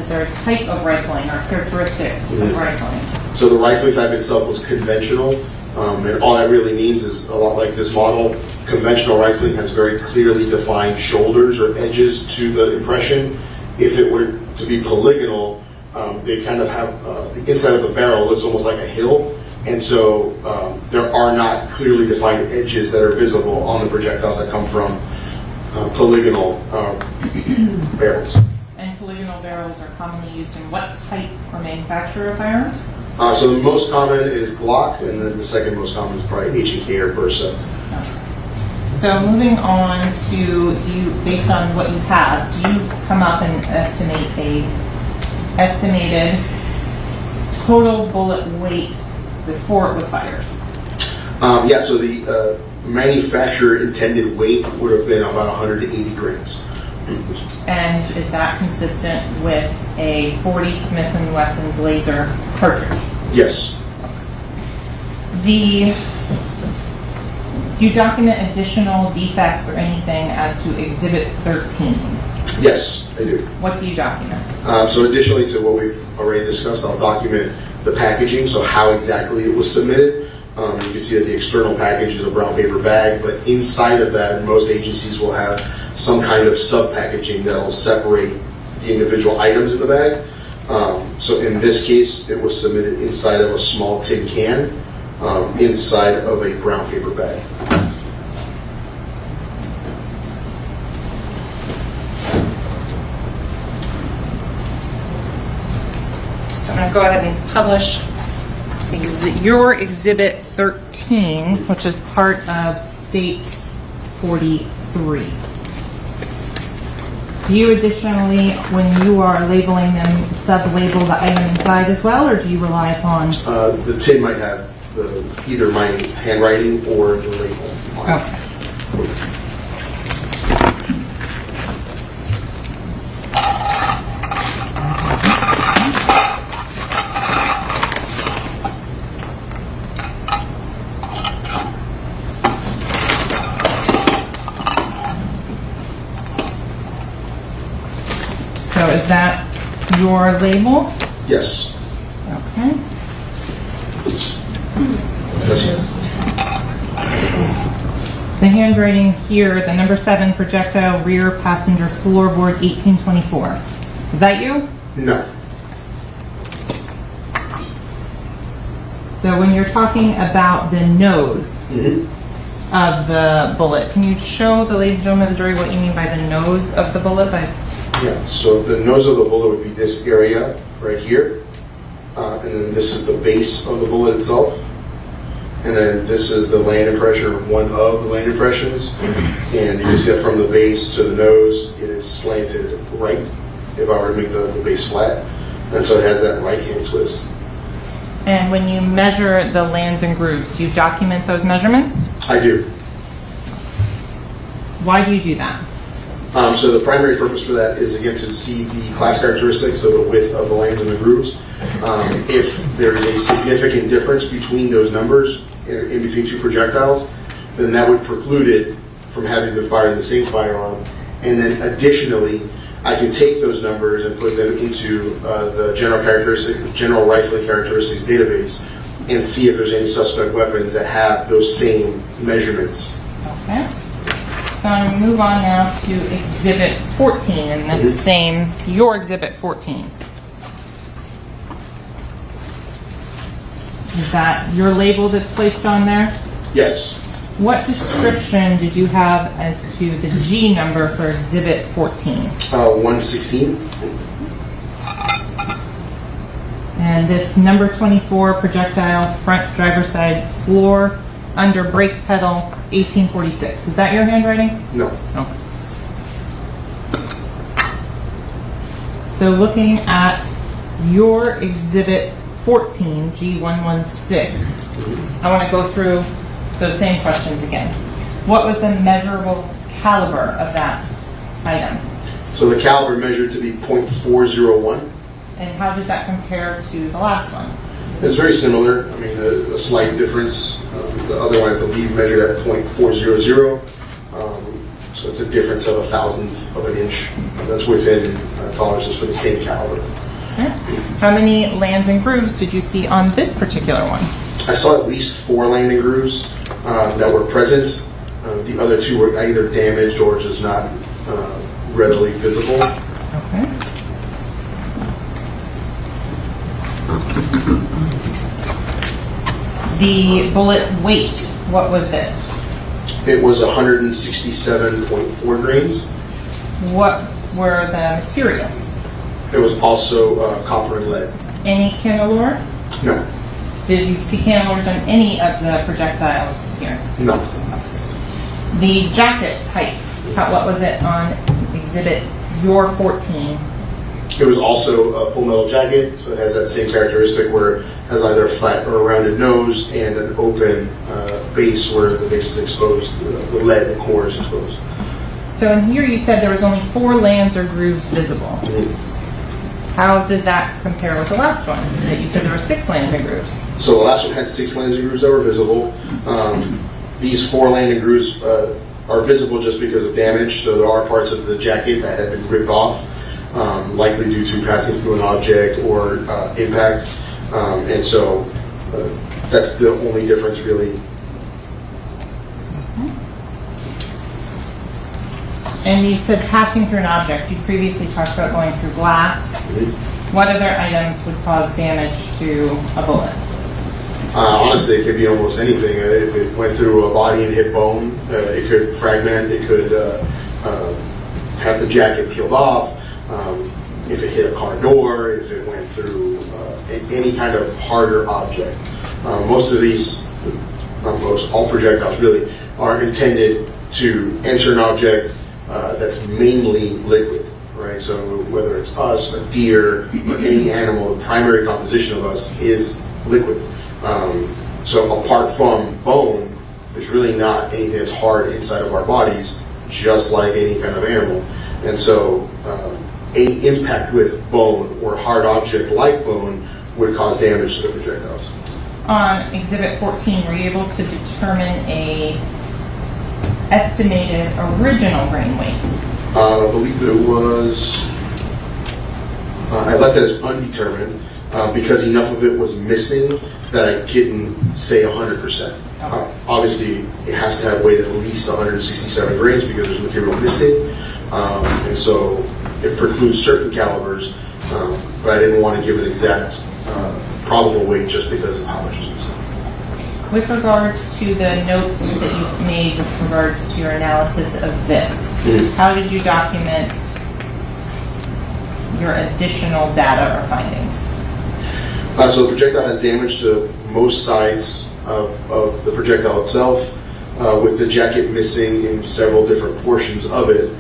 there a type of rifling or characteristics of rifling? So the rifling type itself was conventional, and all that really means is a lot like this model. Conventional rifling has very clearly defined shoulders or edges to the impression. If it were to be polygonal, they kind of have the inside of the barrel looks almost like a hill, and so there are not clearly defined edges that are visible on the projectiles that come from polygonal barrels. And polygonal barrels are commonly used in what type or manufacturer of firearms? So the most common is Glock, and then the second most common is probably H&K or Bersa. So moving on to, based on what you have, do you come up and estimate a estimated total bullet weight before it was fired? Yeah, so the manufacturer intended weight would have been about 180 grams. And is that consistent with a 40 Smith & Wesson Blazer cartridge? Yes. Do you document additional defects or anything as to Exhibit 13? Yes, I do. What do you document? So additionally to what we've already discussed, I'll document the packaging, so how exactly it was submitted. You can see that the external package is a brown paper bag, but inside of that, most agencies will have some kind of sub-packaging that will separate the individual items in the bag. So in this case, it was submitted inside of a small tin can, inside of a brown paper bag. So I'm going to go ahead and publish your Exhibit 13, which is part of States 43. Do you additionally, when you are labeling them, sub-label the item inside as well, or do you rely upon? The tin might have either my handwriting or the label on it. Okay. So is that your label? Yes. Okay. That's it. The handwriting here, the number 7 projectile rear passenger floorboard 1824. Is that you? No. So when you're talking about the nose of the bullet, can you show the ladies and gentlemen of the jury what you mean by the nose of the bullet? Yeah, so the nose of the bullet would be this area right here. And then this is the base of the bullet itself. And then this is the land impression, or one of the land impressions. And you can see that from the base to the nose, it is slanted right, if I were to make the base flat. And so it has that right hand twist. And when you measure the lands and grooves, do you document those measurements? I do. Why do you do that? So the primary purpose for that is, again, to see the class characteristics, so the width of the lands and the grooves. If there is a significant difference between those numbers, in between two projectiles, then that would preclude it from having been fired in the same firearm. And then additionally, I can take those numbers and put them into the general rifling characteristics database and see if there's any suspect weapons that have those same measurements. Okay. So I'm going to move on now to Exhibit 14 in this same, your Exhibit 14. Is that your label that's placed on there? Yes. What description did you have as to the G number for Exhibit 14? 116. And this number 24 projectile front driver's side floor under brake pedal 1846. Is that your handwriting? No. Okay. So looking at your Exhibit 14, G116, I want to go through those same questions again. What was the measurable caliber of that item? So the caliber measured to be .401. And how does that compare to the last one? It's very similar. I mean, a slight difference. The other one, I believe, measured at .400. So it's a difference of 1,000th of an inch. That's within tolerances for the same caliber. Okay. How many lands and grooves did you see on this particular one? I saw at least 4 landing grooves that were present. The other 2 were either damaged or just not readily visible. Okay. The bullet weight, what was this? It was 167.4 grains. What were the materials? It was also copper and lead. Any candelure? No. Did you see candelures on any of the projectiles here? No. The jacket type, what was it on Exhibit your 14? It was also a full metal jacket, so it has that same characteristic where it has either a flat or a rounded nose and an open base where the base is exposed, the lead core is exposed. So in here you said there was only 4 lands or grooves visible. How does that compare with the last one? That you said there were 6 lands and grooves. So the last one had 6 landing grooves that were visible. These 4 landing grooves are visible just because of damage, so there are parts of the jacket that had been ripped off, likely due to passing through an object or impact. And so that's the only difference, really. And you said passing through an object. You previously talked about going through glass. What other items would cause damage to a bullet? Honestly, it could be almost anything. If it went through a body and hit bone, it could fragment. It could have the jacket peeled off. If it hit a car door, if it went through any kind of harder object. Most of these, all projectiles really, are intended to enter an object that's mainly liquid, right? So whether it's us, a deer, or any animal, the primary composition of us is liquid. So apart from bone, there's really not anything that's hard inside of our bodies, just like any kind of animal. And so any impact with bone or hard object like bone would cause damage to the projectiles. On Exhibit 14, were you able to determine a estimated original brain weight? I believe it was, I left it as undetermined because enough of it was missing that I couldn't say 100%. Obviously, it has to have weight at least 167 grams because there's material missing. And so it precludes certain calibers, but I didn't want to give an exact probable weight just because of how much was missing. With regards to the notes that you made with regards to your analysis of this, how did you document your additional data or findings? So the projectile has damage to most sides of the projectile itself, with the jacket missing in several different portions of it.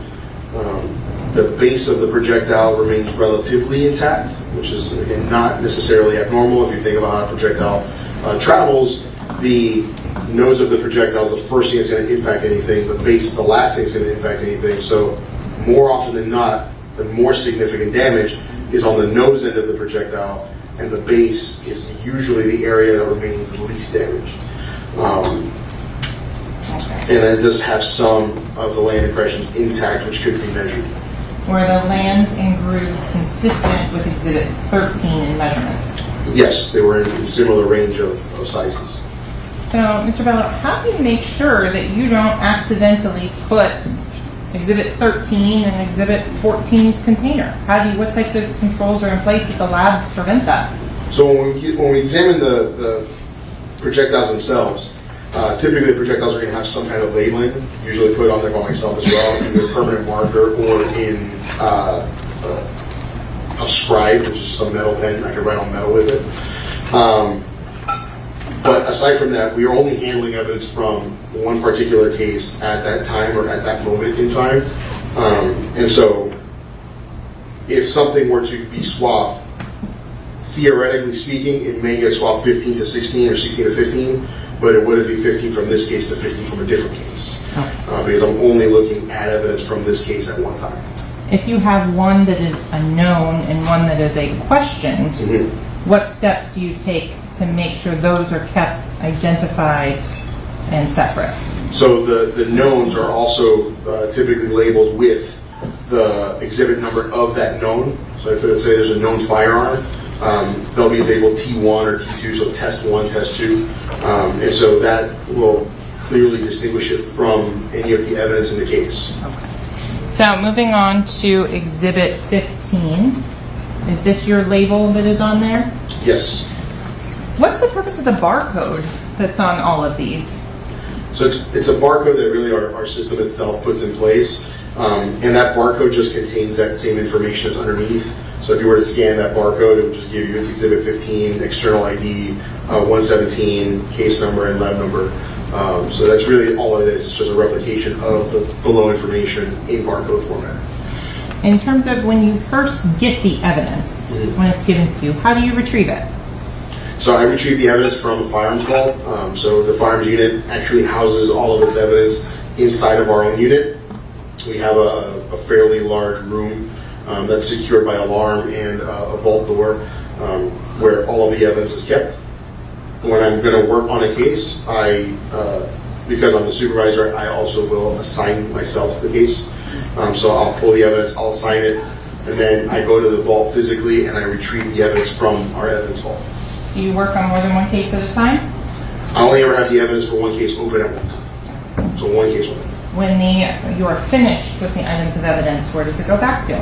The base of the projectile remains relatively intact, which is, again, not necessarily abnormal. If you think about how a projectile travels, the nose of the projectile is the first thing that's going to impact anything. The base is the last thing that's going to impact anything. So more often than not, the more significant damage is on the nose end of the projectile, and the base is usually the area that remains least damaged. And it does have some of the land impressions intact, which could be measured. Were the lands and grooves consistent with Exhibit 13 in measurements? Yes, they were in similar range of sizes. So, Mr. Bello, how do you make sure that you don't accidentally put Exhibit 13 in Exhibit 14's container? What types of controls are in place at the lab to prevent that? So when we examine the projectiles themselves, typically the projectiles are going to have some kind of labeling, usually put on there by myself as well, either a permanent marker or in a scribe, which is just a metal pen. I can write on metal with it. But aside from that, we are only handling evidence from one particular case at that time or at that moment in time. And so if something were to be swapped, theoretically speaking, it may get swapped 15 to 16 or 16 to 15, but it wouldn't be 15 from this case to 15 from a different case. Because I'm only looking at evidence from this case at one time. If you have one that is a known and one that is a questioned, what steps do you take to make sure those are kept identified and separate? So the knowns are also typically labeled with the exhibit number of that known. So if let's say there's a known firearm, they'll be labeled T1 or T2, so test 1, test 2. And so that will clearly distinguish it from any of the evidence in the case. Okay. So moving on to Exhibit 15. Is this your label that is on there? Yes. What's the purpose of the barcode that's on all of these? So it's a barcode that really our system itself puts in place. And that barcode just contains that same information that's underneath. So if you were to scan that barcode, it would just give you its Exhibit 15, external ID, 117, case number, and lab number. So that's really all it is. It's just a replication of the below information in barcode format. In terms of when you first get the evidence, when it's given to you, how do you retrieve it? So I retrieve the evidence from a firearms vault. So the firearms unit actually houses all of its evidence inside of our own unit. We have a fairly large room that's secured by alarm and a vault door where all of the evidence is kept. When I'm going to work on a case, because I'm the supervisor, I also will assign myself the case. So I'll pull the evidence, I'll assign it, and then I go to the vault physically and I retrieve the evidence from our evidence vault. Do you work on more than one case at a time? I only ever have the evidence for one case open at one time. So one case open. When you are finished with the items of evidence, where does it go back to?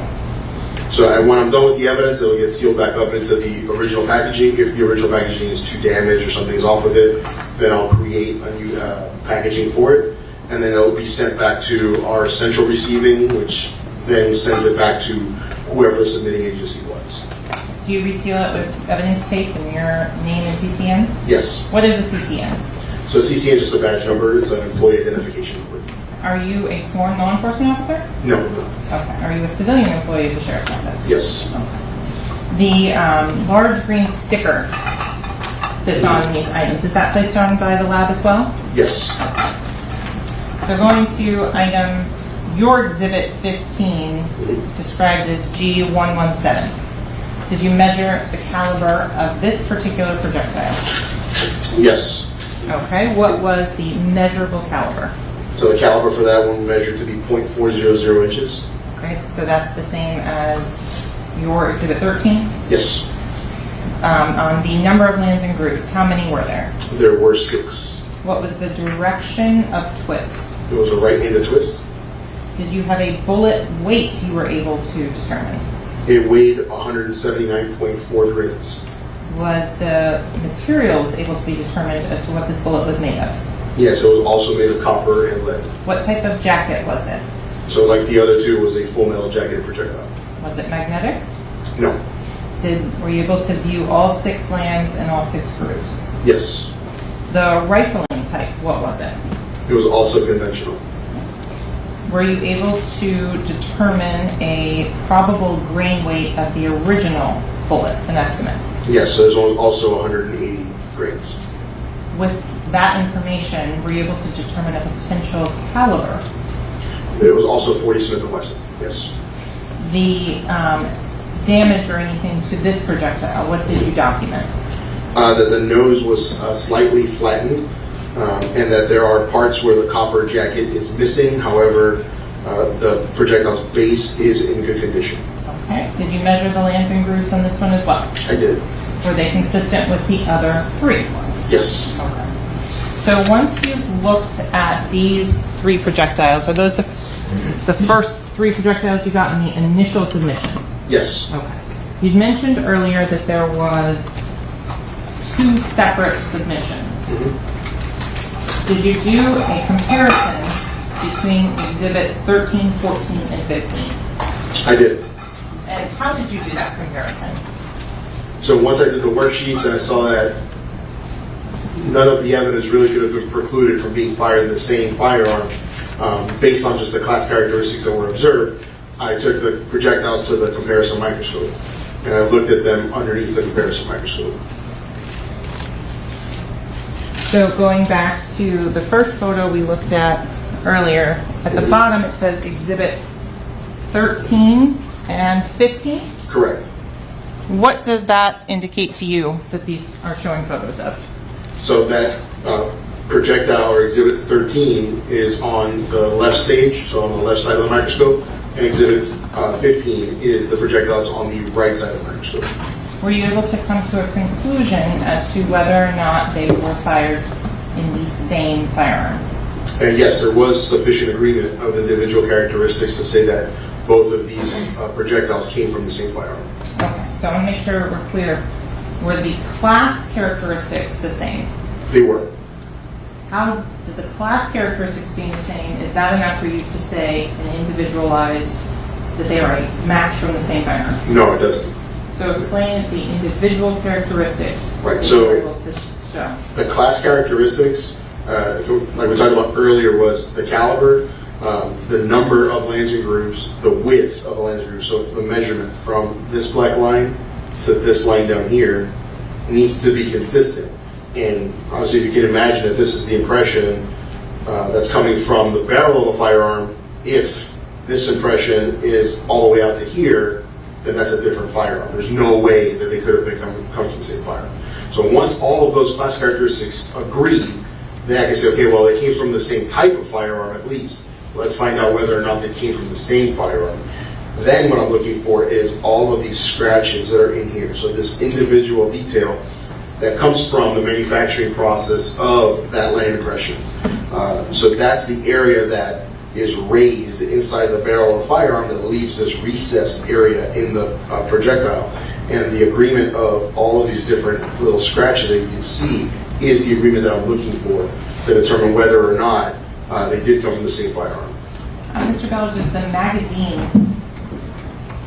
So when I'm done with the evidence, it'll get sealed back up into the original packaging. If the original packaging is too damaged or something's off with it, then I'll create a new packaging for it. And then it'll be sent back to our central receiving, which then sends it back to whoever the submitting agency was. Do you reseal it with evidence tape and your name and CCN? Yes. What is a CCN? So a CCN is just a badge number. It's an employee identification number. Are you a sworn law enforcement officer? No. Okay. Are you a civilian employee of the Sheriff's Office? Yes. Okay. The large green sticker that's on these items. Is that placed on by the lab as well? Yes. So going to item, your exhibit 15, described as G117. Did you measure the caliber of this particular projectile? Yes. Okay, what was the measurable caliber? So the caliber for that one measured to be .400 inches. Okay, so that's the same as your exhibit 13? Yes. On the number of lands and groups, how many were there? There were 6. What was the direction of twist? It was a right-handed twist. Did you have a bullet weight you were able to determine? It weighed 179.4 grams. Was the materials able to be determined as to what this bullet was made of? Yes, it was also made of copper and lead. What type of jacket was it? So like the other two, was a full metal jacket projectile. Was it magnetic? No. Were you able to view all 6 lands and all 6 groups? Yes. The rifling type, what was it? It was also conventional. Were you able to determine a probable grain weight of the original bullet, an estimate? Yes, so this one was also 180 grains. With that information, were you able to determine a potential caliber? It was also 40 Smith & Wesson, yes. The damage or anything to this projectile, what did you document? That the nose was slightly flattened, and that there are parts where the copper jacket is missing. However, the projectile's base is in good condition. Okay. Did you measure the lands and groups on this one as well? I did. Were they consistent with the other 3 ones? Yes. Okay. So once you've looked at these 3 projectiles, are those the first 3 projectiles you got in the initial submission? Yes. Okay. You'd mentioned earlier that there was 2 separate submissions. Did you do a comparison between exhibits 13, 14, and 15? I did. And how did you do that comparison? So once I did the worksheets and I saw that none of the evidence really could have been precluded from being fired in the same firearm, based on just the class characteristics that were observed, I took the projectiles to the comparison microscope and I looked at them underneath the comparison microscope. So going back to the first photo we looked at earlier, at the bottom it says exhibit 13 and 15. Correct. What does that indicate to you that these are showing photos of? So that projectile or exhibit 13 is on the left stage, so on the left side of the microscope, and exhibit 15 is the projectile that's on the right side of the microscope. Were you able to come to a conclusion as to whether or not they were fired in the same firearm? And yes, there was sufficient agreement of individual characteristics to say that both of these projectiles came from the same firearm. Okay, so I want to make sure we're clear. Were the class characteristics the same? They were. How does the class characteristics being the same, is that enough for you to say and individualized that they are a match from the same firearm? No, it doesn't. So explain the individual characteristics Right, that so you were able to show. the class characteristics, like we talked about earlier, was the caliber, the number of lands and grooves, the width of the lands and grooves. So the measurement from this black line to this line down here needs to be consistent. And obviously, if you can imagine that this is the impression that's coming from the barrel of the firearm, if this impression is all the way out to here, then that's a different firearm. There's no way that they could have come from the same firearm. So once all of those class characteristics agree, then I can say, okay, well, they came from the same type of firearm at least. Let's find out whether or not they came from the same firearm. Then what I'm looking for is all of these scratches that are in here. So this individual detail that comes from the manufacturing process of that land impression. So that's the area that is raised inside the barrel of the firearm that leaves this recessed area in the projectile. And the agreement of all of these different little scratches that you can see is the agreement that I'm looking for to determine whether or not they did come from the same firearm. Mr. Bello, does the magazine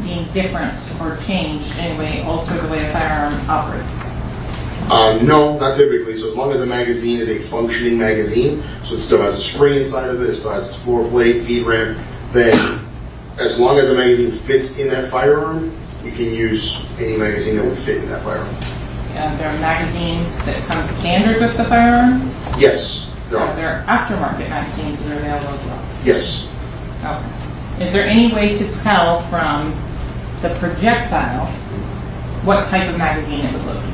being different or changed in any way alter the way a firearm operates? No, not typically. So as long as the magazine is a functioning magazine, so it still has a spring inside of it, it still has its floor plate, feed ramp, then as long as the magazine fits in that firearm, you can use any magazine that would fit in that firearm. there are magazines that come standard with the firearms? Yes, there Are are. there aftermarket magazines that are available as well? Yes. Okay. Is there any way to tell from the projectile what type of magazine it was loaded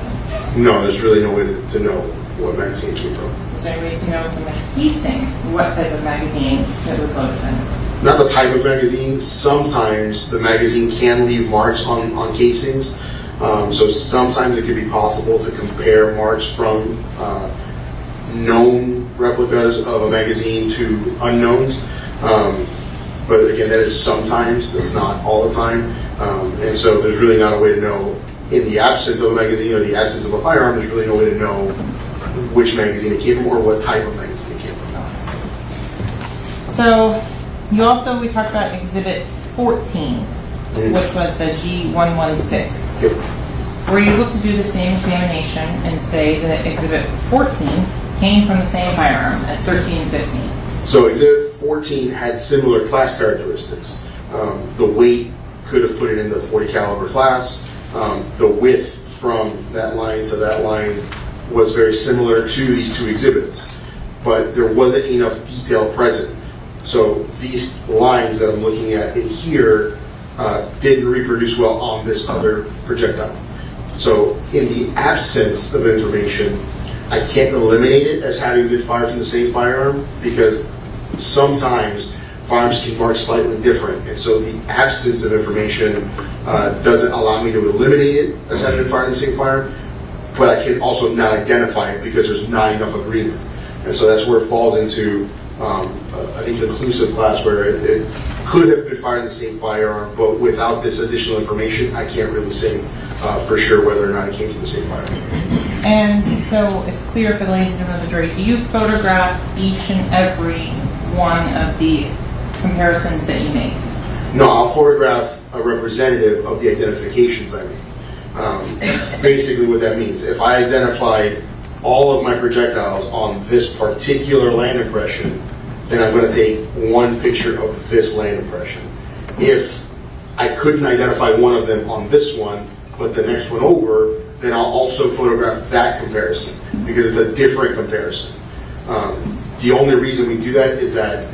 in? No, there's really no way to know what magazine it came from. Is there any way to know from the casing what type of magazine it was loaded in? Not the type of magazine. Sometimes the magazine can leave marks on casings. So sometimes it could be possible to compare marks from known replicas of a magazine to unknowns. But again, that is sometimes, that's not all the time. And so there's really not a way to know, in the absence of a magazine or the absence of a firearm, there's really no way to know which magazine it came from or what type of magazine it came from. So we talked about Exhibit 14, which was the G116. Yep. Were you able to do the same examination and say that Exhibit 14 came from the same firearm as 13 and 15? So Exhibit 14 had similar class characteristics. The weight could have put it in the 40 caliber class. The width from that line to that line was very similar to these two exhibits, but there wasn't enough detail present. So these lines that I'm looking at in here didn't reproduce well on this other projectile. So in the absence of information, I can't eliminate it as having been fired from the same firearm, because sometimes firearms can mark slightly different, and so the absence of information doesn't allow me to eliminate it as having been fired from the same firearm, but I can also not identify it because there's not enough agreement. And so that's where it falls into an inconclusive class where it could have been fired in the same firearm, but without this additional information, I can't really say for sure whether or not it came from the same firearm. And so it's clear for the ladies and gentlemen of the jury, do you photograph each and every one of the comparisons that you make? No, I'll photograph a representative of the identifications I make. Basically what that means, if I identified all of my projectiles on this particular land impression, then I'm going to take one picture of this land impression. If I couldn't identify one of them on this one, but the next one over, then I'll also photograph that comparison, because it's a different comparison. The only reason we do that is that,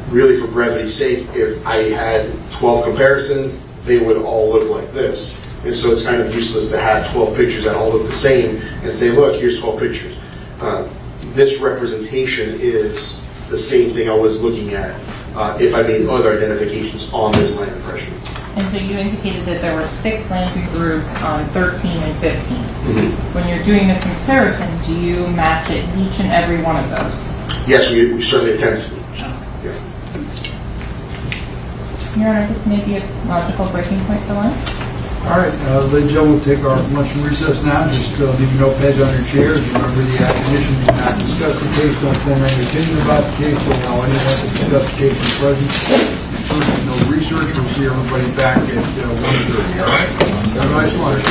really for brevity's sake, if I had 12 comparisons, they would all look like this. And so it's kind of useless to have 12 pictures that all look the same and say, look, here's 12 pictures. This representation is the same thing I was looking at if I made other identifications on this land impression. And so you indicated that there were 6 Lansing grooves on 13 and 15. Mm-hmm. When you're doing the comparison, do you match it each and every one of those? Yes, we certainly attempt to. Yeah. Your Honor, this may be a logical breaking point for lunch. All right, ladies and gentlemen, we'll take our luncheon recess now. Just leave your notepads on your chairs. Remember the admonition, do not discuss the case, don't form any opinion about the case, don't allow anyone to discuss the case in presence. In terms of no research, we'll see everybody back at 1:30, all right? Have a nice lunch.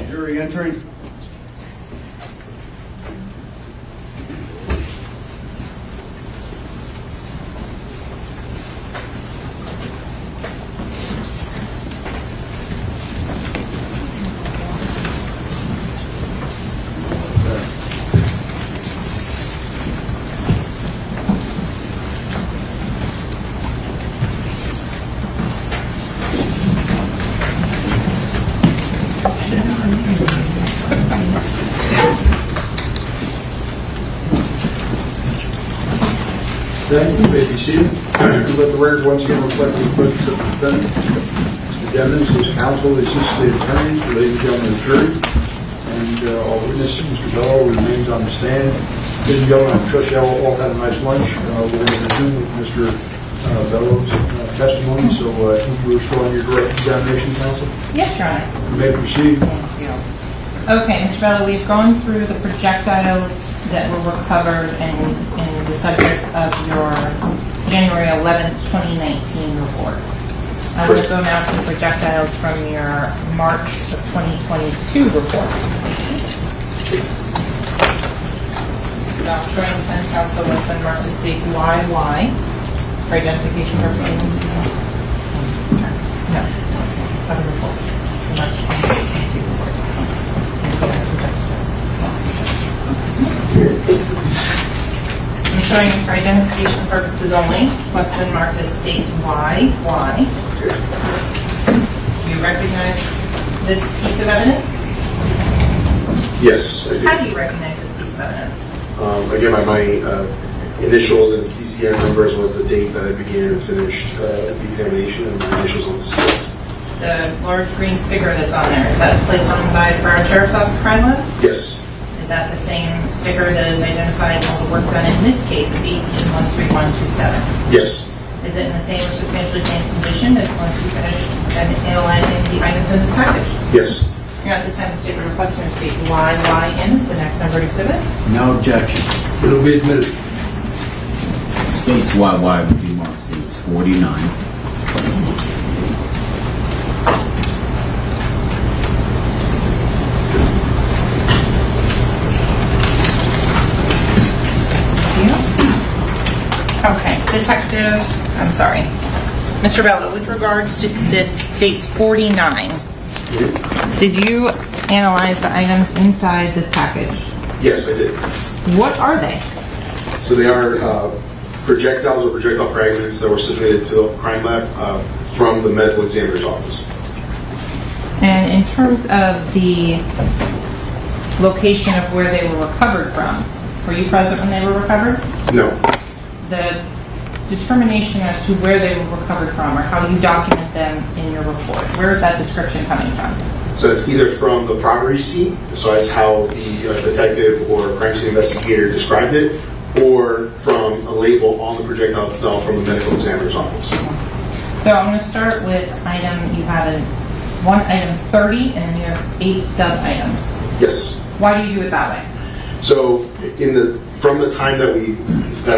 Jury entering. Then you may be seated. Let the record once again reflect the presence of the defendant, Mr. Demons, his counsel, the assistant state attorneys, the ladies and gentlemen of the jury, and all witnesses. Mr. Bello remains on the stand. Ladies and gentlemen, I trust you all had a nice lunch. We're going to resume with Mr. Bello's testimony, so I think you were still on your direct examination, counsel. Yes, Your Honor. You may proceed. Thank you. Okay, Mr. Bello, we've gone through the projectiles that were recovered in the subject of your January 11th, 2019 report. I'm going to go now to the projectiles from your March of 2022 report. So I'm showing the defense counsel has been marked as state YY for identification purposes. identification purposes only, what's been marked as state Y, why? Do you recognize this piece of evidence? Yes, I do. How do you recognize this piece of evidence? Again, my initials and CCN numbers was the date that I began and finished the examination, and my initials on the seals. The large green sticker that's on there, is that placed on by the Broward Sheriff's Office Crime Lab? Yes, Is that the same sticker that is identifying all the work done in this case of 18-13127? yes, Is it in the same or substantially same condition as once you finish analyzing the items in this package? yes. Here at this time, the state would request to state YYN is the next numbered exhibit. No objection. It'll be admitted. States YY would be marked states 49. Okay, Detective, I'm sorry. Mr. Bello, with regards to this states 49, did you analyze the items inside this package? Yes, I did. What are they? So they are projectiles or projectile fragments that were submitted to the crime lab from the medical examiner's office. And in terms of the location of where they were recovered from, were you present when they were recovered? No, The determination as to where they were recovered from or how you document them in your report, where is that description coming from? so it's either from the property scene, so that's how the detective or crime scene investigator described it, or from a label on the projectile itself from the medical examiner's office. So I'm going to start with item, you have one item 30 and then you have 8 sub-items. Yes. Why do you do it that way? So from the time that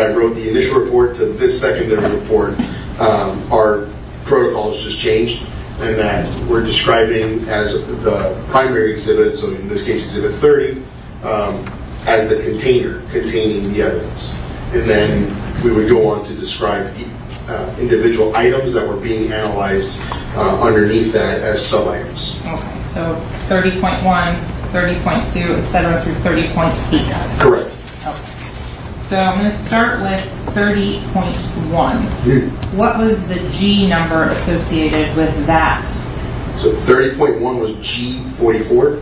I wrote the initial report to this secondary report, our protocols just changed, and that we're describing as the primary exhibit, so in this case exhibit 30, as the container containing the evidence. And then we would go on to describe the individual items that were being analyzed underneath that as sub-items. Okay, so 30.1, 30.2, et cetera, through 30.8. Correct. Okay. So I'm going to start with 30.1. What was the G number associated with that? So 30.1 was G44.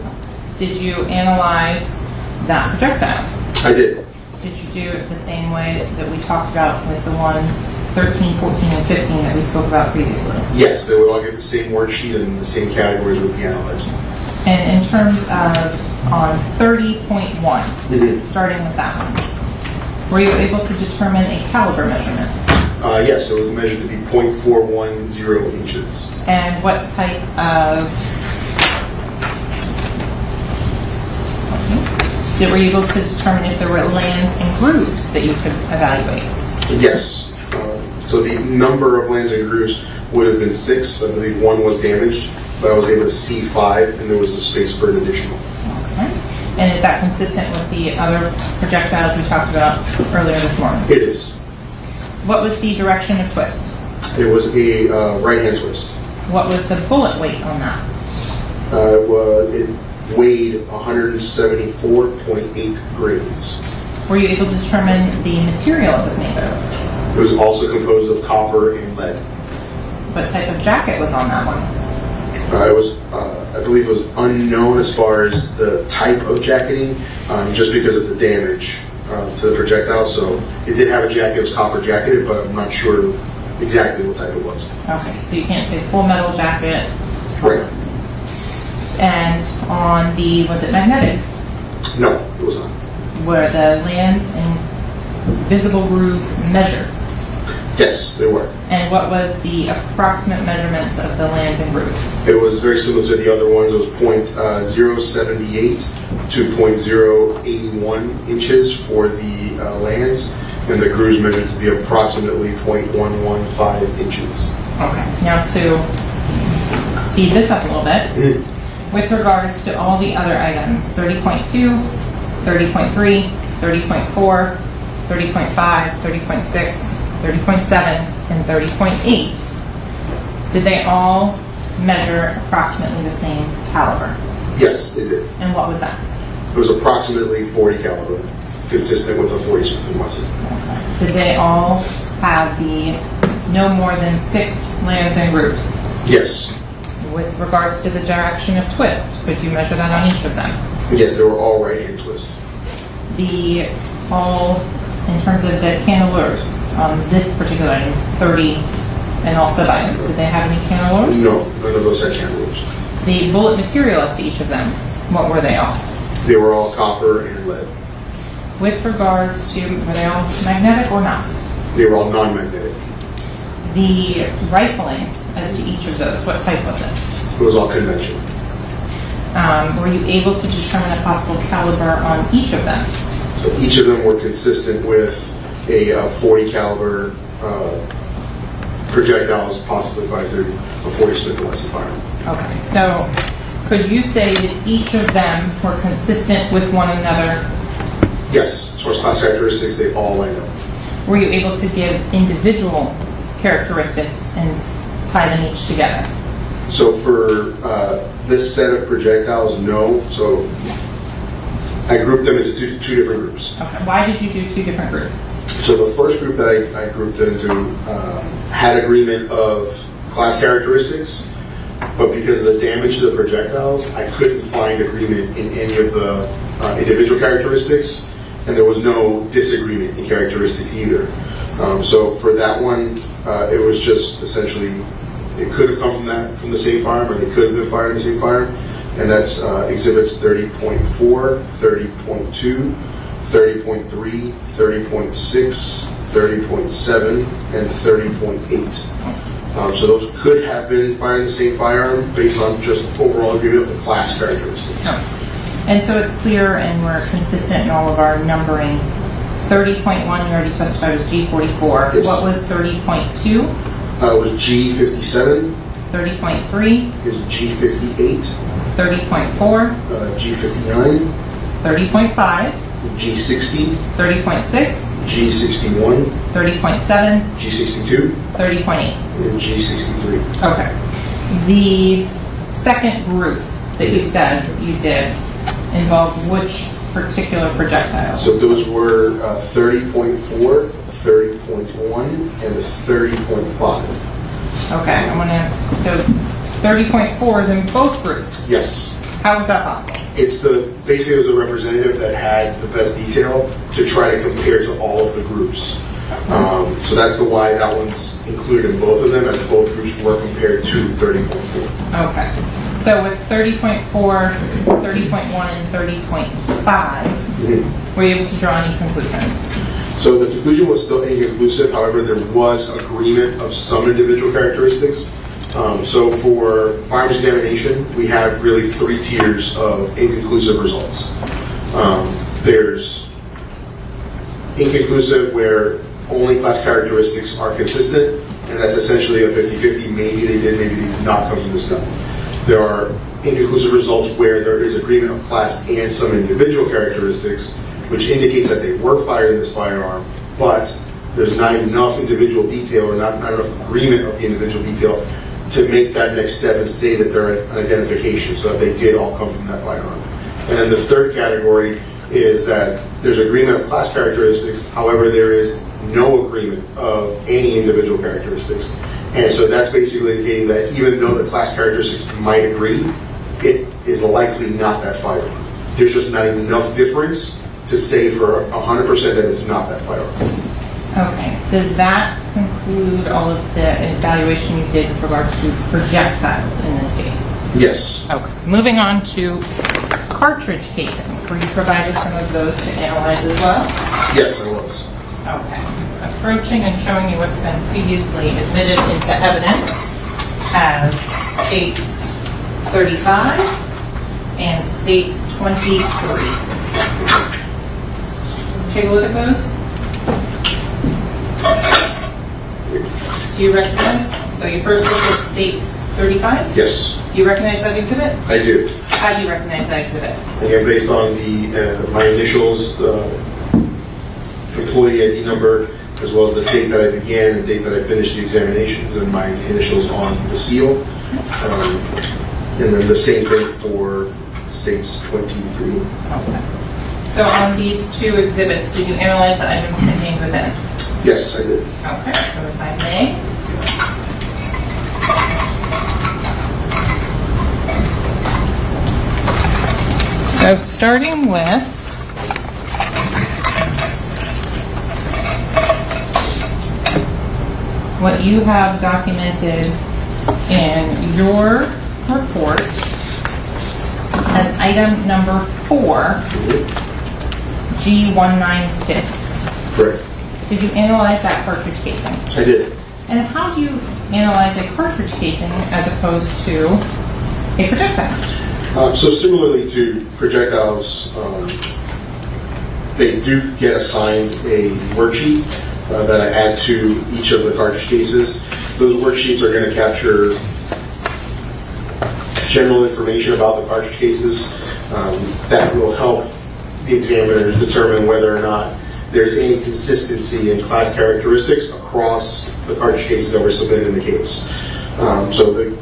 Did you analyze that projectile? I did. Did you do it the same way that we talked about with the ones 13, 14, and 15 that we spoke about previously? Yes, they would all get the same worksheet and the same categories would be analyzed. And in terms of on 30.1, starting with that one, were you able to determine a caliber measurement? Yes, it was measured to be 0.410 inches. And what type of... Were you able to determine if there were lands and grooves that you could evaluate? Yes. So the number of lands and grooves would have been 6. I believe 1 was damaged, but I was able to see 5, and there was a space for an additional. Okay. And is that consistent with the other projectiles we talked about earlier this morning? It is. What was the direction of twist? It was a right-hand twist. What was the bullet weight on that? It weighed 174.8 grains. Were you able to determine the material it was made of? It was also composed of copper and lead. What type of jacket was on that one? It was, I believe it was unknown as far as the type of jacketing, just because of the damage to the projectile. So it did have a jacket, it was copper jacketed, but I'm not sure exactly what type it was. Okay, so you can't say full metal jacket. Right. And on the, was it magnetic? No, it was not. Were the lands and visible grooves measured? Yes, they were. And what was the approximate measurements of the lands and grooves? It was very similar to the other ones. It was .078 to .081 inches for the lands, and the grooves measured to be approximately .115 inches. Okay, now to speed this up a little bit, with regards to all the other items, 30.2, 30.3, 30.4, 30.5, 30.6, 30.7, and 30.8, did they all measure approximately the same caliber? Yes, they did. And what was that? It was approximately 40 caliber. consistent with a 40 Smith & Wesson. Did they all have the no more than 6 lands and groups? Yes. With regards to the direction of twist, could you measure that on each of them? Yes, they were all right-hand twist. All, in terms of the candelures, on this particular item, 30 and all sub-items, did they have any candelures? No, none of those had candelabers. The bullet material as to each of them, what were they all? They were all copper and lead. With regards to, were they all magnetic or not? They were all non-magnetic. The rifling as to each of those, what type was it? It was all conventional. Were you able to determine a possible caliber on each of them? So each of them were consistent with a 40 caliber projectiles, possibly 530, a 40 Smith & Wesson firearm. Okay, so could you say that each of them were consistent with one another? Yes, as far as class characteristics, they all lined up. Were you able to give individual characteristics and tie them each together? So for this set of projectiles, no. So I grouped them into two different groups. Okay, why did you do 2 different groups? So the first group that I grouped into had agreement of class characteristics, but because of the damage to the projectiles, I couldn't find agreement in any of the individual characteristics, and there was no disagreement in characteristics either. So for that one, it was just essentially, it could have come from the same firearm, or they could have been fired in the same firearm, and that's exhibits 30.4, 30.2, 30.3, 30.6, 30.7, and 30.8. So those could have been fired in the same firearm based on just overall agreement of the class characteristics. And so it's clear, and we're consistent in all of our numbering. 30.1, you already testified, was G44. Yes. What was 30.2? It was G57. 30.3? It was G58. 30.4? G59. 30.5? G60. 30.6? G61. 30.7? G62. 30.8? And G63. Okay. The second group that you said you did involved which particular projectiles? So those were 30.4, 30.1, and 30.5. Okay, so 30.4 is in both groups. Yes. How is that possible? It's basically it was the representative that had the best detail to try to compare to all of the groups. So that's the why that one's included in both of them, as both groups were compared to 30.4. Okay. So with 30.4, 30.1, and 30.5, were you able to draw any conclusions? So the conclusion was still inconclusive. However, there was agreement of some individual characteristics. So for firearms examination, we have really 3 tiers of inconclusive results. There's inconclusive, where only class characteristics are consistent, and that's essentially a 50-50. Maybe they did, maybe they did not come from this gun. There are inconclusive results where there is agreement of class and some individual characteristics, which indicates that they were fired in this firearm, but there's not enough individual detail, or not enough agreement of the individual detail to make that next step and say that they're an identification, so that they did all come from that firearm. And then the third category is that there's agreement of class characteristics, however, there is no agreement of any individual characteristics. And so that's basically indicating that even though the class characteristics might agree, it is likely not that firearm. There's just not enough difference to say for 100% that it's not that firearm. Okay. Does that conclude all of the evaluation you did with regards to projectiles in this case? Yes. Okay. Moving on to cartridge casings. Were you provided some of those to analyze as well? Yes, I was. Okay. Approaching and showing you what's been previously admitted into evidence as states 35 and states 23. Take a look at those. Do you recognize? So you first look at states 35? Yes, Do you recognize that exhibit? I do. How do you recognize that exhibit? Again, based on the my initials, the employee ID number, as well as the date that I began and date that I finished the examinations, and my initials on the seal. And then the same thing for states 23. Okay. So on these two exhibits, did you analyze the items contained within? Yes, I did. Okay, so if I may. So starting with what you have documented in your report as item number 4, G196. Correct. Did you analyze that cartridge casing? I did. And how do you analyze a cartridge casing as opposed to a projectile? So similarly to projectiles, they do get assigned a worksheet that I add to each of the cartridge cases. Those worksheets are going to capture general information about the cartridge cases that will help the examiners determine whether or not there's any consistency in class characteristics across the cartridge cases that were submitted in the case. So the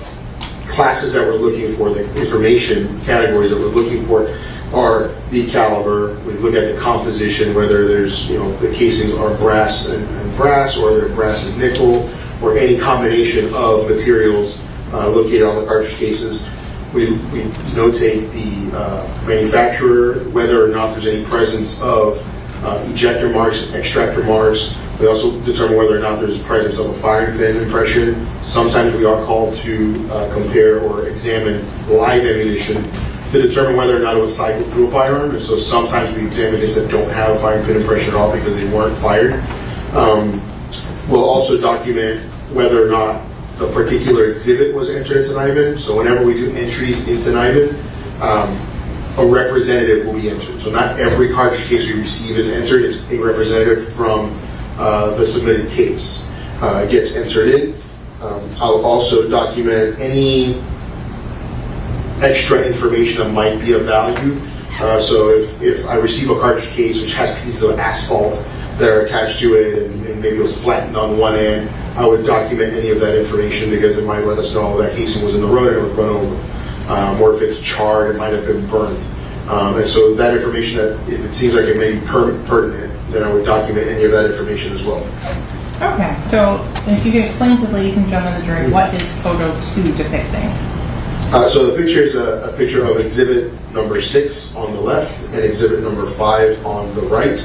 classes that we're looking for, the information categories that we're looking for, are the caliber. We look at the composition, whether there's, the casings are brass and brass, or they're brass and nickel, or any combination of materials located on the cartridge cases. We notate the manufacturer, whether or not there's any presence of ejector marks, extractor marks. We also determine whether or not there's a presence of a firing pin impression. Sometimes we are called to compare or examine live ammunition to determine whether or not it was cycled through a firearm. And so sometimes we examine hits that don't have a firing pin impression at all because they weren't fired. We'll also document whether or not the particular exhibit was entered into NIBIN. So whenever we do entries into NIBIN, a representative will be entered. So not every cartridge case we receive is entered. It's a representative from the submitted case gets entered in. I'll also document any extra information that might be of value. So if I receive a cartridge case which has pieces of asphalt that are attached to it and maybe it was flattened on one end, I would document any of that information because it might let us know that casing was in the road and it was run over. Or if it's charred, it might have been burnt. And so that information, that if it seems like it may be pertinent, then I would document any of that information as well. Okay, so if you could explain to the ladies and gentlemen of the jury, what is photo 2 depicting? So the picture is a picture of exhibit number 6 on the left and exhibit number 5 on the right.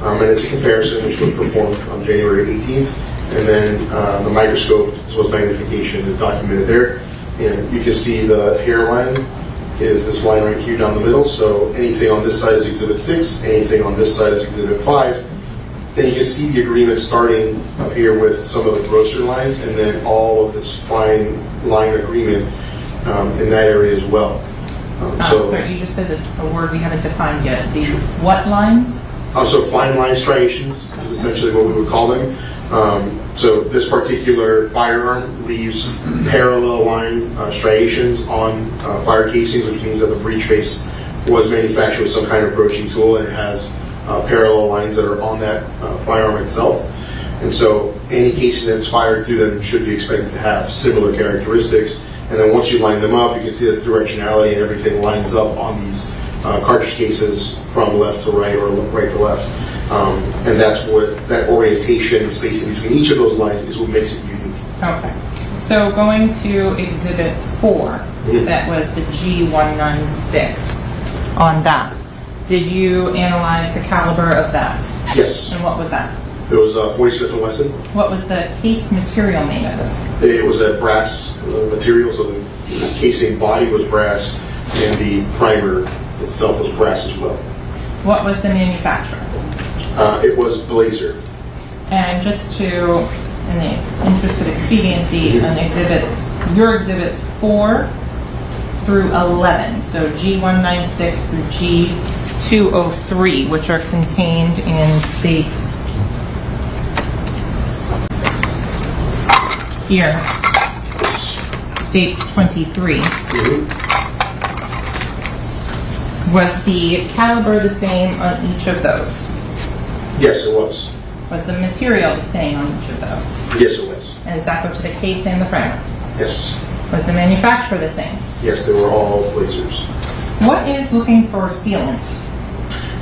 And it's a comparison which was performed on January 18th. And then the microscope as well as magnification is documented there. And you can see the hairline is this line right here down the middle. So anything on this side is exhibit 6, anything on this side is exhibit 5. Then you can see the agreement starting up here with some of the grosser lines and then all of this fine line agreement in that area as well. Sorry, you just said a word we haven't defined yet. The what lines? So fine line striations is essentially what we would call them. So this particular firearm leaves parallel line striations on fire casings, which means that the breech face was manufactured with some kind of broaching tool and it has parallel lines that are on that firearm itself. And so any casing that's fired through them should be expected to have similar characteristics. And then once you line them up, you can see that the directionality and everything lines up on these cartridge cases from left to right or right to left. And that's what that orientation and spacing between each of those lines is what makes it unique. Okay. So going to exhibit 4, that was the G196 on that. Did you analyze the caliber of that? Yes. And what was that? It was 40 Smith & Wesson. What was the case material made of? It was a brass material, so the casing body was brass and the primer itself was brass as well. What was the manufacturer? It was Blazer. And just to, in the interest of expediency, on exhibits, your exhibits 4 through 11, so G196 through G203, which are contained in states here, states 23. Was the caliber the same on each of those? Yes, it was. Was the material the same on each of those? Yes, it was. And does that go to the case and the primer? Yes. Was the manufacturer the same? Yes, they were all Blazers. What is looking for sealant?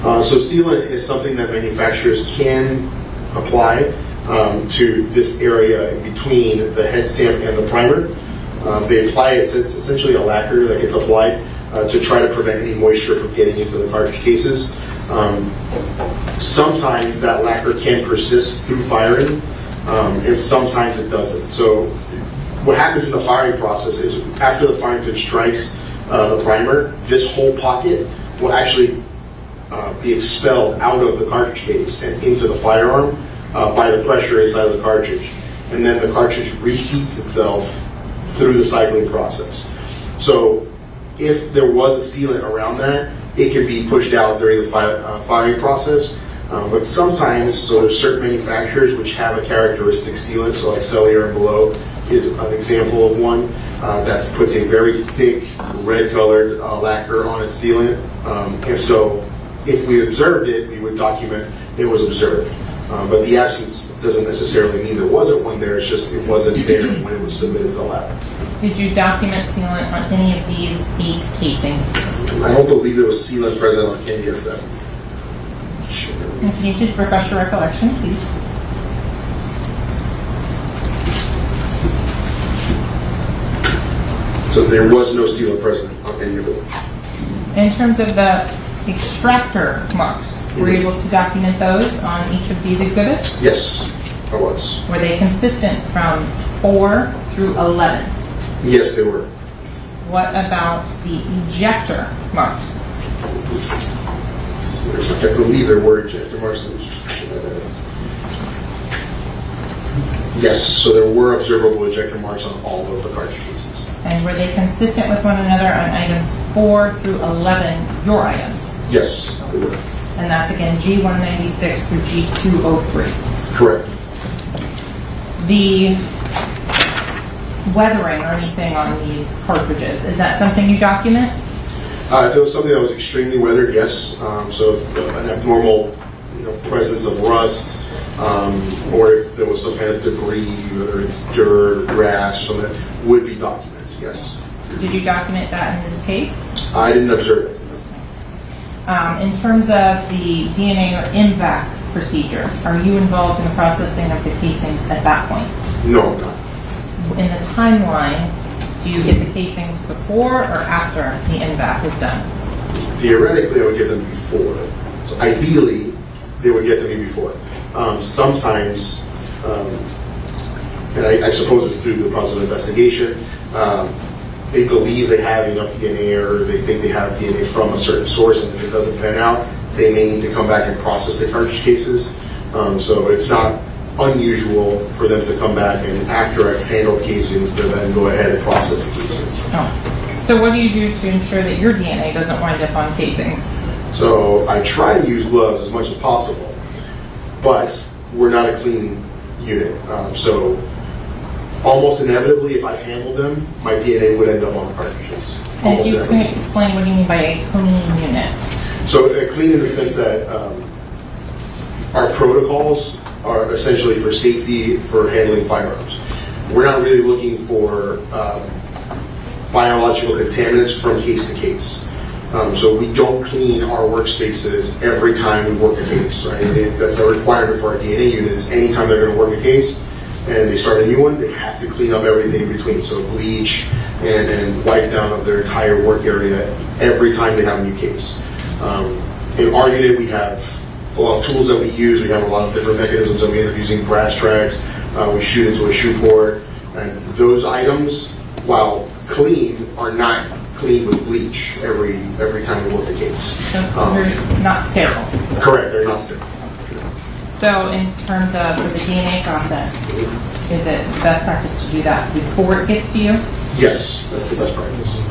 So sealant is something that manufacturers can apply to this area in between the head stamp and the primer. They apply it, it's essentially a lacquer that gets applied to try to prevent any moisture from getting into the cartridge cases. Sometimes that lacquer can persist through firing, and sometimes it doesn't. So what happens in the firing process is after the firing pin strikes the primer, this whole pocket will actually be expelled out of the cartridge case and into the firearm by the pressure inside of the cartridge. And then the cartridge reseats itself through the cycling process. So if there was a sealant around that, it can be pushed out during the firing process. But sometimes, so there's certain manufacturers which have a characteristic sealant, so like Cellular and Bello is an example of one that puts a very thick red-colored lacquer on its sealant. And so if we observed it, we would document it was observed. But the absence doesn't necessarily mean there wasn't one there, it's just it wasn't there when it was submitted to the lab. Did you document sealant on any of these 8 casings? I don't believe there was sealant present on any of them. If you could refresh your recollection, please. So there was no sealant present on any of them. In terms of the extractor marks, were you able to document those on each of these exhibits? Yes, I was. Were they consistent from 4 through 11? Yes, they were. What about the ejector marks? I believe there were ejector marks. Yes, so there were observable ejector marks on all of the cartridge cases. And were they consistent with one another on items 4 through 11, your items? Yes, they were. And that's again G196 through G203. Correct. The weathering or anything on these cartridges, is that something you document? If it was something that was extremely weathered, yes. So if an abnormal presence of rust, or if there was some kind of debris, whether it's dirt or grass or something, that would be documented, yes. Did you document that in this case? I didn't observe it. In terms of the DNA or MVAC procedure, are you involved in the processing of the casings at that point? No, I'm not. In the timeline, do you get the casings before or after the MVAC is done? Theoretically, I would get them before. So ideally, they would get to me before. Sometimes, and I suppose it's through the process of investigation, they believe they have enough DNA or they think they have DNA from a certain source, and if it doesn't pan out, they may need to come back and process the cartridge cases. So it's not unusual for them to come back and after I've handled casings to then go ahead and process the casings. Oh. So what do you do to ensure that your DNA doesn't wind up on casings? So I try to use gloves as much as possible, but we're not a clean unit. So almost inevitably, if I handled them, my DNA would end up on the cartridges. And if you can explain what you mean by a clean unit. So clean in the sense that our protocols are essentially for safety for handling firearms. We're not really looking for biological contaminants from case to case. So we don't clean our workspaces every time we work a case, right? That's a requirement for our DNA units. Anytime they're going to work a case and they start a new one, they have to clean up everything in between. So bleach and wipe down of their entire work area every time they have a new case. In our unit, we have a lot of tools that we use. We have a lot of different mechanisms that we end up using, brass tracks. We shoot into a shoot board. And those items, while clean, are not cleaned with bleach every time we work a case. So they're not sterile. Correct, they're not sterile. So in terms of the DNA process, is it best practice to do that before it gets to you? Yes, that's the best practice.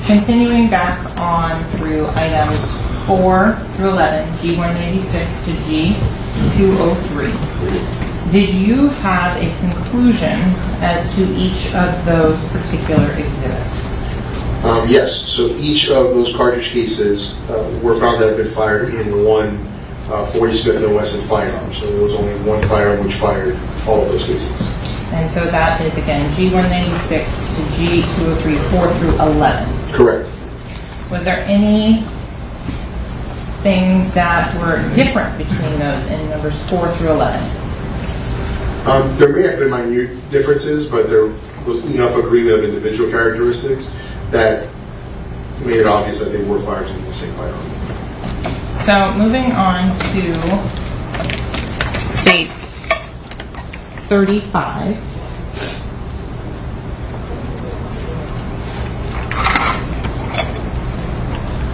Continuing back on through items 4 through 11, G186 to G203, did you have a conclusion as to each of those particular exhibits? Yes, so each of those cartridge cases were found to have been fired in one 40 Smith & Wesson firearm. So there was only one firearm which fired all of those cases. And so that is again G196 to G203, 4 through 11. Correct. Was there any things that were different between those in numbers 4 through 11? There may have been minute differences, but there was enough agreement of individual characteristics that made it obvious that they were fired from the same firearm. So moving on to states 35.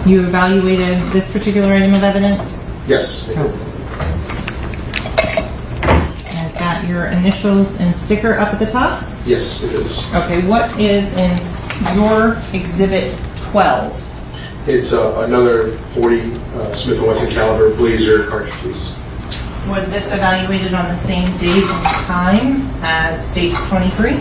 You evaluated this particular item of evidence? Yes. And is that your initials and sticker up at the top? Yes, it is. Okay, what is in your exhibit 12? It's another 40 Smith & Wesson caliber Blazer cartridge case. Was this evaluated on the same date and time as states 23?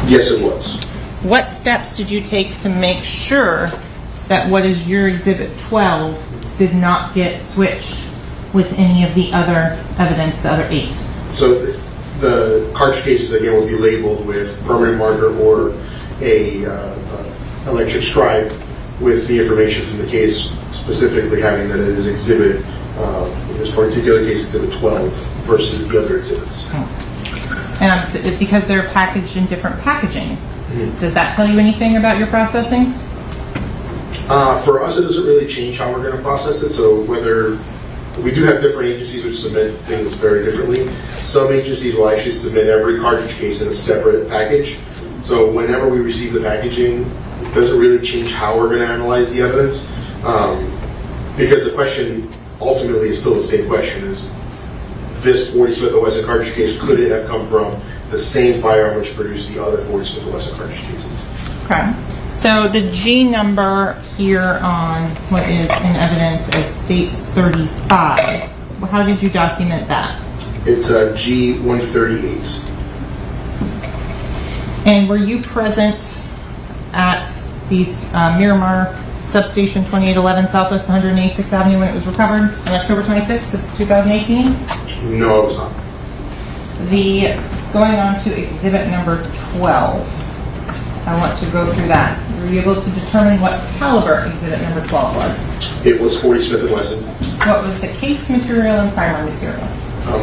Yes, it was. What steps did you take to make sure that what is your exhibit 12 did not get switched with any of the other evidence, the other 8? So the cartridge cases, again, will be labeled with permanent marker or a electric stripe with the information from the case, specifically having that it is exhibit, in this particular case, exhibit 12 versus the other exhibits. Because they're packaged in different packaging. Does that tell you anything about your processing? For us, it doesn't really change how we're going to process it. So whether we do have different agencies which submit things very differently. Some agencies will actually submit every cartridge case in a separate package. So whenever we receive the packaging, it doesn't really change how we're going to analyze the evidence, because the question ultimately is still the same question: is this 40 Smith & Wesson cartridge case, could it have come from the same firearm which produced the other 40 Smith & Wesson cartridge cases? Okay. So the G number here on what is in evidence as states 35, how did you document that? It's a G138. And were you present at the Miramar substation 2811 Southwest 186th Avenue when it was recovered on October 26th of 2018? No, it was not. Going on to exhibit number 12, I want to go through that. Were you able to determine what caliber exhibit number 12 was? It was 40 Smith & Wesson. What was the case material and primer material?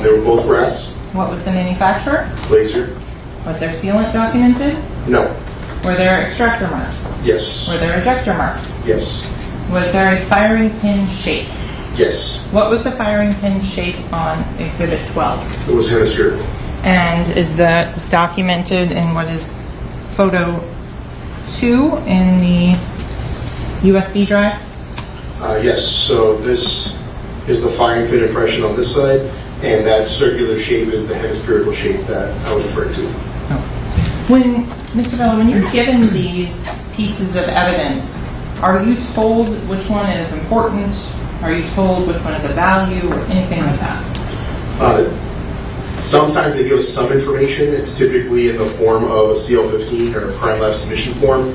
They were both brass. What was the manufacturer? Blazer. Was there sealant documented? No. Were there extractor marks? Yes. Were there ejector marks? Yes. Was there a firing pin shape? Yes. What was the firing pin shape on exhibit 12? It was hemispherical. And is that documented in what is photo 2 in the USB drive? Yes. So this is the firing pin impression on this side, and that circular shape is the hemispherical shape that I was referring to. When, Mr. Bello, when you're given these pieces of evidence, are you told which one is important? Are you told which one is a value or anything like that? Sometimes they give us some information. It's typically in the form of a CL-15 or a crime lab submission form.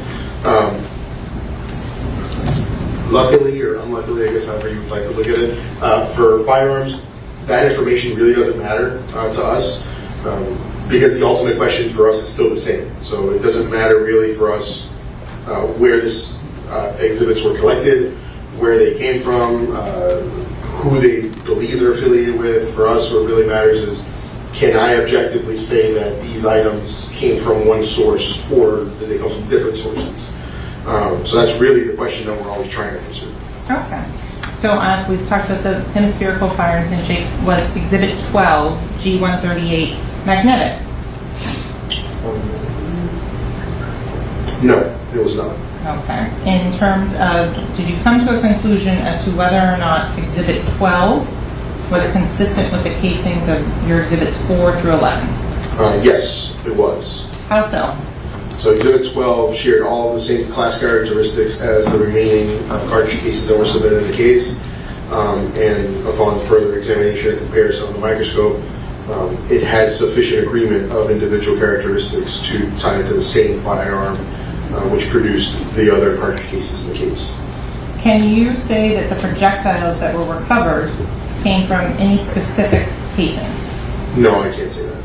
Luckily or unluckily, I guess however you would like to look at it, for firearms, that information really doesn't matter to us, because the ultimate question for us is still the same. So it doesn't matter really for us where this exhibits were collected, where they came from, who they believe they're affiliated with. For us, what really matters is, can I objectively say that these items came from one source, or did they come from different sources? So that's really the question that we're always trying to answer. Okay. So we've talked about the hemispherical firing pin shape. Was exhibit 12, G138, magnetic? No, it was not. Okay. In terms of, did you come to a conclusion as to whether or not exhibit 12 was consistent with the casings of your exhibits 4 through 11? Yes, it was. How so? So Exhibit 12 shared all of the same class characteristics as the remaining cartridge cases that were submitted in the case. And upon further examination and comparison on the microscope, it had sufficient agreement of individual characteristics to tie it to the same firearm which produced the other cartridge cases in the case. Can you say that the projectiles that were recovered came from any specific casing? No, I can't say that.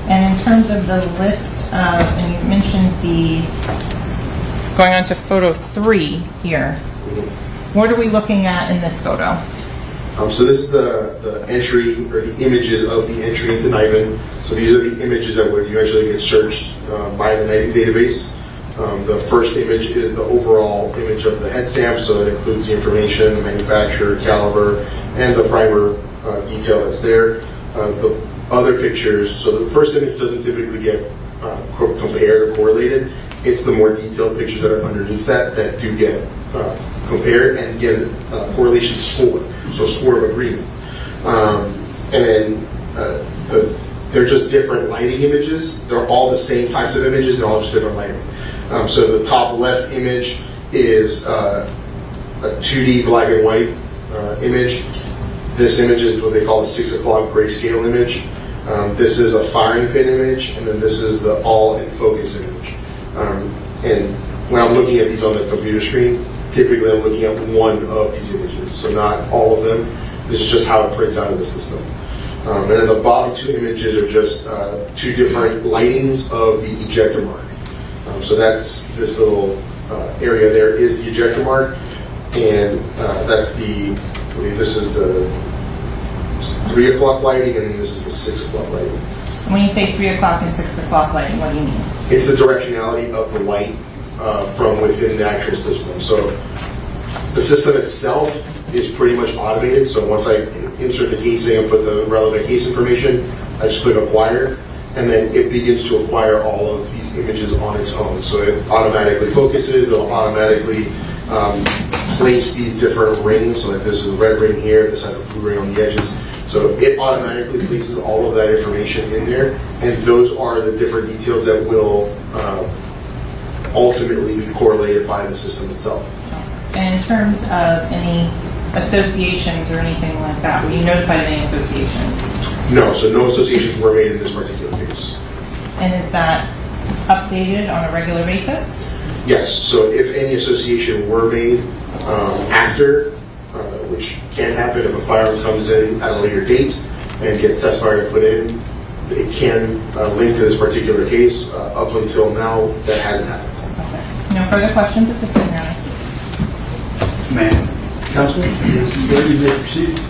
And in terms of the list of, and you mentioned going on to photo 3 here. What are we looking at in this photo? So this is the entry, or the images of the entry into NIBIN. So these are the images that would eventually get searched by the NIBIN database. The first image is the overall image of the head stamp, so it includes the information, the manufacturer, caliber, and the primer detail that's there. The other pictures, so the first image doesn't typically get compared or correlated. It's the more detailed pictures that are underneath that do get compared and get a correlation score, so score of agreement. And then they're just different lighting images. They're all the same types of images, they're all just different lighting. So the top left image is a 2D black and white image. This image is what they call a 6 o'clock grayscale image. This is a firing pin image, and then this is the all in focus image. And when I'm looking at these on the computer screen, typically I'm looking at one of these images, so not all of them. This is just how it prints out of the system. And then the bottom 2 images are just 2 different lightings of the ejector mark. So that's this little area there is the ejector mark, and that's I believe this is the 3 o'clock lighting, and then this is the 6 o'clock lighting. When you say 3 o'clock and 6 o'clock lighting, what do you mean? It's the directionality of the light from within the actual system. So the system itself is pretty much automated. So once I insert the casing and put the relevant case information, I just click acquire, and then it begins to acquire all of these images on its own. So it automatically focuses, it'll automatically place these different rings. So like this is a red ring here, this has a blue ring on the edges. So it automatically places all of that information in there, and those are the different details that will ultimately be correlated by the system itself. And in terms of any associations or anything like that, were you notified of any associations? No, so no associations were made in this particular case. And is that updated on a regular basis? Yes, so if any association were made after, which can happen if a firearm comes in at a later date and gets test fired and put in, it can link to this particular case. Up until now, that hasn't happened. Okay. No further questions at this time, Your Honor. Ma'am. Councilman, you may proceed.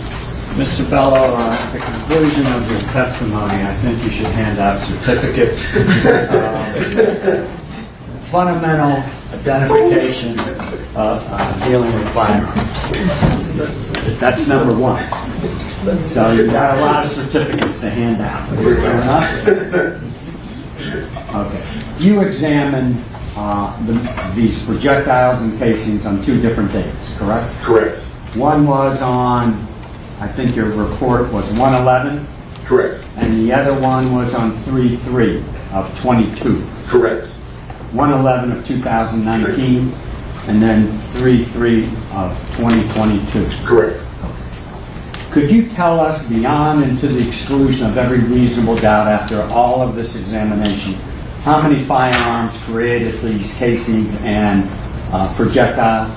Mr. Bello, at the conclusion of your testimony, I think you should hand out certificates. Fundamental identification of dealing with firearms. That's number 1. So you've got a lot of certificates to hand out. Fair enough? Okay. You examined these projectiles and casings on 2 different dates, correct? Correct. One was on, I think your report was 1/11, Correct. and the other one was on 3/3 of 22. Correct. 1/11 of 2019, and then 3/3 of 2022. Correct. Could you tell us, beyond and to the exclusion of every reasonable doubt after all of this examination, how many firearms created these casings and projectiles?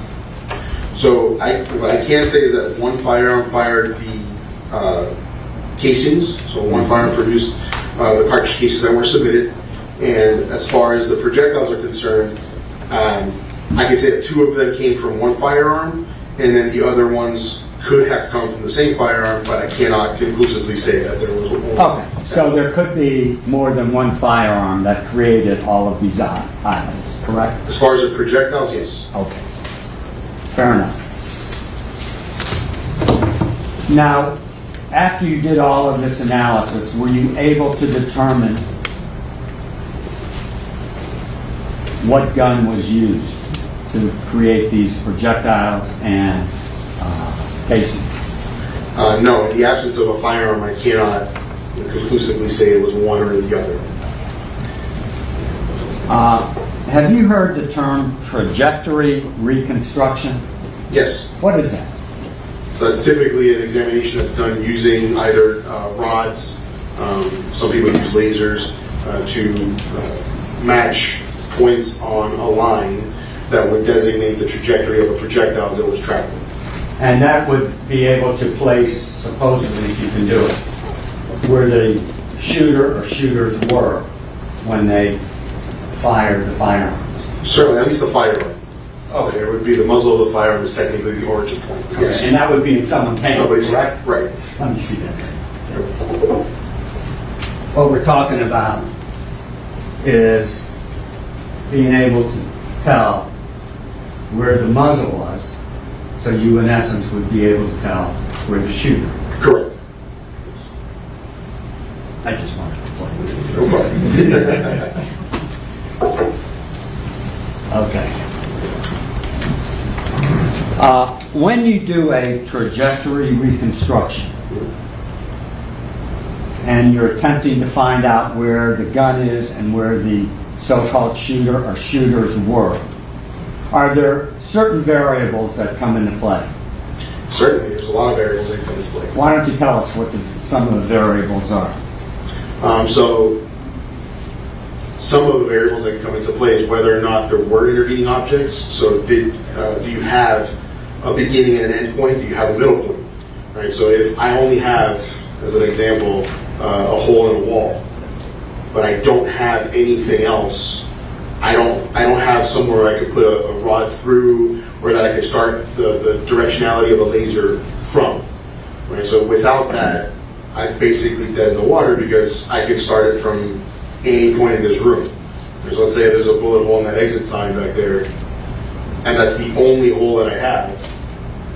So what I can say is that one firearm fired the casings. So one firearm produced the cartridge cases that were submitted. And as far as the projectiles are concerned, I can say that 2 of them came from one firearm, and then the other ones could have come from the same firearm, but I cannot conclusively say that there was one. Okay, so there could be more than one firearm that created all of these items, correct? As far as the projectiles, yes. Okay, fair enough. Now, after you did all of this analysis, were you able to determine what gun was used to create these projectiles and casings? No, in the absence of a firearm, I cannot conclusively say it was one or the other. Have you heard the term trajectory reconstruction? Yes. What is that? So that's typically an examination that's done using either rods, some people use lasers, to match points on a line that would designate the trajectory of a projectile as it was traveling. And that would be able to place, supposedly, if you can do it, where the shooter or shooters were when they fired the firearms? Certainly, at least the firearm. So it would be the muzzle of the firearm is technically the origin point. Yes. And that would be in someone's hand, Somebody's correct? right. Let me see that. What we're talking about is being able to tell where the muzzle was, so you in essence would be able to tell where the shooter. Correct. I just wanted to play with it. No problem. Okay. When you do a trajectory reconstruction and you're attempting to find out where the gun is and where the so-called shooter or shooters were, are there certain variables that come into play? Certainly, there's a lot of variables that come into play. Why don't you tell us what some of the variables are? So some of the variables that come into play is whether or not there were intervening objects. So do you have a beginning and an end point? Do you have a middle point? Right. So if I only have, as an example, a hole in a wall, but I don't have anything else, I don't have somewhere I could put a rod through, or that I could start the directionality of a laser from. Right. So without that, I'm basically dead in the water, because I could start it from any point in this room. Let's say there's a bullet hole in that exit sign back there, and that's the only hole that I have.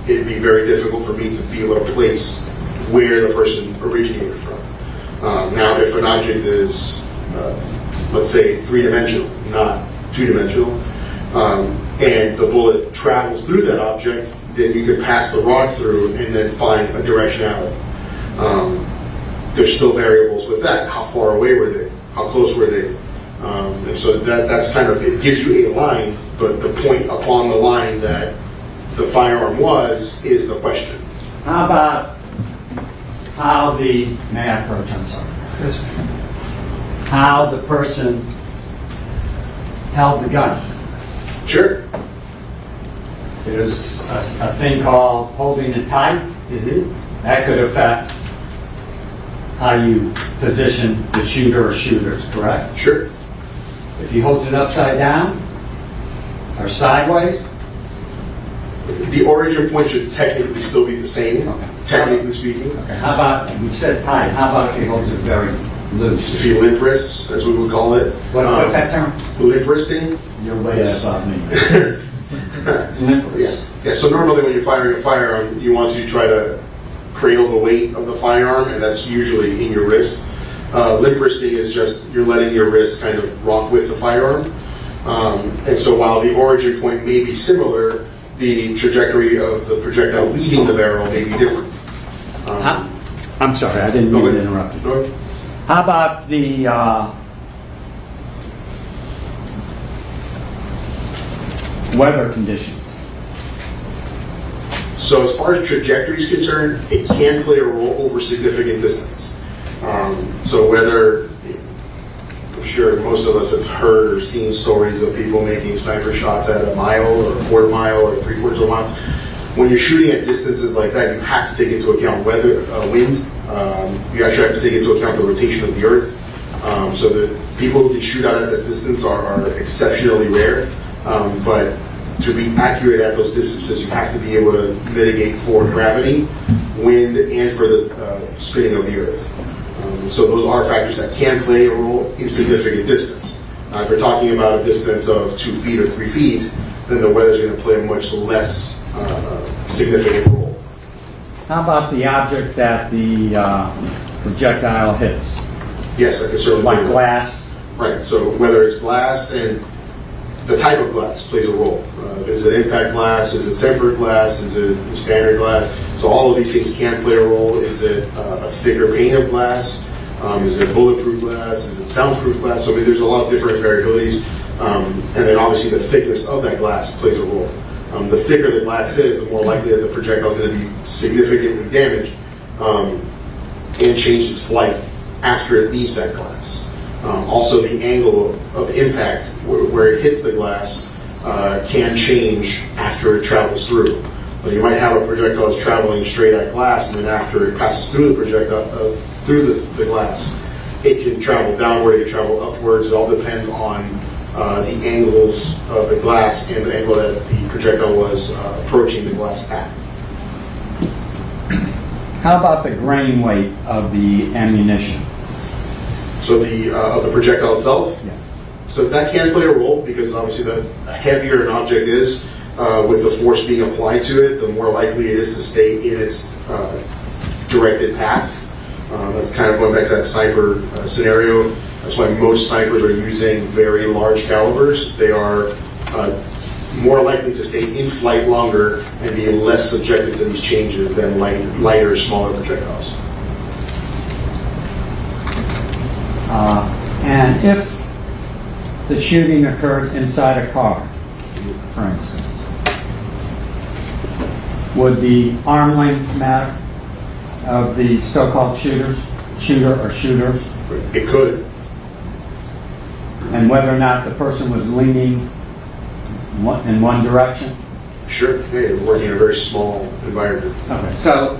It'd be very difficult for me to be able to place where the person originated from. Now, if an object is, let's say, three-dimensional, not two-dimensional, and the bullet travels through that object, then you could pass the rod through and then find a directionality. There's still variables with that. How far away were they? How close were they? And so that's kind of, it gives you a line, but the point upon the line that the firearm was is the question. How about how may I approach, I'm sorry. Yes, sir. How the person held the gun. Sure. There's a thing called holding it tight. That could affect how you position the shooter or shooters, correct? Sure. If he holds it upside down or sideways, The origin point should technically still be the same, Okay. technically speaking. okay. How about, we said tight, how about if he holds it very loose? If you limp wrist, as we would call it. What's that term? Limp wristing. You're way Yes. above me. Limp wrist. Yeah, so normally when you're firing a firearm, you want to try to cradle the weight of the firearm, and that's usually in your wrist. Limp wristing is just you're letting your wrist kind of rock with the firearm. And so while the origin point may be similar, the trajectory of the projectile leaving the barrel may be different. I'm sorry, I didn't mean to interrupt you. No? How about the weather conditions? So as far as trajectory is concerned, it can play a role over significant distance. So whether, I'm sure most of us have heard or seen stories of people making sniper shots at a mile or a quarter mile or three-quarters of a mile. When you're shooting at distances like that, you have to take into account weather, wind. You actually have to take into account the rotation of the earth. So the people who can shoot out at that distance are exceptionally rare. But to be accurate at those distances, you have to be able to mitigate for gravity, wind, and for the spinning of the earth. So those are factors that can play a role in significant distance. If we're talking about a distance of 2 feet or 3 feet, then the weather is going to play a much less significant role. How about the object that the projectile hits? Yes, I can certainly. Like glass? Right, so whether it's glass, and the type of glass plays a role. Is it impact glass? Is it tempered glass? Is it standard glass? So all of these things can play a role. Is it a thicker pane of glass? Is it bulletproof glass? Is it soundproof glass? So I mean, there's a lot of different variabilities. And then obviously the thickness of that glass plays a role. The thicker the glass is, the more likely that the projectile is going to be significantly damaged and change its flight after it leaves that glass. Also, the angle of impact, where it hits the glass, can change after it travels through. You might have a projectile that's traveling straight at glass, and then after it passes through the projectile, through the glass, It can travel downward, it can travel upwards. It all depends on the angles of the glass and the angle that the projectile was approaching the glass at. How about the grain weight of the ammunition? So of the projectile itself, Yeah. so that can play a role because obviously the heavier an object is, with the force being applied to it, the more likely it is to stay in its directed path. That's kind of going back to that sniper scenario. That's why most snipers are using very large calibers. They are more likely to stay in flight longer and be less subjected to these changes than lighter, smaller projectiles. And if the shooting occurred inside a car, for instance, would the arm length matter of the so-called shooter or shooters, It could. and whether or not the person was leaning in one direction? Sure. Yeah, we're working in a very small environment. Okay, so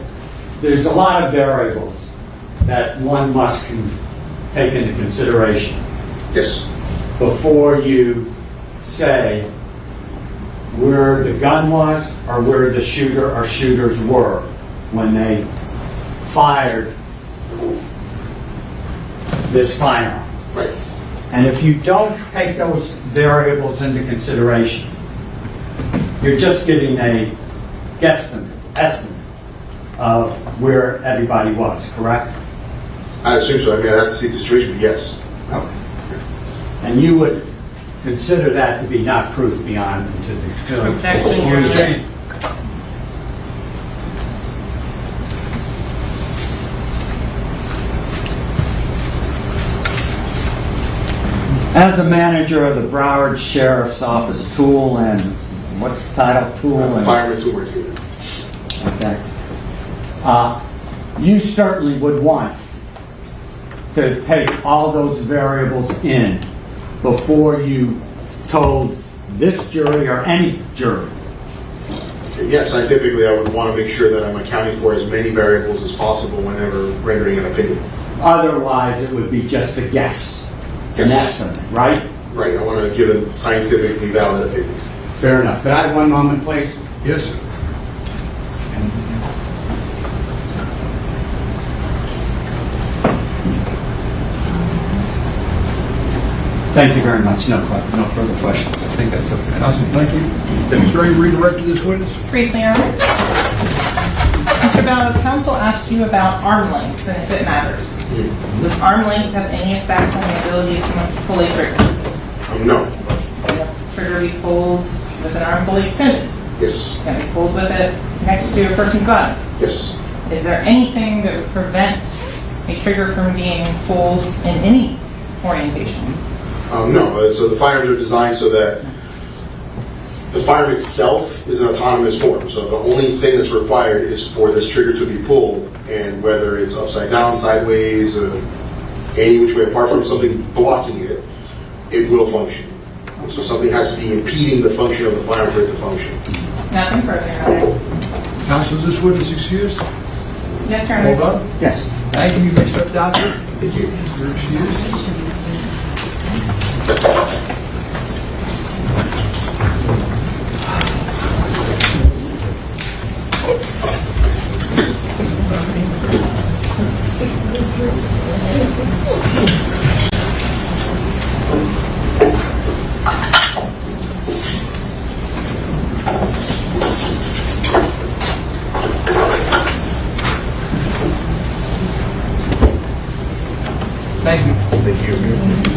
there's a lot of variables that one must take into consideration Yes. before you say where the gun was or where the shooter or shooters were when they fired this firearm. Right. And if you don't take those variables into consideration, you're just giving a estimate of where everybody was, correct? I assume so. I mean, I have to see the situation, but yes. Okay. And you would consider that to be not proof beyond to the Protection, Your Honor. As a manager of the Broward Sheriff's Office tool and what's the title? Tool and Fireman tool work unit. okay. You certainly would want to take all those variables in before you told this jury or any jury. Yeah, scientifically, I would want to make sure that I'm accounting for as many variables as possible whenever rendering an opinion. Otherwise, it would be just a guess, an Yes. estimate, right? Right. I want to give a scientifically valid opinion. Fair enough. Could I have one moment, please? Yes, sir. Thank you very much. No further questions. I think that's okay. Counsel, thank you. Deputy Attorney, redirect to this witness. Briefly, Your Honor. Mr. Bello, counsel asked you about arm length and if it matters. Does arm length have any effect on the ability of someone to pull a trigger? No. Can the trigger be pulled with an arm fully extended? Yes. Can it be pulled with it next to a person's body? Yes. Is there anything that would prevent a trigger from being pulled in any orientation? No. So the firearms are designed so that the firearm itself is an autonomous form. So the only thing that's required is for this trigger to be pulled, and whether it's upside down, sideways, any which way apart from something blocking it, it will function. So something has to be impeding the function of the firearm for it to function. Nothing further, Your Honor. Counsel, is this witness excused? Yes, Your Honor. Hold on. Yes. Thank you. You may step down, sir. Thank you. You're excused.